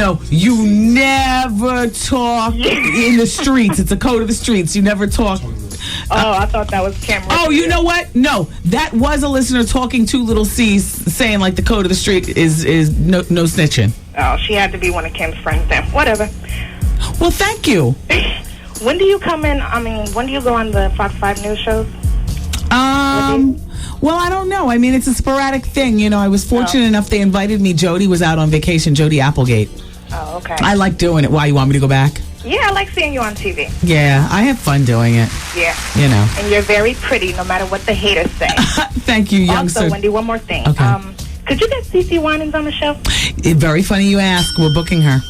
Speaker 3: never talk in the streets. It's a code of the streets. You never talk.
Speaker 13: I thought that was Cameron.
Speaker 3: Oh, you know what? No, that was a listener talking to Little C's saying, like, the code of the street is no snitching.
Speaker 13: Oh, she had to be one of Kim's friends then. Whatever.
Speaker 3: Well, thank you.
Speaker 13: When do you come in? When do you go on the Fox 5 News shows?
Speaker 3: Well, I don't know. I mean, it's a sporadic thing. I was fortunate enough they invited me. Jody was out on vacation, Jody Applegate.
Speaker 13: Oh, okay.
Speaker 3: I like doing it. Why, you want me to go back?
Speaker 13: Yeah, I like seeing you on TV.
Speaker 3: Yeah, I have fun doing it.
Speaker 13: Yeah.
Speaker 3: And
Speaker 13: you're very pretty, no matter what the haters say.
Speaker 3: Thank you, youngster.
Speaker 13: Also, Wendy, one more thing.
Speaker 3: Okay.
Speaker 13: Could you get CeCe Winans on the show?
Speaker 3: Very funny you ask. We're booking her.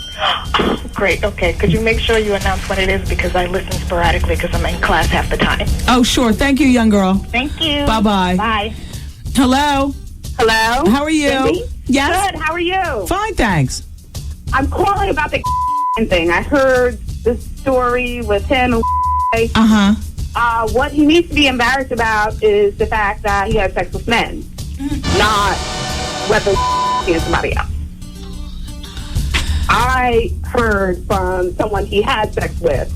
Speaker 13: Great. Okay. Could you make sure you announce when it is, because I listen sporadically because I'm in class half the time.
Speaker 3: Oh, sure. Thank you, young girl.
Speaker 13: Thank you.
Speaker 3: Bye-bye.
Speaker 13: Bye.
Speaker 3: Hello?
Speaker 13: Hello?
Speaker 3: How are you?
Speaker 13: Cindy?
Speaker 3: Yes?
Speaker 13: Good. How are you?
Speaker 3: Fine, thanks.
Speaker 13: I'm calling about the thing. I heard the story with him and what he needs to be embarrassed about is the fact that he had sex with men, not whether he is somebody else. I heard from someone he had sex with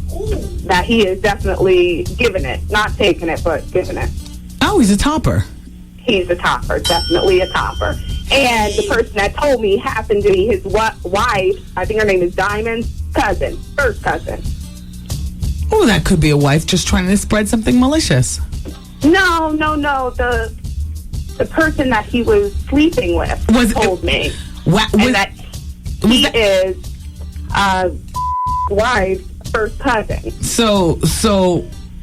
Speaker 13: that he is definitely giving it, not taking it, but giving it.
Speaker 3: Oh, he's a topper.
Speaker 13: He's a topper, definitely a topper. And the person that told me happened to be his wife. I think her name is Diamond's cousin, first cousin.
Speaker 3: Oh, that could be a wife just trying to spread something malicious.
Speaker 13: No. The person that he was sleeping with told me. That he is wife's first cousin.
Speaker 3: So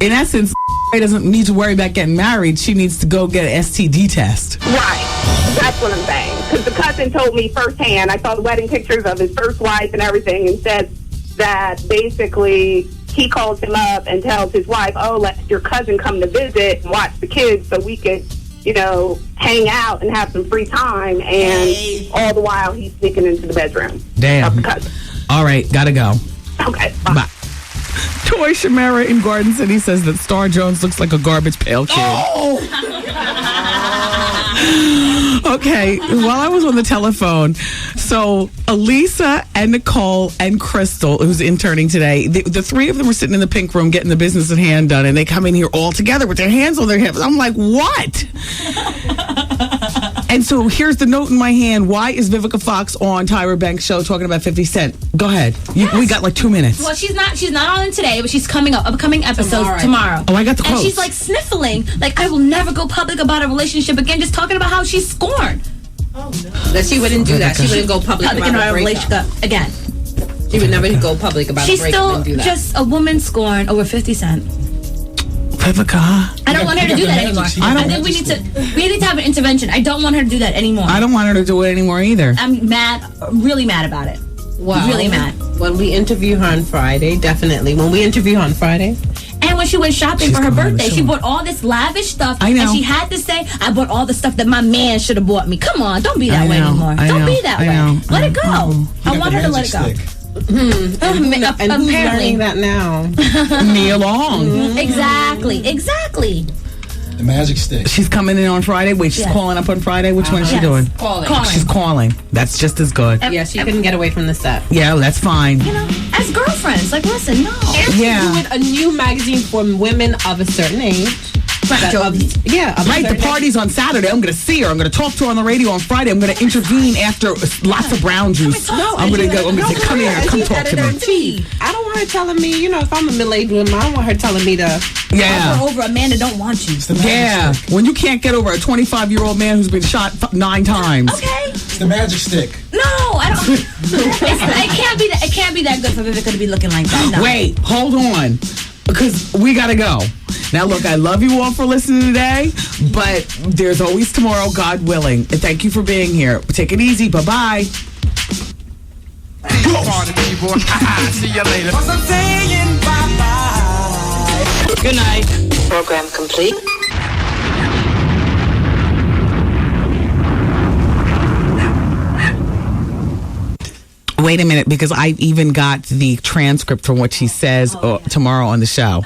Speaker 3: in essence, he doesn't need to worry about getting married. She needs to go get an STD test.
Speaker 13: Right. That's what I'm saying. Because the cousin told me firsthand, I saw the wedding pictures of his first wife and everything, and said that basically he calls him up and tells his wife, oh, let your cousin come to visit and watch the kids so we could, hang out and have some free time. And all the while he's sneaking into the bedroom.
Speaker 3: Damn.
Speaker 13: Of the cousin.
Speaker 3: All right, gotta go.
Speaker 13: Okay, bye.
Speaker 3: Toy Shamara in Garden City says that Star Jones looks like a garbage pail kid.
Speaker 13: Oh!
Speaker 3: Okay, while I was on the telephone, so Elisa and Nicole and Crystal, who's interning today, the three of them were sitting in the pink room getting the business at hand done, and they come in here all together with their hands on their hips. I'm like, what? And so here's the note in my hand. Why is Vivica Fox on Tyra Banks' show talking about 50 Cent? Go ahead. We got like 2 minutes.
Speaker 14: Well, she's not on today, but she's coming up. Upcoming episodes tomorrow.
Speaker 3: Oh, I got the quotes.
Speaker 14: And she's like sniffling, like, I will never go public about a relationship again, just talking about how she's scorned.
Speaker 15: Oh, no. That she wouldn't do that. She wouldn't go public about a
Speaker 14: relationship again.
Speaker 15: She would never go public about a breakup and do that.
Speaker 14: She's still just a woman scorned over 50 Cent.
Speaker 3: Vivica.
Speaker 14: I don't want her to do that anymore. I think we need to have an intervention. I don't want her to do that anymore.
Speaker 3: I don't want her to do it anymore either.
Speaker 14: I'm mad, really mad about it.
Speaker 15: Wow.
Speaker 14: Really mad.
Speaker 15: When we interview her on Friday, definitely. When we interview her on Friday.
Speaker 14: And when she went shopping for her birthday, she bought all this lavish stuff.
Speaker 3: I know.
Speaker 14: And she had to say, I bought all the stuff that my man should have bought me. Come on, don't be that way anymore. Don't be that way. Let it go. I want her to let it go.
Speaker 15: And who's learning that now?
Speaker 3: Me along.
Speaker 14: Exactly.
Speaker 20: The magic stick.
Speaker 3: She's coming in on Friday. Wait, she's calling up on Friday. Which one is she doing?
Speaker 15: Calling.
Speaker 3: She's calling. That's just as good.
Speaker 15: Yeah, she couldn't get away from the set.
Speaker 3: Yeah, that's fine.
Speaker 14: You know, as girlfriends, like, listen, no.
Speaker 15: And she's doing a new magazine for women of a certain age.
Speaker 3: Right, the party's on Saturday. I'm going to see her. I'm going to talk to her on the radio on Friday. I'm going to intervene after lots of brown juice. I'm going to say, come here, come talk to me.
Speaker 15: I don't want her telling me, if I'm a middle-aged woman, I don't want her telling me to
Speaker 14: over a man that don't want you.
Speaker 3: Yeah, when you can't get over a 25-year-old man who's been shot 9 times.
Speaker 14: Okay.
Speaker 20: It's the magic stick.
Speaker 14: No, I don't. It can't be that good for Vivica to be looking like that. No.
Speaker 3: Wait, hold on. Because we got to go. Now, look, I love you all for listening today, but there's always tomorrow, God willing. And thank you for being here. Take it easy. Bye-bye.
Speaker 1: See you later. I'm saying bye-bye.
Speaker 19: Good night. Program complete.
Speaker 3: Wait a minute, because I even got the transcript from what she says tomorrow on the show,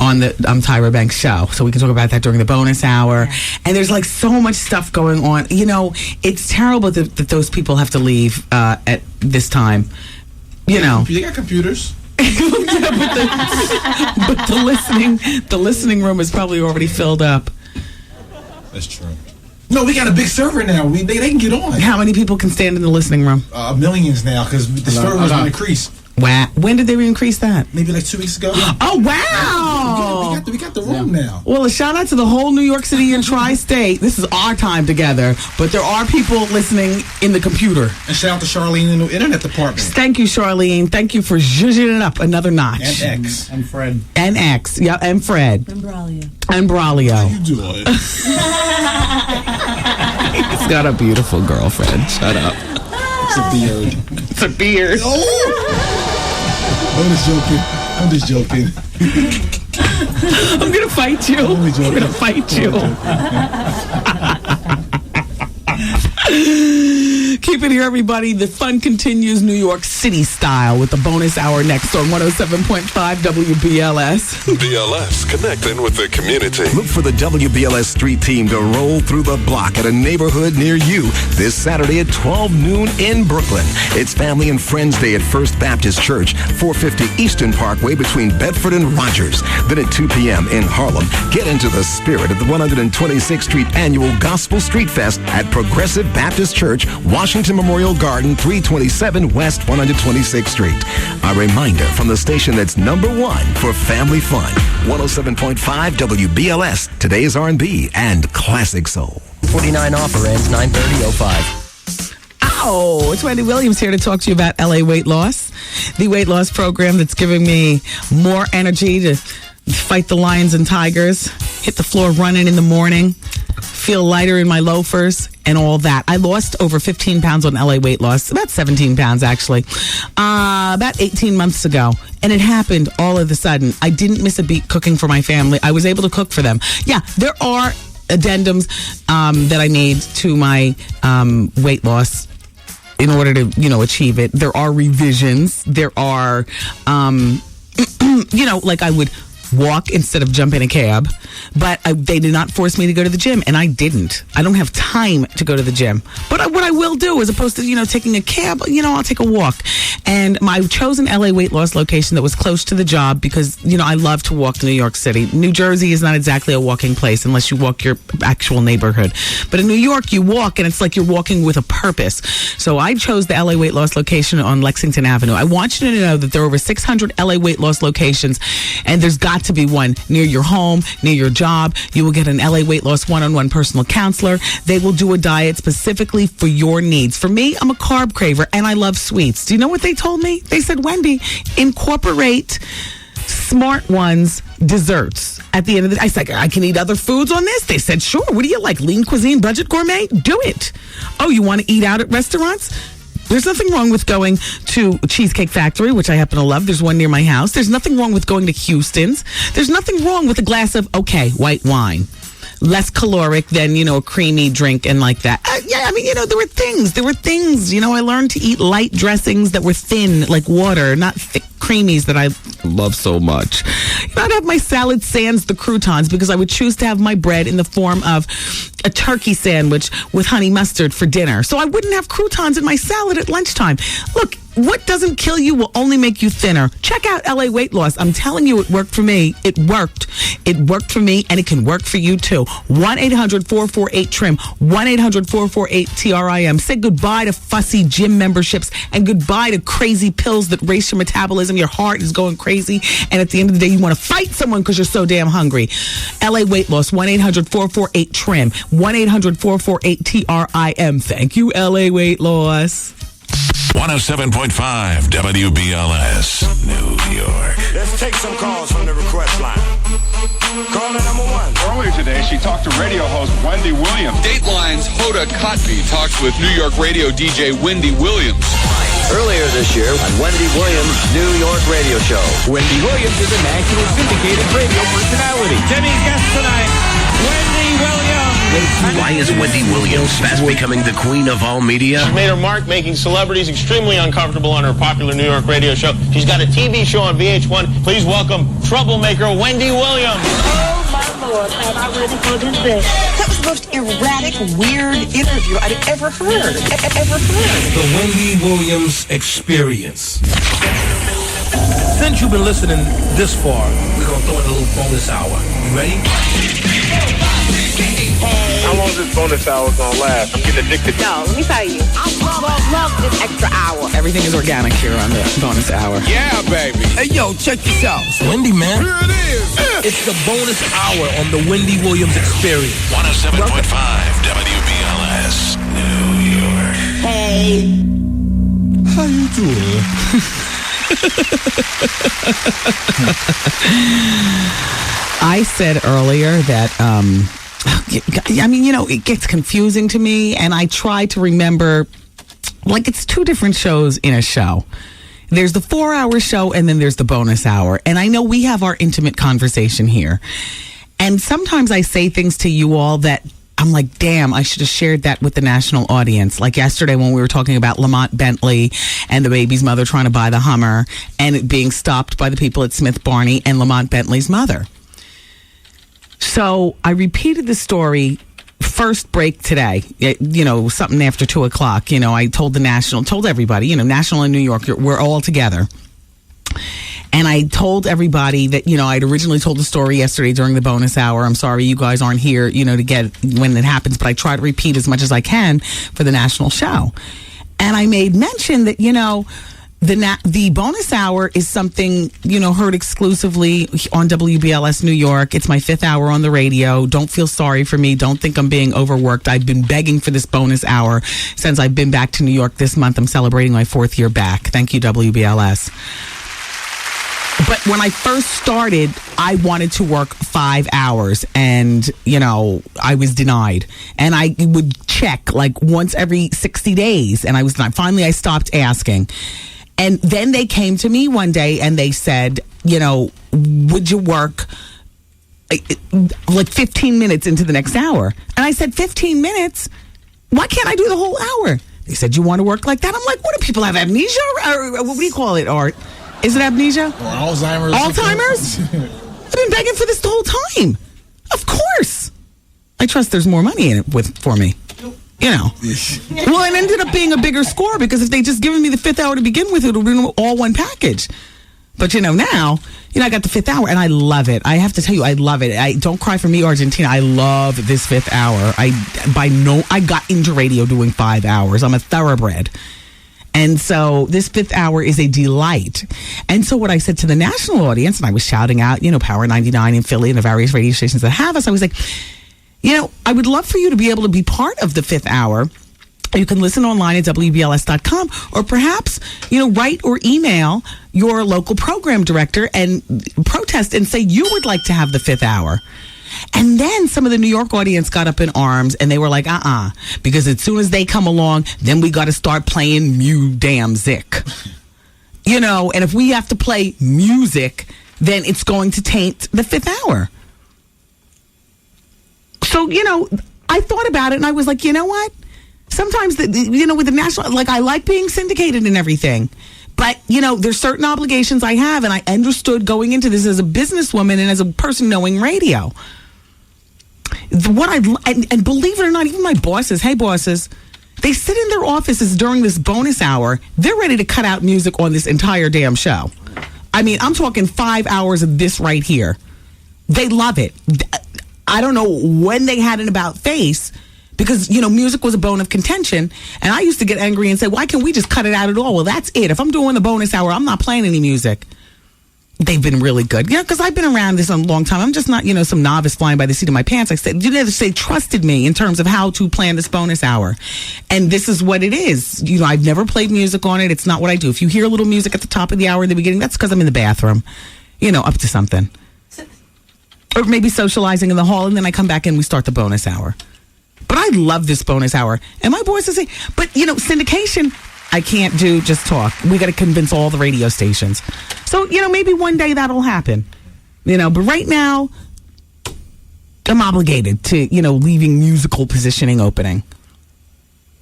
Speaker 3: on the Tyra Banks show. So we can talk about that during the bonus hour. And there's like so much stuff going on. It's terrible that those people have to leave at this time.
Speaker 20: They got computers.
Speaker 3: but the listening room is probably already filled up.
Speaker 20: That's true. No, we got a big server now. They can get on.
Speaker 3: How many people can stand in the listening room?
Speaker 20: Millions now, because the server's going to increase.
Speaker 3: Wow. When did they increase that?
Speaker 20: Maybe like 2 weeks ago.
Speaker 3: Oh, wow.
Speaker 20: We got the room now.
Speaker 3: Well, a shout out to the whole New York City and tri-state. This is our time together, but there are people listening in the computer.
Speaker 20: And shout out to Charlene in the internet department.
Speaker 3: Thank you, Charlene. Thank you for zhuzhing it up another notch.
Speaker 20: And X.
Speaker 4: And Fred.
Speaker 3: And X. Yeah, and Fred.
Speaker 14: And Braulio.
Speaker 3: And Braulio.
Speaker 20: How you doing?
Speaker 3: He's got a beautiful girlfriend. Shut up.
Speaker 20: It's a beard.
Speaker 3: It's a beard.
Speaker 20: I'm just joking.
Speaker 3: I'm going to fight you. I'm going to fight you. Keep it here, everybody. The fun continues New York City style with the bonus hour next on 107.5 WBLS.
Speaker 2: BLS, connecting with the community.
Speaker 17: Look for the WBLS street team to roll through the block at a neighborhood near you this Saturday at 12 noon in Brooklyn. It's Family and Friends Day at First Baptist Church, 450 Eastern Parkway between Bedford and Rogers. Then at 2 p.m. in Harlem, get into the spirit of the 126th Street Annual Gospel Street Fest at Progressive Baptist Church, Washington Memorial Garden, 327 West 126th Street. A reminder from the station that's #1 for family fun. 107.5 WBLS, today's R&B and classic soul.
Speaker 18: 49 offer ends 9/30/05.
Speaker 3: Oh, it's Wendy Williams here to talk to you about LA Weight Loss, the weight loss program that's giving me more energy to fight the lions and tigers, hit the floor running in the morning, feel lighter in my loafers, and all that. I lost over 15 pounds on LA Weight Loss, about 17 pounds actually, about 18 months ago. And it happened all of a sudden. I didn't miss a beat cooking for my family. I was able to cook for them. Yeah, there are addendums that I made to my weight loss in order to, achieve it. There are revisions. There are, like I would walk instead of jump in a cab. But they did not force me to go to the gym, and I didn't. I don't have time to go to the gym. But what I will do, as opposed to, taking a cab, I'll take a walk. And my chosen LA weight loss location that was close to the job because, I love to walk to New York City. New Jersey is not exactly a walking place unless you walk your actual neighborhood. But in New York, you walk, and it's like you're walking with a purpose. So I chose the LA weight loss location on Lexington Avenue. I want you to know that there are over 600 LA weight loss locations, and there's got to be one near your home, near your job. You will get an LA weight loss one-on-one personal counselor. They will do a diet specifically for your needs. For me, I'm a carb craver, and I love sweets. Do you know what they told me? They said, Wendy, incorporate Smart Ones desserts. At the end of the day, I said, I can eat other foods on this? They said, sure. What do you like? Lean cuisine, budget gourmet? Do it. Oh, you want to eat out at restaurants? There's nothing wrong with going to Cheesecake Factory, which I happen to love. There's one near my house. There's nothing wrong with going to Houston's. There's nothing wrong with a glass of, white wine. Less caloric than, a creamy drink and like that. There were things. I learned to eat light dressings that were thin, like water, not thick creamies that I love so much. I'd have my salad sans the croutons because I would choose to have my bread in the form of a turkey sandwich with honey mustard for dinner. So I wouldn't have croutons in my salad at lunchtime. Look, what doesn't kill you will only make you thinner. Check out LA Weight Loss. I'm telling you, it worked for me. It worked. It worked for me, and it can work for you, too. 1-800-448-TRIM. 1-800-448-TRIM. Say goodbye to fussy gym memberships and goodbye to crazy pills that race your metabolism. Your heart is going crazy, and at the end of the day, you want to fight someone because you're so damn hungry. LA Weight Loss. 1-800-448-TRIM. 1-800-448-TRIM. Thank you, LA Weight Loss.
Speaker 2: 107.5 WBLS, New York.
Speaker 6: Let's take some calls from the request line. Caller number one.
Speaker 12: Earlier today, she talked to radio host Wendy Williams.
Speaker 21: Dateline's Hoda Kotb talks with New York radio DJ Wendy Williams.
Speaker 23: Earlier this year on Wendy Williams' New York radio show.
Speaker 25: Wendy Williams is a national syndicated radio personality.
Speaker 6: Jimmy's guest tonight, Wendy Williams.
Speaker 11: Why is Wendy Williams fast becoming the queen of all media?
Speaker 26: She made her mark making celebrities extremely uncomfortable on her popular New York radio show. She's got a TV show on VH1. Please welcome troublemaker Wendy Williams.
Speaker 27: Oh, my Lord, am I ready for this day? That was the most erratic, weird interview I'd ever heard.
Speaker 16: The Wendy Williams Experience. Since you've been listening this far, we're going to throw in a little bonus hour. You ready?
Speaker 12: How long is this bonus hour gonna last? I'm getting addicted.
Speaker 13: No, let me tell you. I love this extra hour.
Speaker 3: Everything is organic here on the bonus hour.
Speaker 16: Yeah, baby. Hey, yo, check this out. It's Wendy, man. Here it is. It's the bonus hour on the Wendy Williams Experience.
Speaker 2: 107.5 WBLS, New York.
Speaker 27: Hey.
Speaker 5: How you doing?
Speaker 3: I said earlier that, it gets confusing to me, and I try to remember, it's two different shows in a show. There's the 4-hour show, and then there's the bonus hour. And I know we have our intimate conversation here. And sometimes I say things to you all that I'm like, damn, I should have shared that with the national audience. Like yesterday when we were talking about Lamont Bentley and the baby's mother trying to buy the Hummer and it being stopped by the people at Smith Barney and Lamont Bentley's mother. So I repeated the story first break today, something after 2:00. I told everybody, National in New York, we're all together. And I told everybody that, I'd originally told the story yesterday during the bonus hour. I'm sorry you guys aren't here, to get when it happens, but I try to repeat as much as I can for the national show. And I made mention that, the bonus hour is something, heard exclusively on WBLS New York. It's my 5th hour on the radio. Don't feel sorry for me. Don't think I'm being overworked. I've been begging for this bonus hour since I've been back to New York this month. I'm celebrating my 4th year back. Thank you, WBLS. But when I first started, I wanted to work 5 hours and, I was denied. And I would check once every 60 days. And I was denied. Finally, I stopped asking. And then they came to me one day and they said, would you work 15 minutes into the next hour? And I said, 15 minutes? Why can't I do the whole hour? They said, you want to work like that? I'm like, what do people have, amnesia? Or what do you call it, Art? Is it amnesia?
Speaker 20: Or Alzheimer's?
Speaker 3: Alzheimer's? I've been begging for this the whole time. Of course. I trust there's more money in it for me. You know. Well, it ended up being a bigger score because if they just given me the 5th hour to begin with, it would have been all one package. But, now, I got the 5th hour, and I love it. I have to tell you, I love it. Don't cry for me, Argentina. I love this 5th hour. I got into radio doing 5 hours. I'm a thoroughbred. And so this 5th hour is a delight. And so what I said to the national audience, and I was shouting out, Power 99 in Philly and the various radio stations that have us, I was like, I would love for you to be able to be part of the 5th hour. You can listen online at WBLS.com, or perhaps, write or email your local program director and protest and say you would like to have the 5th hour. And then some of the New York audience got up in arms and they were like, because as soon as they come along, then we got to start playing music. And if we have to play music, then it's going to taint the 5th hour. So, I thought about it and I was like, you know what? Sometimes, with the national, I like being syndicated and everything. But, there's certain obligations I have, and I understood going into this as a businesswoman and as a person knowing radio. And believe it or not, even my bosses, hey bosses, they sit in their offices during this bonus hour. They're ready to cut out music on this entire damn show. I mean, I'm talking 5 hours of this right here. They love it. I don't know when they had an about face, because, music was a bone of contention. And I used to get angry and say, why can't we just cut it out at all? Well, that's it. If I'm doing the bonus hour, I'm not playing any music. They've been really good. Because I've been around this a long time. I'm just not, some novice flying by the seat of my pants. I said, they trusted me in terms of how to plan this bonus hour. And this is what it is. I've never played music on it. It's not what I do. If you hear a little music at the top of the hour in the beginning, that's because I'm in the bathroom, up to something. Or maybe socializing in the hall, and then I come back and we start the bonus hour. But I love this bonus hour. And my boys say, but, syndication, I can't do just talk. We got to convince all the radio stations. So, maybe one day that'll happen. But right now, I'm obligated to, leaving musical positioning opening.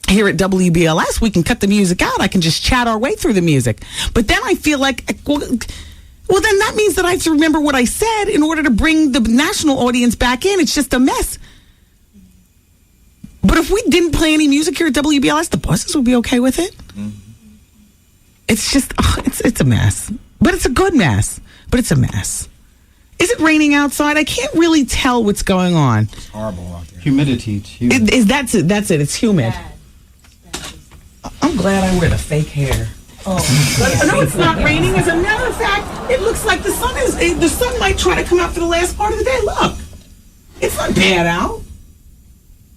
Speaker 3: Here at WBLS, we can cut the music out. I can just chat our way through the music. But then I feel like, well, then that means that I have to remember what I said in order to bring the national audience back in. It's just a mess. But if we didn't play any music here at WBLS, the bosses would be okay with it. Mm-hmm. It's just, it's a mess. But it's a good mess. But it's a mess. Is it raining outside? I can't really tell what's going on.
Speaker 4: It's horrible out there. Humidity. It's humid.
Speaker 3: That's it. It's humid. I'm glad I wear the fake hair. Oh. No, it's not raining. As a matter of fact, it looks like the sun might try to come out for the last part of the day. Look. It's not bad out.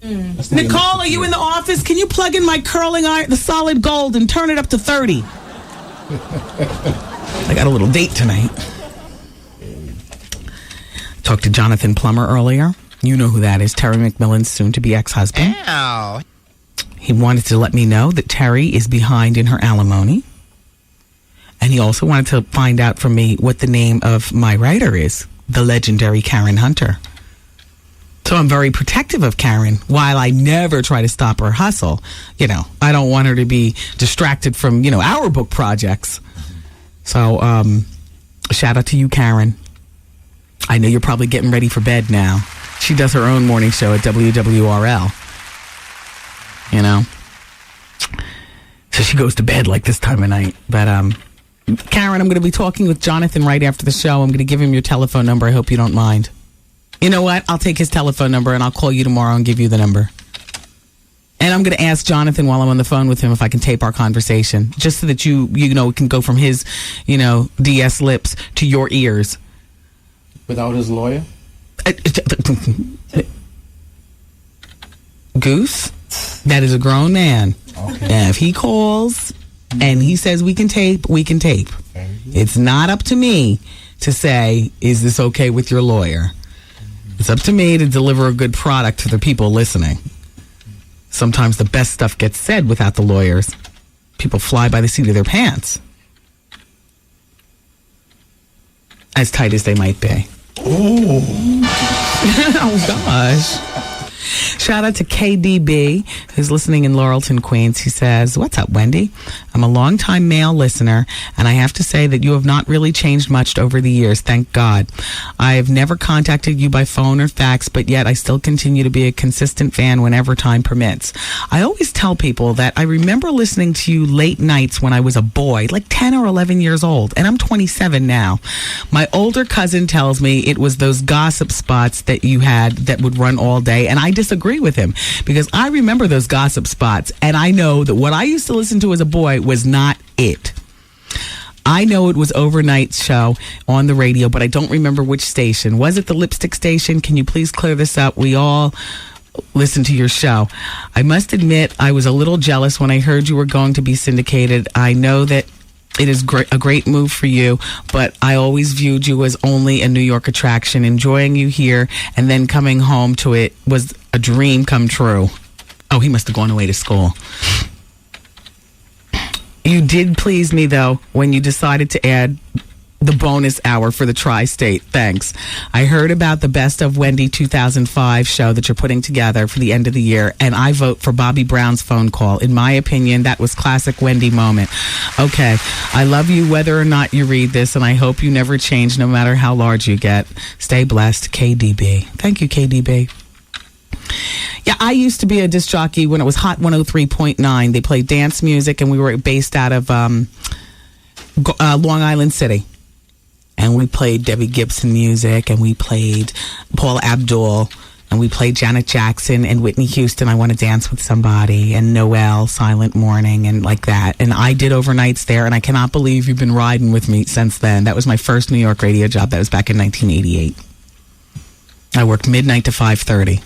Speaker 3: Nicole, are you in the office? Can you plug in my curling iron, the solid gold, and turn it up to 30? I got a little date tonight. Talked to Jonathan Plummer earlier. You know who that is. Terry McMillan's soon-to-be ex-husband.
Speaker 7: Ow.
Speaker 3: He wanted to let me know that Terry is behind in her alimony. And he also wanted to find out from me what the name of my writer is, the legendary Karen Hunter. So I'm very protective of Karen, while I never try to stop her hustle. I don't want her to be distracted from, our book projects. So, shout out to you, Karen. I know you're probably getting ready for bed now. She does her own morning show at WWRL. So she goes to bed like this time of night. But, Karen, I'm going to be talking with Jonathan right after the show. I'm going to give him your telephone number. I hope you don't mind. You know what? I'll take his telephone number and I'll call you tomorrow and give you the number. And I'm going to ask Jonathan while I'm on the phone with him if I can tape our conversation, just so that you can go from his, DS lips to your ears.
Speaker 4: Without his lawyer?
Speaker 3: Goose, that is a grown man. Okay. And if he calls and he says we can tape, we can tape. It's not up to me to say, is this okay with your lawyer? It's up to me to deliver a good product to the people listening. Sometimes the best stuff gets said without the lawyers. People fly by the seat of their pants. As tight as they might be.
Speaker 4: Oh.
Speaker 3: Oh, gosh. Shout out to KDB, who's listening in Laurelton, Queens. He says, "What's up, Wendy? I'm a longtime male listener, and I have to say that you have not really changed much over the years, thank God. I have never contacted you by phone or fax, but yet I still continue to be a consistent fan whenever time permits. I always tell people that I remember listening to you late nights when I was a boy, like 10 or 11 years old, and I'm 27 now. My older cousin tells me it was those gossip spots that you had that would run all day, and I disagree with him because I remember those gossip spots, and I know that what I used to listen to as a boy was not it. I know it was overnight show on the radio, but I don't remember which station. Was it the Lipstick station? Can you please clear this up? We all listen to your show. I must admit I was a little jealous when I heard you were going to be syndicated. I know that it is a great move for you, but I always viewed you as only a New York attraction. Enjoying you here and then coming home to it was a dream come true." Oh, he must have gone away to school. "You did please me, though, when you decided to add the bonus hour for the Tri-State. Thanks. I heard about the Best of Wendy 2005 show that you're putting together for the end of the year, and I vote for Bobby Brown's phone call. In my opinion, that was classic Wendy moment." Okay. I love you whether or not you read this, and I hope you never change no matter how large you get. Stay blessed, KDB. Thank you, KDB. Yeah, I used to be a disc jockey when it was Hot 103.9. They played dance music, and we were based out of Long Island City. And we played Debbie Gibson music, and we played Paula Abdul, and we played Janet Jackson and Whitney Houston, I Want to Dance with Somebody, and Noel, Silent Morning, and like that. And I did overnights there, and I cannot believe you've been riding with me since then. That was my first New York radio job. That was back in 1988. I worked midnight to 5:30.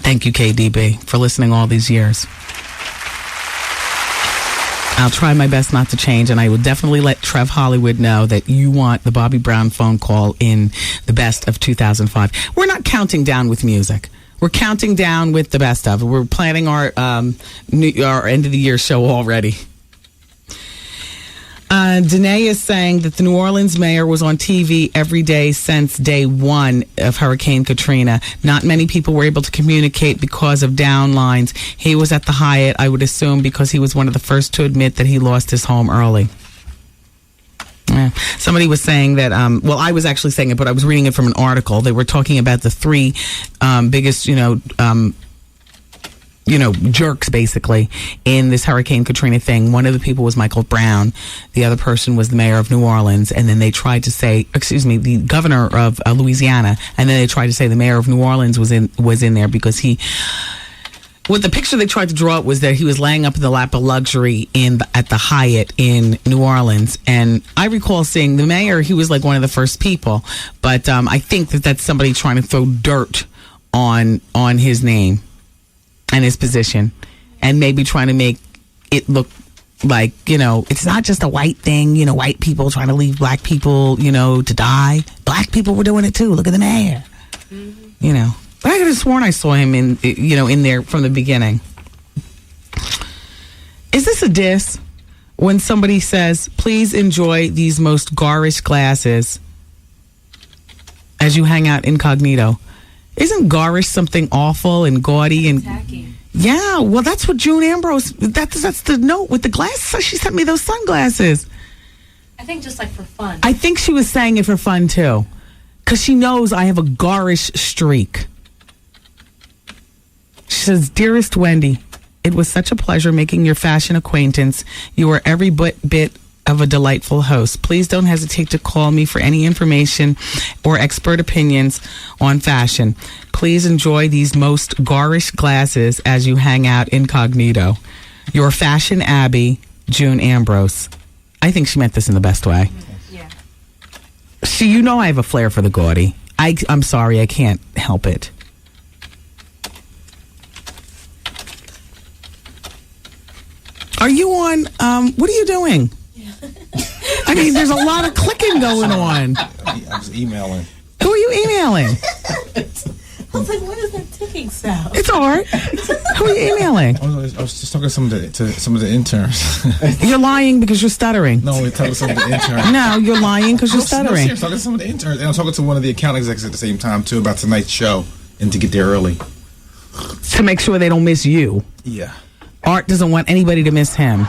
Speaker 3: Thank you, KDB, for listening all these years. I'll try my best not to change, and I will definitely let Trev Hollywood know that you want the Bobby Brown phone call in the Best of 2005. We're not counting down with music. We're counting down with the best of. We're planning our end of the year show already. Danae is saying that the New Orleans mayor was on TV every day since day one of Hurricane Katrina. Not many people were able to communicate because of downlines. He was at the Hyatt, I would assume, because he was one of the first to admit that he lost his home early. Somebody was saying that, well, I was actually saying it, but I was reading it from an article. They were talking about the three biggest, jerks basically in this Hurricane Katrina thing. One of the people was Michael Brown. The other person was the mayor of New Orleans. And then they tried to say, the governor of Louisiana. And then they tried to say the mayor of New Orleans was in there because what the picture they tried to draw up was that he was laying up in the lap of luxury at the Hyatt in New Orleans. And I recall seeing the mayor, he was like one of the first people. But I think that's somebody trying to throw dirt on his name and his position, and maybe trying to make it look like, it's not just a white thing, white people trying to leave black people, to die. Black people were doing it too. Look at the mayor. Mm-hmm. But I could have sworn I saw him in there from the beginning. Is this a diss when somebody says, "Please enjoy these most garish glasses as you hang out incognito"? Isn't garish something awful and gaudy and tacky? Yeah, well, that's what June Ambrose. That's the note with the glasses. She sent me those sunglasses.
Speaker 14: I think just like for fun.
Speaker 3: I think she was saying it for fun too, because she knows I have a garish streak. She says, "Dearest Wendy, it was such a pleasure making your fashion acquaintance. You are every bit of a delightful host. Please don't hesitate to call me for any information or expert opinions on fashion. Please enjoy these most garish glasses as you hang out incognito. Your Fashion Abbey, June Ambrose." I think she meant this in the best way.
Speaker 14: Yeah.
Speaker 3: See, I have a flair for the gaudy. I'm sorry, I can't help it. Are you on, what are you doing? I mean, there's a lot of clicking going on.
Speaker 20: I was emailing.
Speaker 3: Who are you emailing?
Speaker 14: I was like, what is that ticking sound?
Speaker 3: It's all right. Who are you emailing?
Speaker 20: I was just talking to some of the interns.
Speaker 3: You're lying because you're stuttering.
Speaker 20: No, we're talking to some of the interns.
Speaker 3: No, you're lying because you're stuttering.
Speaker 20: No, I'm talking to some of the interns. And I'm talking to one of the account execs at the same time, too, about tonight's show. and to get there early.
Speaker 3: To make sure they don't miss you.
Speaker 20: Yeah.
Speaker 3: Art doesn't want anybody to miss him.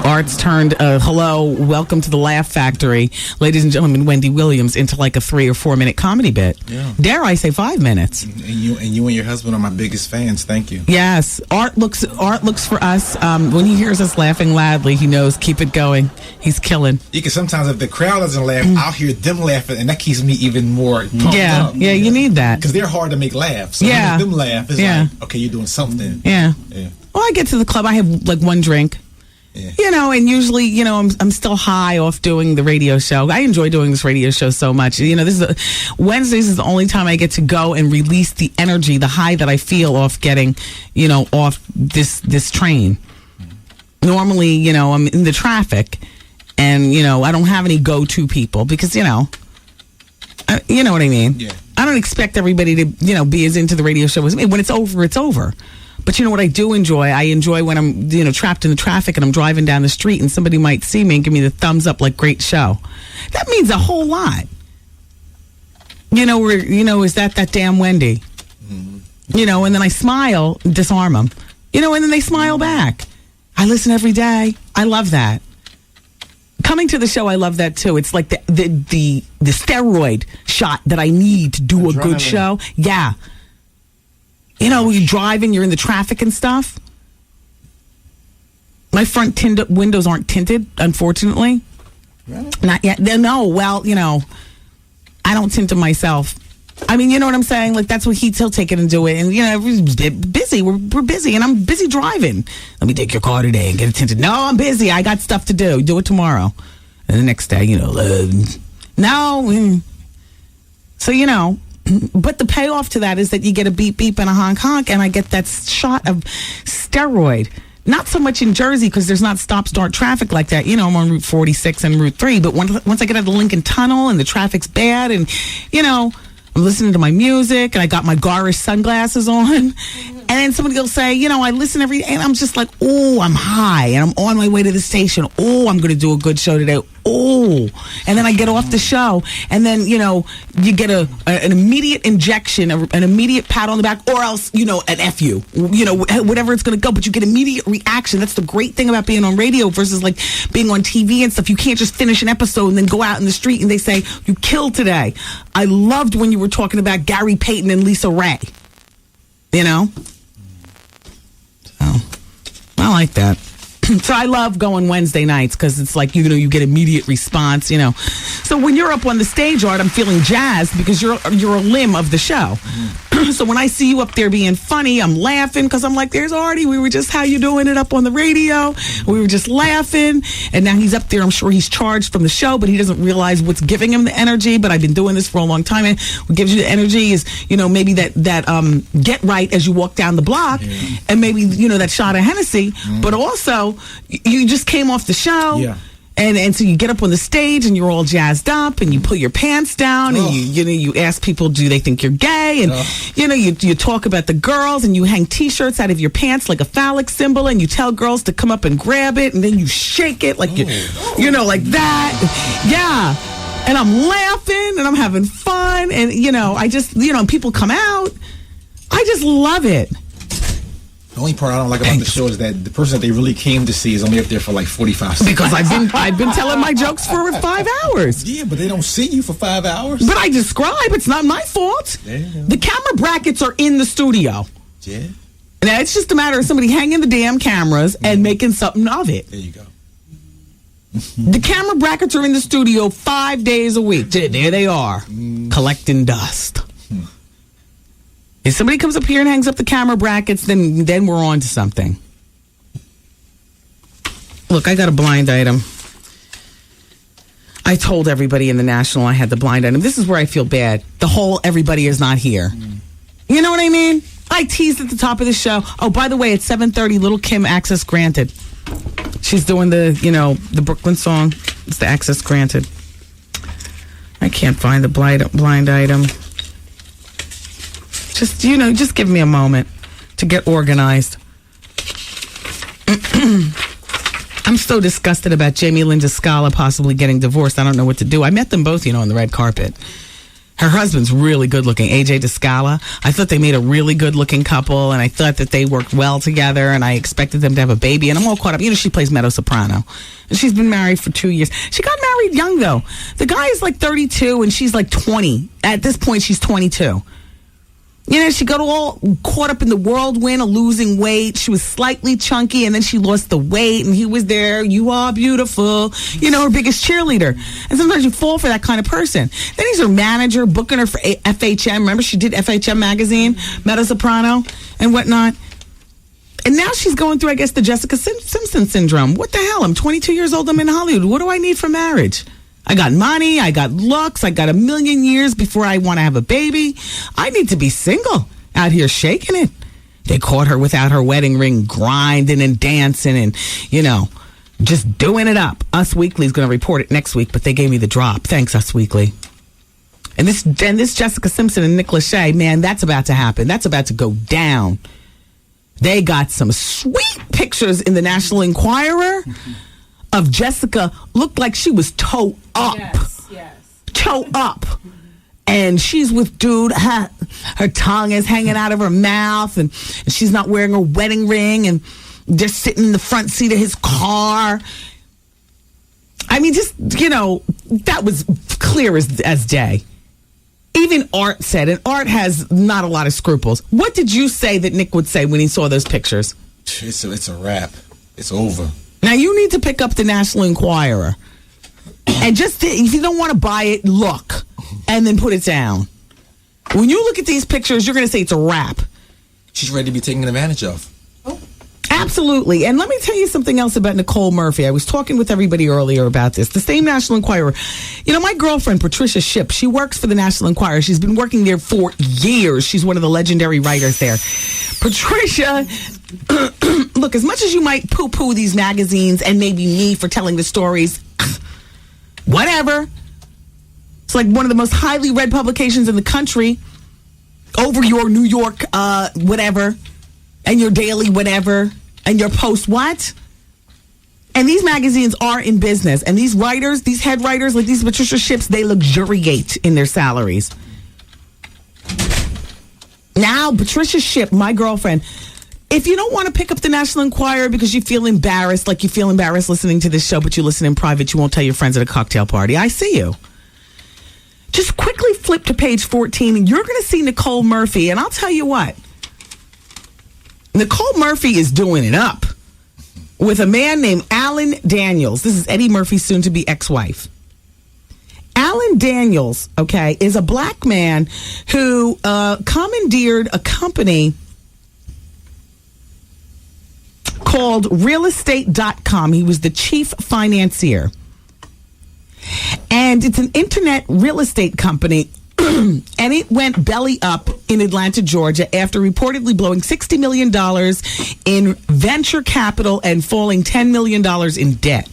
Speaker 3: Art's turned hello, welcome to the Laugh Factory, ladies and gentlemen, Wendy Williams, into like a 3 or 4 minute comedy bit.
Speaker 20: Yeah.
Speaker 3: Dare I say 5 minutes?
Speaker 20: And you and your husband are my biggest fans. Thank you.
Speaker 3: Yes, Art looks for us. When he hears us laughing loudly, he knows keep it going. He's killing.
Speaker 20: Yeah, because sometimes if the crowd doesn't laugh, I'll hear them laughing, and that keeps me even more pumped up.
Speaker 3: Yeah, you need that
Speaker 20: because they're hard to make laugh. So when them laugh, it's like, okay, you're doing something.
Speaker 3: Yeah. Well, I get to the club, I have like one drink. Yeah. You know, and usually, you know, I'm still high off doing the radio show. I enjoy doing this radio show so much. You know, Wednesdays is the only time I get to go and release the energy, the high that I feel off getting, you know, off this train. Normally, you know, I'm in the traffic, and you know, I don't have any go-to people because, you know what I mean.
Speaker 20: Yeah.
Speaker 3: I don't expect everybody to, you know, be as into the radio show as me. When it's over, it's over. But you know what I do enjoy? I enjoy when I'm, you know, trapped in the traffic and I'm driving down the street and somebody might see me and give me the thumbs up like, great show. That means a whole lot. You know, is that damn Wendy? Mm-hmm. You know, and then I smile, disarm them. You know, and then they smile back. I listen every day. I love that. Coming to the show, I love that too. It's like the steroid shot that I need to do a good show. Yeah. You know, you're driving, you're in the traffic and stuff. My front windows aren't tinted, unfortunately. Really? Not yet. No, well, you know, I don't tint them myself. I mean, you know what I'm saying? Like, that's what he'll take it and do it. And, you know, everybody's busy. We're busy, and I'm busy driving. Let me take your car today and get it tinted. No, I'm busy. I got stuff to do. Do it tomorrow. And the next day, you know, no. So, you know. But the payoff to that is that you get a beep beep and a honk honk, and I get that shot of steroid. Not so much in Jersey because there's not stop start traffic like that. You know, I'm on Route 46 and Route 3. But once I get out of the Lincoln Tunnel and the traffic's bad, and you know, I'm listening to my music and I got my garish sunglasses on, and then somebody will say, you know, I listen every day, and I'm just like, oh, I'm high and I'm on my way to the station. Oh, I'm going to do a good show today. Oh, and then I get off the show, and then, you know, you get an immediate injection, an immediate pat on the back, or else, you know, an F you know, whatever it's going to go, but you get immediate reaction. That's the great thing about being on radio versus like being on TV and stuff. You can't just finish an episode and then go out in the street and they say, you killed today. I loved when you were talking about Gary Payton and Lisa Ray, you know? So, I like that. So I love going Wednesday nights because it's like, you know, you get immediate response, you know. So when you're up on the stage, Art, I'm feeling jazzed because you're a limb of the show. So when I see you up there being funny, I'm laughing because I'm like, there's Artie. We were just, how you doing it up on the radio? We were just laughing. And now he's up there. I'm sure he's charged from the show, but he doesn't realize what's giving him the energy. But I've been doing this for a long time. And what gives you the energy is, you know, maybe that get right as you walk down the block, and maybe, you know, that shot of Hennessy, but also you just came off the show. Yeah. And so you get up on the stage and you're all jazzed up and you pull your pants down and you ask people, do they think you're gay? And you know, you talk about the girls and you hang T-shirts out of your pants like a phallic symbol and you tell girls to come up and grab it and then you shake it like you know, like that. Yeah. And I'm laughing and I'm having fun and, you know, I just, you know, people come out. I just love it.
Speaker 20: The only part I don't like about the show is that the person that they really came to see is only up there for like 45 seconds.
Speaker 3: Because I've been telling my jokes for 5 hours.
Speaker 20: Yeah, but they don't see you for 5 hours.
Speaker 3: But I describe. It's not my fault. The camera brackets are in the studio.
Speaker 20: Yeah.
Speaker 3: Now it's just a matter of somebody hanging the damn cameras and making something of it.
Speaker 20: There you go.
Speaker 3: The camera brackets are in the studio 5 days a week. There they are, collecting dust. If somebody comes up here and hangs up the camera brackets, then we're on to something. Look, I got a blind item. I told everybody in the National I had the blind item. This is where I feel bad. The whole everybody is not here. You know what I mean? I teased at the top of the show. Oh, by the way, at 7:30, Little Kim access granted. She's doing the, you know, the Brooklyn song. It's the access granted. I can't find the blind item. Just, you know, just give me a moment to get organized. I'm so disgusted about Jamie Lynn Scala possibly getting divorced. I don't know what to do. I met them both, you know, on the red carpet. Her husband's really good looking, AJ Descala. I thought they made a really good looking couple, and I thought that they worked well together, and I expected them to have a baby, and I'm all caught up. She plays mezzo soprano, and she's been married for 2 years. She got married young, though. The guy is like 32, and she's like 20. At this point, she's 22. She got all caught up in the whirlwind of losing weight. She was slightly chunky, and then she lost the weight, and he was there. You are beautiful. Her biggest cheerleader. And sometimes you fall for that kind of person. Then he's her manager, booking her for FHM. Remember, she did FHM magazine, mezzo soprano, and whatnot. And now she's going through, I guess, the Jessica Simpson syndrome. What the hell? I'm 22 years old. I'm in Hollywood. What do I need for marriage? I got money, I got looks, I got 1,000,000 years before I want to have a baby. I need to be single, out here shaking it. They caught her without her wedding ring, grinding and dancing and, just doing it up. Us Weekly's going to report it next week, but they gave me the drop. Thanks, Us Weekly. And this Jessica Simpson and Nick Lachey, man, that's about to happen. That's about to go down. They got some sweet pictures in the National Enquirer. Of Jessica, looked like she was toe up. Yes. Toe up. And she's with dude, her tongue is hanging out of her mouth, and she's not wearing her wedding ring, and just sitting in the front seat of his car. I mean, that was clear as day. Even Art said, and Art has not a lot of scruples. What did you say that Nick would say when he saw those pictures?
Speaker 20: It's a wrap. It's over.
Speaker 3: Now, you need to pick up the National Enquirer. And just, if you don't want to buy it, look. And then put it down. When you look at these pictures, you're going to say it's a wrap.
Speaker 20: She's ready to be taken advantage of.
Speaker 3: Absolutely. And let me tell you something else about Nicole Murphy. I was talking with everybody earlier about this. The same National Enquirer. My girlfriend, Patricia Shipp, she works for the National Enquirer. She's been working there for years. She's one of the legendary writers there. Patricia, look, as much as you might poo-poo these magazines and maybe me for telling the stories, whatever. It's like one of the most highly read publications in the country over your New York whatever and your daily whatever and your Post what? And these magazines are in business. And these writers, these head writers, like these Patricia Shipps, they luxuriate in their salaries. Now, Patricia Shipp, my girlfriend, if you don't want to pick up the National Enquirer because you feel embarrassed, like you feel embarrassed listening to this show, but you listen in private, you won't tell your friends at a cocktail party. I see you. Just quickly flip to page 14, and you're going to see Nicole Murphy. And I'll tell you what. Nicole Murphy is doing it up with a man named Alan Daniels. This is Eddie Murphy's soon-to-be ex-wife. Alan Daniels, okay, is a black man who commandeered a company called realestate.com. He was the chief financier. And it's an internet real estate company, and it went belly up in Atlanta, Georgia, after reportedly blowing $60 million in venture capital and falling $10 million in debt.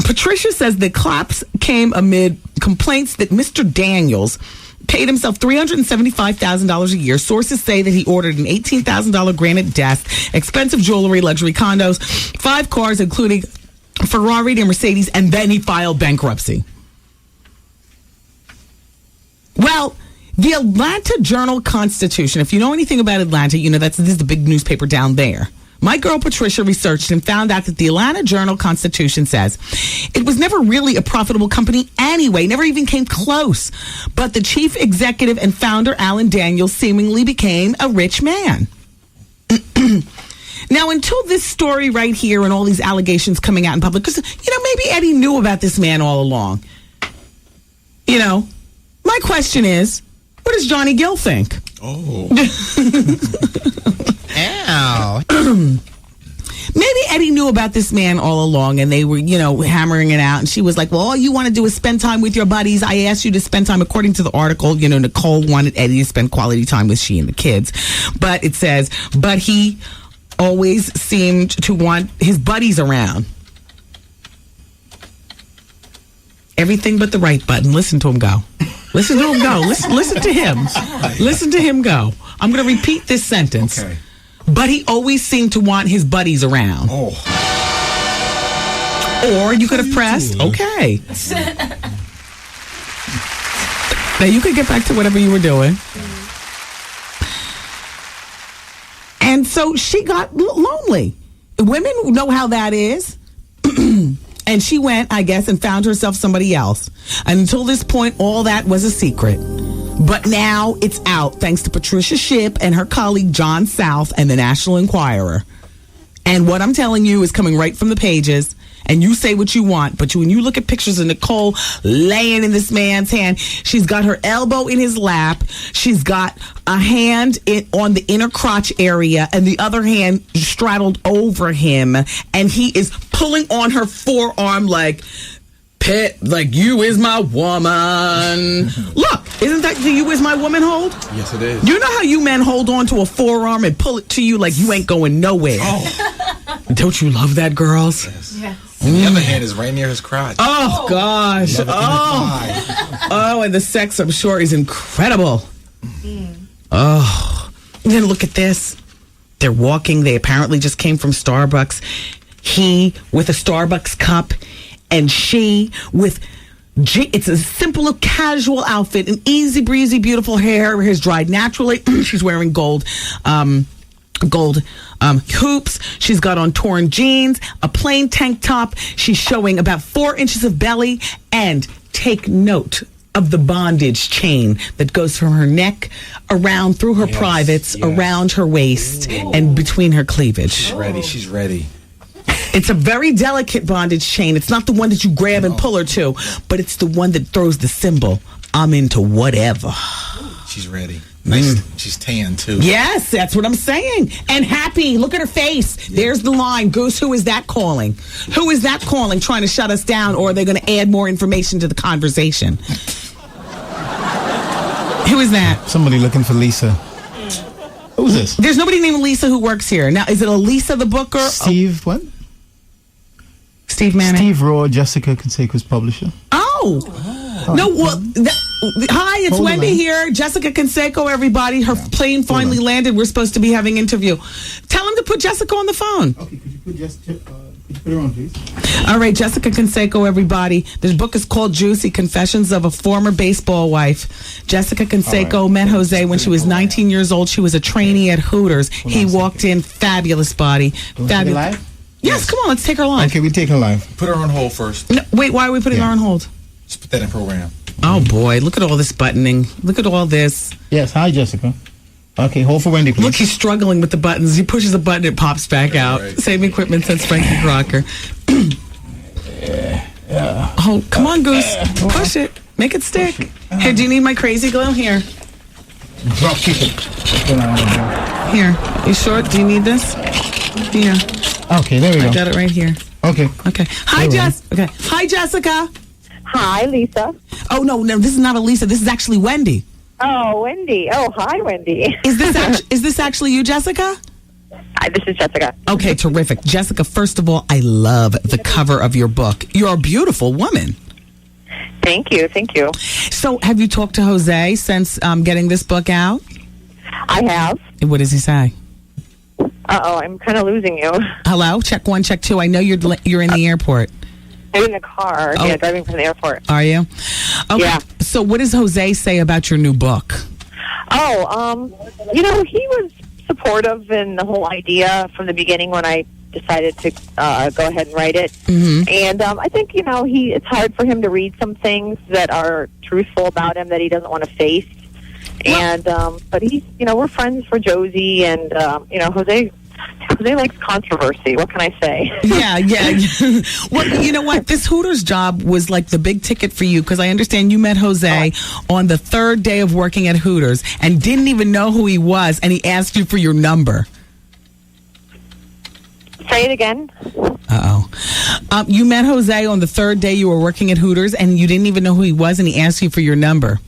Speaker 3: Patricia says the collapse came amid complaints that Mr. Daniels paid himself $375,000 a year. Sources say that he ordered an $18,000 granite desk, expensive jewelry, luxury condos, 5 cars, including Ferrari and Mercedes, and then he filed bankruptcy. Well, the Atlanta Journal-Constitution, if you know anything about Atlanta, you know this is the big newspaper down there. My girl Patricia researched and found out that the Atlanta Journal-Constitution says it was never really a profitable company anyway, never even came close. But the chief executive and founder, Alan Daniels, seemingly became a rich man. Now, until this story right here and all these allegations coming out in public, because, maybe Eddie knew about this man all along. My question is, what does Johnny Gill think?
Speaker 20: Oh.
Speaker 3: Ow. Maybe Eddie knew about this man all along, and they were, hammering it out. And she was like, well, all you want to do is spend time with your buddies. I asked you to spend time. According to the article, Nicole wanted Eddie to spend quality time with she and the kids. But it says, but he always seemed to want his buddies around. Everything but the right button. Listen to him go. Listen to him go. Listen to him. Listen to him go. I'm going to repeat this sentence.
Speaker 20: Okay.
Speaker 3: But he always seemed to want his buddies around.
Speaker 20: Oh.
Speaker 3: Or you could have pressed, okay. Now, you could get back to whatever you were doing. And so she got lonely. Women know how that is. And she went, I guess, and found herself somebody else. And until this point, all that was a secret. But now it's out, thanks to Patricia Shipp and her colleague John South and the National Enquirer. And what I'm telling you is coming right from the pages. And you say what you want, but when you look at pictures of Nicole laying in this man's hand, she's got her elbow in his lap. She's got a hand on the inner crotch area and the other hand straddled over him. And he is pulling on her forearm like, pet, like, you is my woman. Look, isn't that the you is my woman hold?
Speaker 20: Yes, it is.
Speaker 3: You know how you men hold on to a forearm and pull it to you like you ain't going nowhere? Oh. Don't you love that, girls?
Speaker 20: Yes. And the other hand is right near his crotch.
Speaker 3: Oh, gosh. Oh, and the sex, I'm sure, is incredible. Oh. And then look at this. They're walking. They apparently just came from Starbucks. He with a Starbucks cup, and she with... It's a simple, casual outfit, an easy breezy, beautiful hair. Her hair's dried naturally. She's wearing gold hoops. She's got on torn jeans, a plain tank top. She's showing about 4 inches of belly. And take note of the bondage chain that goes from her neck around through her privates, around her waist, and between her cleavage.
Speaker 20: She's ready.
Speaker 3: It's a very delicate bondage chain. It's not the one that you grab and pull her to, but it's the one that throws the symbol, I'm into whatever.
Speaker 20: She's ready. Nice. She's tan, too.
Speaker 3: Yes, that's what I'm saying. And happy. Look at her face. Yeah. There's the line. Goose, who is that calling? Who is that calling, trying to shut us down, or are they going to add more information to the conversation? Who is that?
Speaker 4: Somebody looking for Lisa. Who's this?
Speaker 3: There's nobody named Lisa who works here. Now, is it Elisa the Booker?
Speaker 4: Steve, what?
Speaker 3: Steve Manning.
Speaker 4: Steve Raw, Jessica Canseco's publisher.
Speaker 3: Oh. No, well, hi, it's Wendy here. Jessica Canseco, everybody. Her plane finally landed. We're supposed to be having interview. Tell him to put Jessica on the phone.
Speaker 4: Okay, could you put Jessica, put her on, please?
Speaker 3: All right, Jessica Canseco, everybody. This book is called Juicy, Confessions of a Former Baseball Wife. Jessica Canseco met Jose when she was 19 years old. She was a trainee at Hooters. He walked in, fabulous body. Fabulous. Yes, come on, let's take her live.
Speaker 4: Okay, we take her live.
Speaker 20: Put her on hold first.
Speaker 3: No, wait, why are we putting her on hold?
Speaker 20: Just put that in program.
Speaker 3: Oh, boy, look at all this buttoning. Look at all this.
Speaker 4: Yes, hi, Jessica. Okay, hold for Wendy, please.
Speaker 3: Look, he's struggling with the buttons. He pushes a button, it pops back out. Right. Same equipment since Frankie Crocker. Oh, come on, Goose. Push it. Make it stick. Here, do you need my crazy glue? Here.
Speaker 4: Drop kick it.
Speaker 3: Here. You sure? Do you need this? Here.
Speaker 4: Okay, there we go.
Speaker 3: I got it right here.
Speaker 4: Okay.
Speaker 3: Okay. Hi, Jess. Okay. Hi, Jessica.
Speaker 13: Hi, Lisa.
Speaker 3: Oh, no, this is not Elisa. This is actually Wendy.
Speaker 13: Oh, Wendy. Oh, hi, Wendy.
Speaker 3: Is this actually you, Jessica?
Speaker 13: Hi, this is Jessica.
Speaker 3: Okay, terrific. Jessica, first of all, I love the cover of your book. You're a beautiful woman.
Speaker 13: Thank you. Thank you.
Speaker 3: So, have you talked to Jose since getting this book out?
Speaker 13: I have.
Speaker 3: And what does he say?
Speaker 13: Uh-oh, I'm kind of losing you.
Speaker 3: Hello? Check 1, check 2. I know you're in the airport.
Speaker 13: I'm in the car.
Speaker 3: Oh.
Speaker 13: Yeah, driving from the airport.
Speaker 3: Are you? Okay.
Speaker 13: Yeah.
Speaker 3: So what does Jose say about your new book?
Speaker 13: Oh, he was supportive in the whole idea from the beginning when I decided to go ahead and write it.
Speaker 3: Mm-hmm.
Speaker 13: And I think, it's hard for him to read some things that are truthful about him that he doesn't want to face. And, but he's, we're friends for Josie, and, Jose likes controversy. What can I say?
Speaker 3: Yeah. Well, you know what? This Hooters job was like the big ticket for you, because I understand you met Jose on the 3rd day of working at Hooters and didn't even know who he was, and he asked you for your number.
Speaker 13: Say it again.
Speaker 3: Uh-oh. You met Jose on the 3rd day you were working at Hooters, and you didn't even know who he was, and he asked you for your number.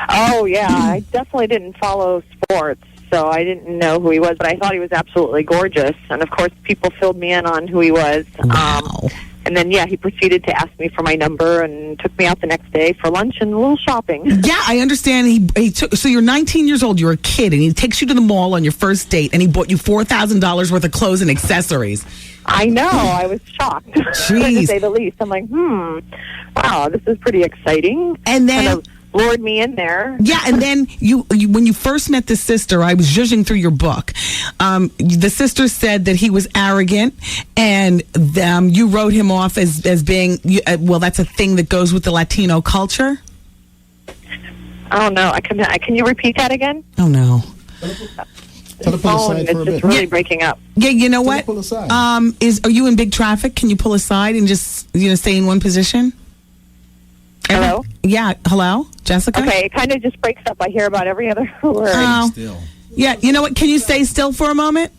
Speaker 13: Oh, yeah. I definitely didn't follow sports, so I didn't know who he was, but I thought he was absolutely gorgeous. And, of course, people filled me in on who he was.
Speaker 3: Wow.
Speaker 13: And then, he proceeded to ask me for my number and took me out the next day for lunch and a little shopping. Yeah,
Speaker 3: I understand. So you're 19 years old, you're a kid, and he takes you to the mall on your first date, and he bought you $4,000 worth of clothes and accessories.
Speaker 13: I know. I was shocked, to say the least. I'm like, wow, this is pretty exciting.
Speaker 3: And then...
Speaker 27: lured me in there.
Speaker 3: Yeah, and then you when you first met the sister, I was zhuzhing through your book. The sister said that he was arrogant, and you wrote him off as being, well, that's a thing that goes with the Latino culture.
Speaker 27: Oh, no. Can you repeat that again?
Speaker 3: Oh, no.
Speaker 27: The phone is just really breaking up.
Speaker 3: Yeah, you know what? Are you in big traffic? Can you pull aside and just stay in one position?
Speaker 27: Hello?
Speaker 3: Yeah, hello? Jessica?
Speaker 27: Okay, it kind of just breaks up. I hear about every other word.
Speaker 3: Yeah, you know what? Can you stay still for a moment?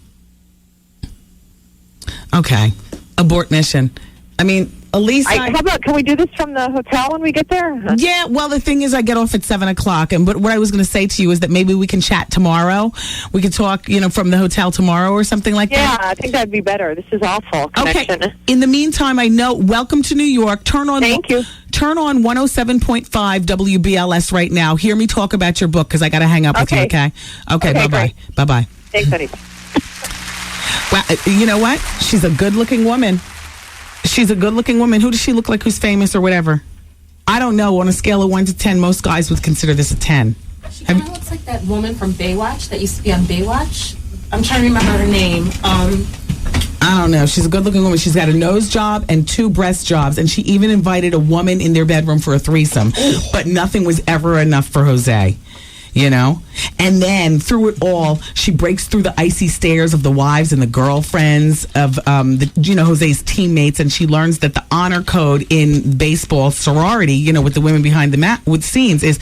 Speaker 3: Okay. Abort mission. I mean, Elise,
Speaker 27: how about, can we do this from the hotel when we get there?
Speaker 3: Yeah, well, the thing is, I get off at 7 o'clock, but what I was going to say to you is that maybe we can chat tomorrow. We could talk, from the hotel tomorrow or something like that.
Speaker 27: Yeah, I think that'd be better. This is awful. Connection.
Speaker 3: Okay. In the meantime, I know, welcome to New York.
Speaker 27: Thank you.
Speaker 3: Turn on 107.5 WBLS right now. Hear me talk about your book, because I got to hang up with you, okay? Okay, bye-bye.
Speaker 27: Great.
Speaker 3: Bye-bye.
Speaker 27: Thanks, Anita.
Speaker 3: Well, you know what? She's a good-looking woman. She's a good-looking woman. Who does she look like who's famous or whatever? I don't know. On a scale of 1 to 10, most guys would consider this a 10.
Speaker 7: She kind of looks like that woman from Baywatch that used to be on Baywatch. I'm trying to remember her name.
Speaker 3: I don't know. She's a good-looking woman. She's got a nose job and 2 breast jobs, and she even invited a woman in their bedroom for a threesome. But nothing was ever enough for Jose. And then through it all, she breaks through the icy stares of the wives and the girlfriends of Jose's teammates, and she learns that the honor code in baseball sorority, with the women behind the mat with scenes, is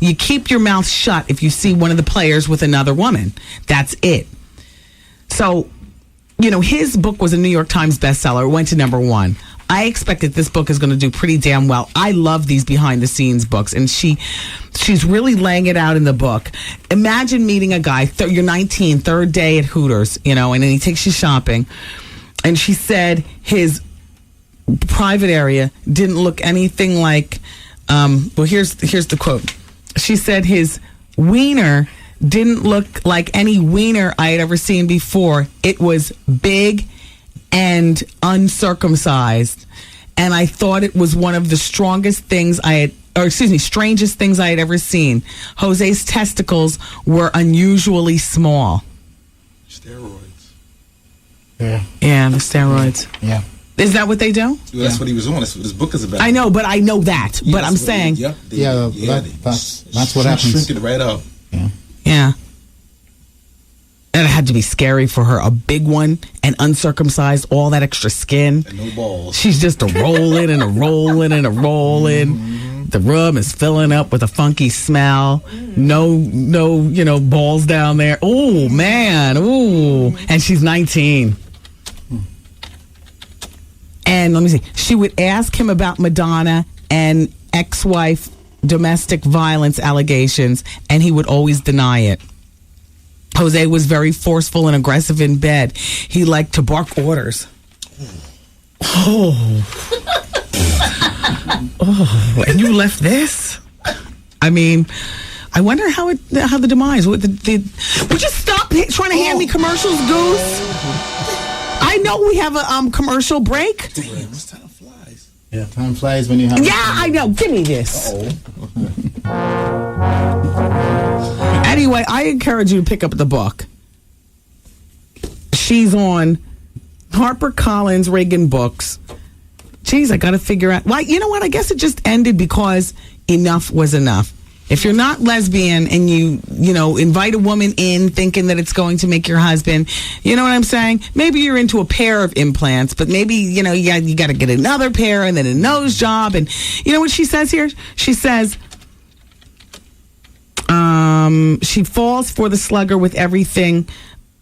Speaker 3: you keep your mouth shut if you see one of the players with another woman. That's it. So, his book was a New York Times bestseller. It went to number 1. I expect that this book is going to do pretty damn well. I love these behind-the-scenes books, and she's really laying it out in the book. Imagine meeting a guy, you're 19, third day at Hooters, and then he takes you shopping, and she said his private area didn't look anything like, here's the quote. She said his wiener didn't look like any wiener I had ever seen before. It was big and uncircumcised, and I thought it was one of the strangest things I had ever seen. Jose's testicles were unusually small.
Speaker 20: Steroids.
Speaker 3: Yeah, the steroids.
Speaker 4: Yeah.
Speaker 3: Is that what they do?
Speaker 20: Well, that's what he was on. That's what this book is about.
Speaker 3: I know, but I know that. But I'm saying,
Speaker 4: that's what happens.
Speaker 20: Shrink it right up.
Speaker 3: Yeah. And it had to be scary for her. A big one and uncircumcised, all that extra skin.
Speaker 20: And no balls.
Speaker 3: She's just a rolling and a rolling and a rolling. Mm-hmm. The room is filling up with a funky smell. No, balls down there. Oh, man. Ooh. And she's 19. And let me see. She would ask him about Madonna and ex-wife domestic violence allegations, and he would always deny it. Jose was very forceful and aggressive in bed. He liked to bark orders. Oh. And you left this? I mean, I wonder how the demise. Would you stop trying to hand me commercials, Goose? I know we have a commercial break.
Speaker 20: Damn, this time flies.
Speaker 4: Yeah, time flies when you have.
Speaker 3: Yeah, I know. Give me this. Anyway, I encourage you to pick up the book. She's on HarperCollins Reagan Books. Geez, I got to figure out. Well, you know what? I guess it just ended because enough was enough. If you're not lesbian and you invite a woman in thinking that it's going to make your husband, you know what I'm saying? Maybe you're into a pair of implants, but maybe, you got to get another pair and then a nose job. And you know what she says here? She says, she falls for the slugger with everything,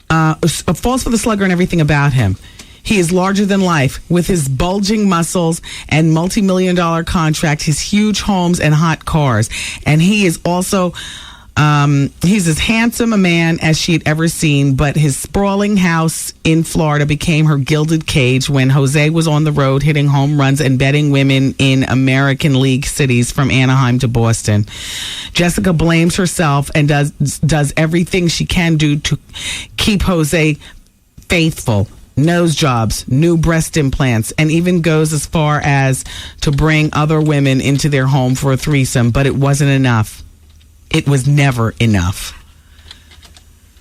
Speaker 3: falls for the slugger and everything about him. He is larger than life with his bulging muscles and multi-million-dollar contracts, his huge homes and hot cars. And he is also, he's as handsome a man as she had ever seen, but his sprawling house in Florida became her gilded cage when Jose was on the road hitting home runs and betting women in American League cities from Anaheim to Boston. Jessica blames herself and does everything she can do to keep Jose faithful. nose jobs, new breast implants, and even goes as far as to bring other women into their home for a threesome, but it wasn't enough. It was never enough.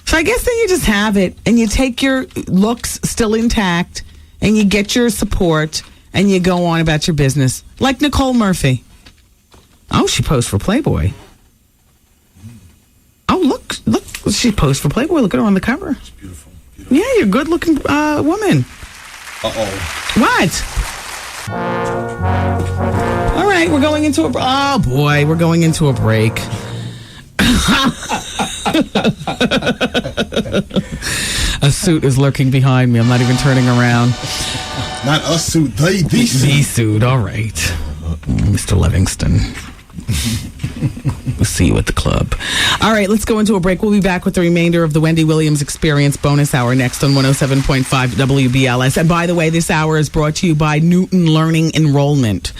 Speaker 3: So I guess then you just have it, and you take your looks still intact, and you get your support, and you go on about your business. Like Nicole Murphy. Oh, she posed for Playboy. Oh, look, she posed for Playboy. Look at her on the cover.
Speaker 20: It's beautiful.
Speaker 3: Yeah, you're a good-looking woman.
Speaker 20: Uh-oh.
Speaker 3: What? All right, we're going into we're going into a break. A suit is lurking behind me. I'm not even turning around.
Speaker 20: Not a suit, the
Speaker 3: suit. All right, Mr. Livingston. We'll see you at the club. All right, let's go into a break. We'll be back with the remainder of the Wendy Williams Experience bonus hour next on 107.5 WBLS. And by the way, this hour is brought to you by Newton Learning Enrollment.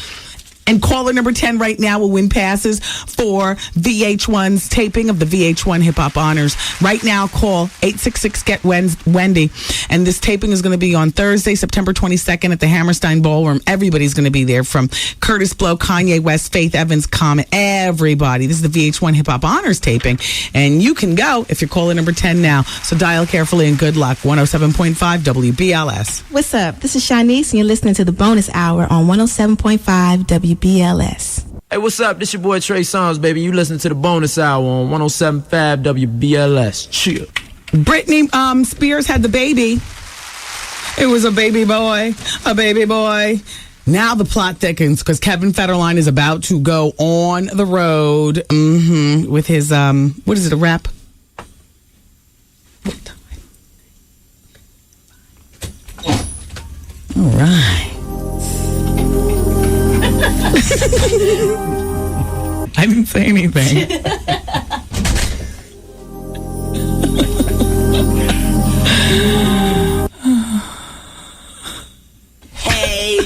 Speaker 3: And caller number 10 right now will win passes for VH1's taping of the VH1 Hip Hop Honors. Right now, call 866-GET-WENDY. And this taping is going to be on Thursday, September 22nd at the Hammerstein Ballroom. Everybody's going to be there, from Curtis Blow, Kanye West, Faith Evans, Common, everybody. This is the VH1 Hip Hop Honors taping. And you can go if you're caller number 10 now. So dial carefully and good luck. 107.5 WBLS.
Speaker 1: What's up? This is Shanice, and you're listening to the bonus hour on 107.5 WBLS.
Speaker 8: Hey, what's up? This your boy Trey Songz, baby. You listen to the bonus hour on 107.5 WBLS. Chill.
Speaker 3: Britney Spears had the baby. It was a baby boy. A baby boy. Now the plot thickens because Kevin Federline is about to go on the road with his, what is it, a rap? All right. I didn't say anything.
Speaker 1: Hey.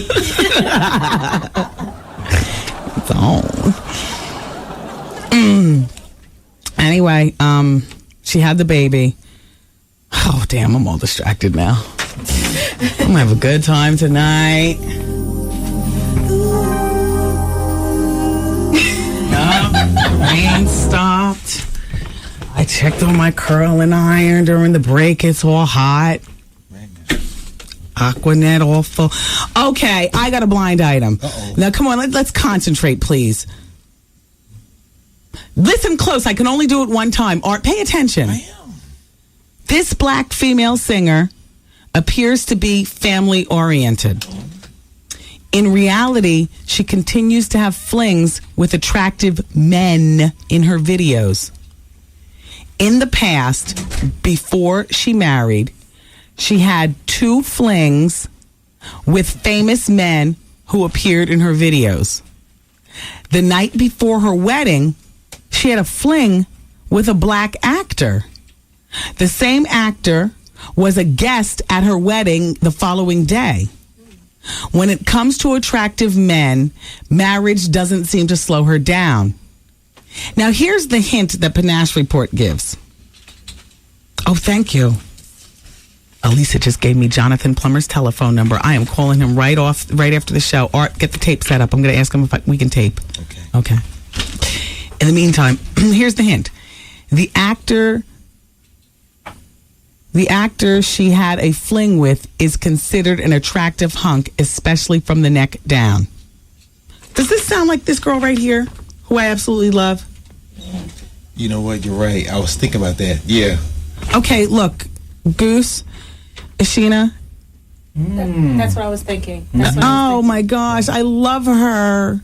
Speaker 3: It's on. Anyway, she had the baby. Oh, damn, I'm all distracted now. I'm gonna have a good time tonight. The rain stopped. I checked on my curling iron during the break. It's all hot. Aquanet all full. Okay, I got a blind item. Uh-oh. Now, come on, let's concentrate, please. Listen close. I can only do it one time. Art, pay attention. I am. This black female singer appears to be family-oriented. In reality, she continues to have flings with attractive men in her videos. In the past, before she married, she had 2 flings with famous men who appeared in her videos. The night before her wedding, she had a fling with a black actor. The same actor was a guest at her wedding the following day. When it comes to attractive men, marriage doesn't seem to slow her down. Now, here's the hint that Panache Report gives. Oh, thank you. Elisa just gave me Jonathan Plummer's telephone number. I am calling him right after the show. Art, get the tape set up. I'm going to ask him if we can tape. Okay. In the meantime, here's the hint. The actor she had a fling with is considered an attractive hunk, especially from the neck down. Does this sound like this girl right here, who I absolutely love?
Speaker 20: You know what? You're right. I was thinking about that. Yeah.
Speaker 3: Okay, look. Goose, Ashina.
Speaker 7: That's what I was thinking.
Speaker 3: Oh, my gosh. I love her.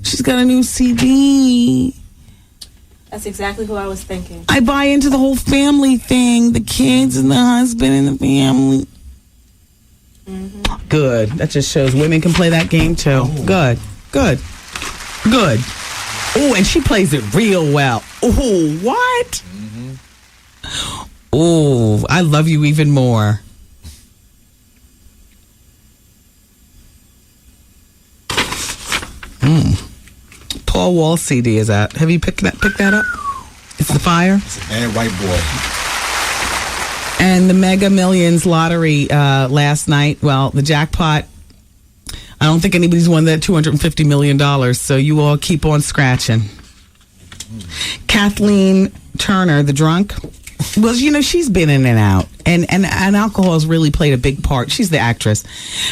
Speaker 3: She's got a new CD.
Speaker 7: That's exactly who I was thinking.
Speaker 3: I buy into the whole family thing. The kids and the husband and the family. Mm-hmm. Good. That just shows women can play that game too. Oh. Good. Oh, and she plays it real well. Oh, what? Mm-hmm. Oh, I love you even more. Paul Wall CD is out. Have you picked that up? It's The Fire.
Speaker 20: It's a bad white boy.
Speaker 3: And the Mega Millions lottery last night, well, the jackpot, I don't think anybody's won that $250 million, so you all keep on scratching. Kathleen Turner, the drunk, well, she's been in and out, and alcohol has really played a big part. She's the actress.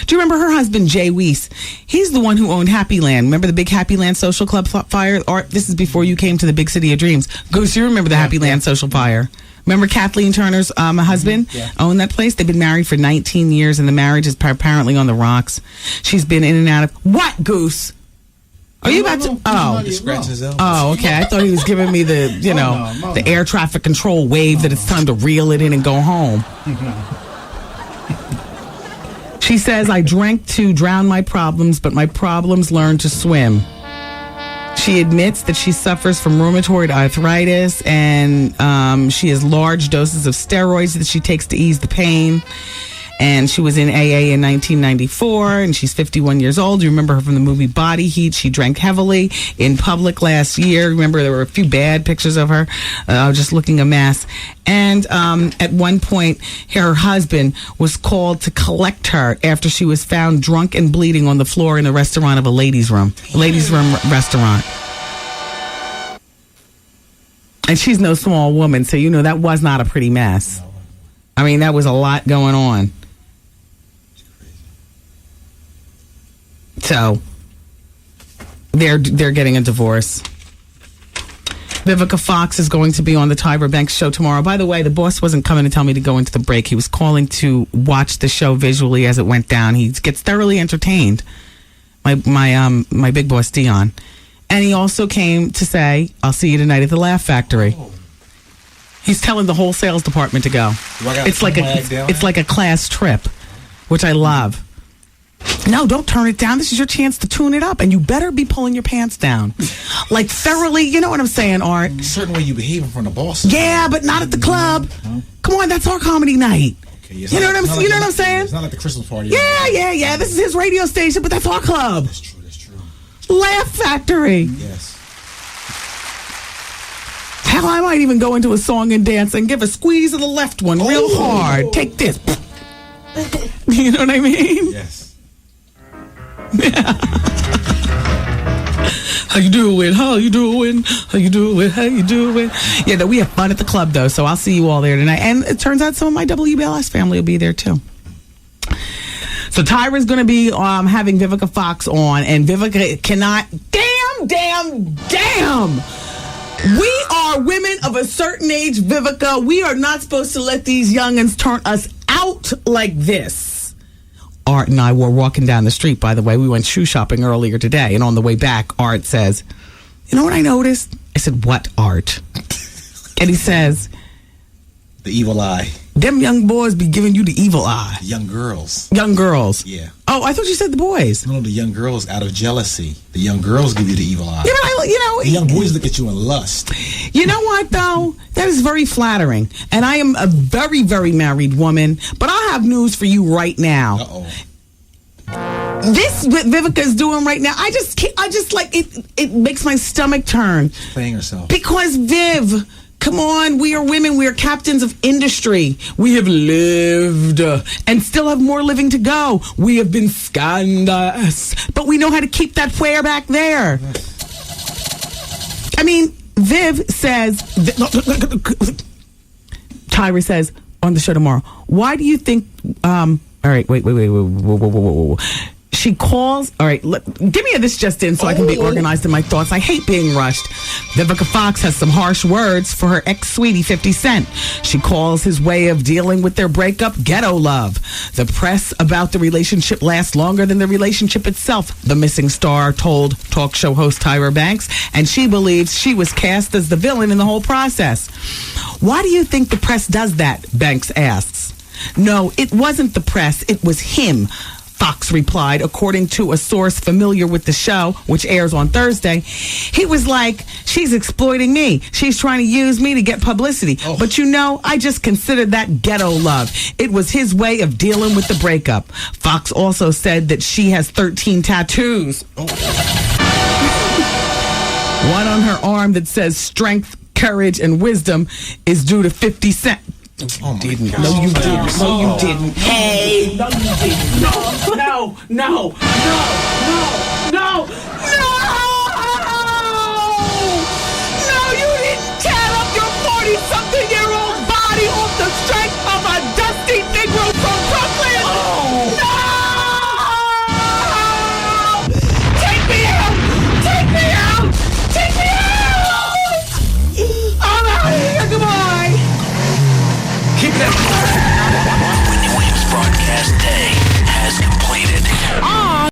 Speaker 3: Do you remember her husband, Jay Weiss? He's the one who owned Happy Land. Remember the big Happy Land Social Club fire? Or this is before you came to the big city of dreams. Goose, you remember the Happy Land Social Fire? Remember Kathleen Turner's husband owned that place? They've been married for 19 years, and the marriage is apparently on the rocks. She's been in and out of... What, Goose? Are you about to... Oh, okay. I thought he was giving me the, the air traffic control wave that it's time to reel it in and go home. She says, I drank to drown my problems, but my problems learned to swim. She admits that she suffers from rheumatoid arthritis, and she has large doses of steroids that she takes to ease the pain. And she was in AA in 1994, and she's 51 years old. You remember her from the movie Body Heat. She drank heavily in public last year. Remember, there were a few bad pictures of her just looking a mess. And at one point, her husband was called to collect her after she was found drunk and bleeding on the floor in a restaurant of a ladies' room restaurant. And she's no small woman, so that was not a pretty mess. I mean, that was a lot going on. So they're getting a divorce. Vivica Fox is going to be on the Tyra Banks show tomorrow. By the way, the boss wasn't coming to tell me to go into the break. He was calling to watch the show visually as it went down. He gets thoroughly entertained. My big boss Dion, and he also came to say, "I'll see you tonight at the Laugh Factory." He's telling the whole sales department to go. It's like a class trip, which I love. No, don't turn it down. This is your chance to tune it up, and you better be pulling your pants down, like thoroughly. You know what I'm saying, Art?
Speaker 20: A certain way you behave in front of boss.
Speaker 3: Yeah, but not at the club. Come on, that's our comedy night. Okay, you know what I'm saying?
Speaker 20: It's not like the Christmas party.
Speaker 3: Yeah. This is his radio station, but that's our club.
Speaker 20: That's true.
Speaker 3: Laugh Factory.
Speaker 20: Yes.
Speaker 3: Hell, I might even go into a song and dance and give a squeeze of the left one real hard. Take this. You know what I mean?
Speaker 20: Yes.
Speaker 3: How you doing? Yeah, no, we have fun at the club, though, so I'll see you all there tonight. And it turns out some of my WBLS family will be there, too. So Tyra's going to be having Vivica Fox on, and Vivica cannot... Damn! We are women of a certain age, Vivica. We are not supposed to let these youngins turn us out like this. Art and I were walking down the street, by the way. We went shoe shopping earlier today, and on the way back, Art says, "You know what I noticed?" I said, "What, Art?" And he says,
Speaker 20: "The evil eye.
Speaker 3: Them young boys be giving you the evil eye."
Speaker 20: Young girls.
Speaker 3: Yeah. Oh, I thought you said the boys.
Speaker 20: No, the young girls out of jealousy. The young girls give you the evil eye.
Speaker 3: Yeah, but
Speaker 20: the young boys look at you in lust.
Speaker 3: You know what, though? That is very flattering. And I am a very, very married woman. But I have news for you right now. This what Vivica's doing right now, I just like it makes my stomach turn.
Speaker 20: Playing herself.
Speaker 3: Because Viv, come on, we are women. We are captains of industry. We have lived and still have more living to go. We have been scandalous, but we know how to keep that flair back there. I mean, Viv says, Tyra says on the show tomorrow, why do you think, all right, wait. Whoa. She calls, all right, give me this just in so I can be organized in my thoughts. I hate being rushed. Vivica Fox has some harsh words for her ex-sweetie, 50 Cent. She calls his way of dealing with their breakup ghetto love. The press about the relationship lasts longer than the relationship itself, the missing star told talk show host Tyra Banks, and she believes she was cast as the villain in the whole process. Why do you think the press does that? Banks asks. No, it wasn't the press, it was him, Fox replied, according to a source familiar with the show, which airs on Thursday. He was like, she's exploiting me. She's trying to use me to get publicity. But I just considered that ghetto love. It was his way of dealing with the breakup. Fox also said that she has 13 tattoos. One on her arm that says strength, courage, and wisdom is due to 50 Cent.
Speaker 20: Oh my God.
Speaker 3: No, you didn't. No, you didn't. Hey. No, you didn't. No. No, you didn't tear up your 40-something-year-old body off the strength of a dusty Negro from Brooklyn. Oh. No! Take me out! I'm out of here. Goodbye.
Speaker 16: Keep that.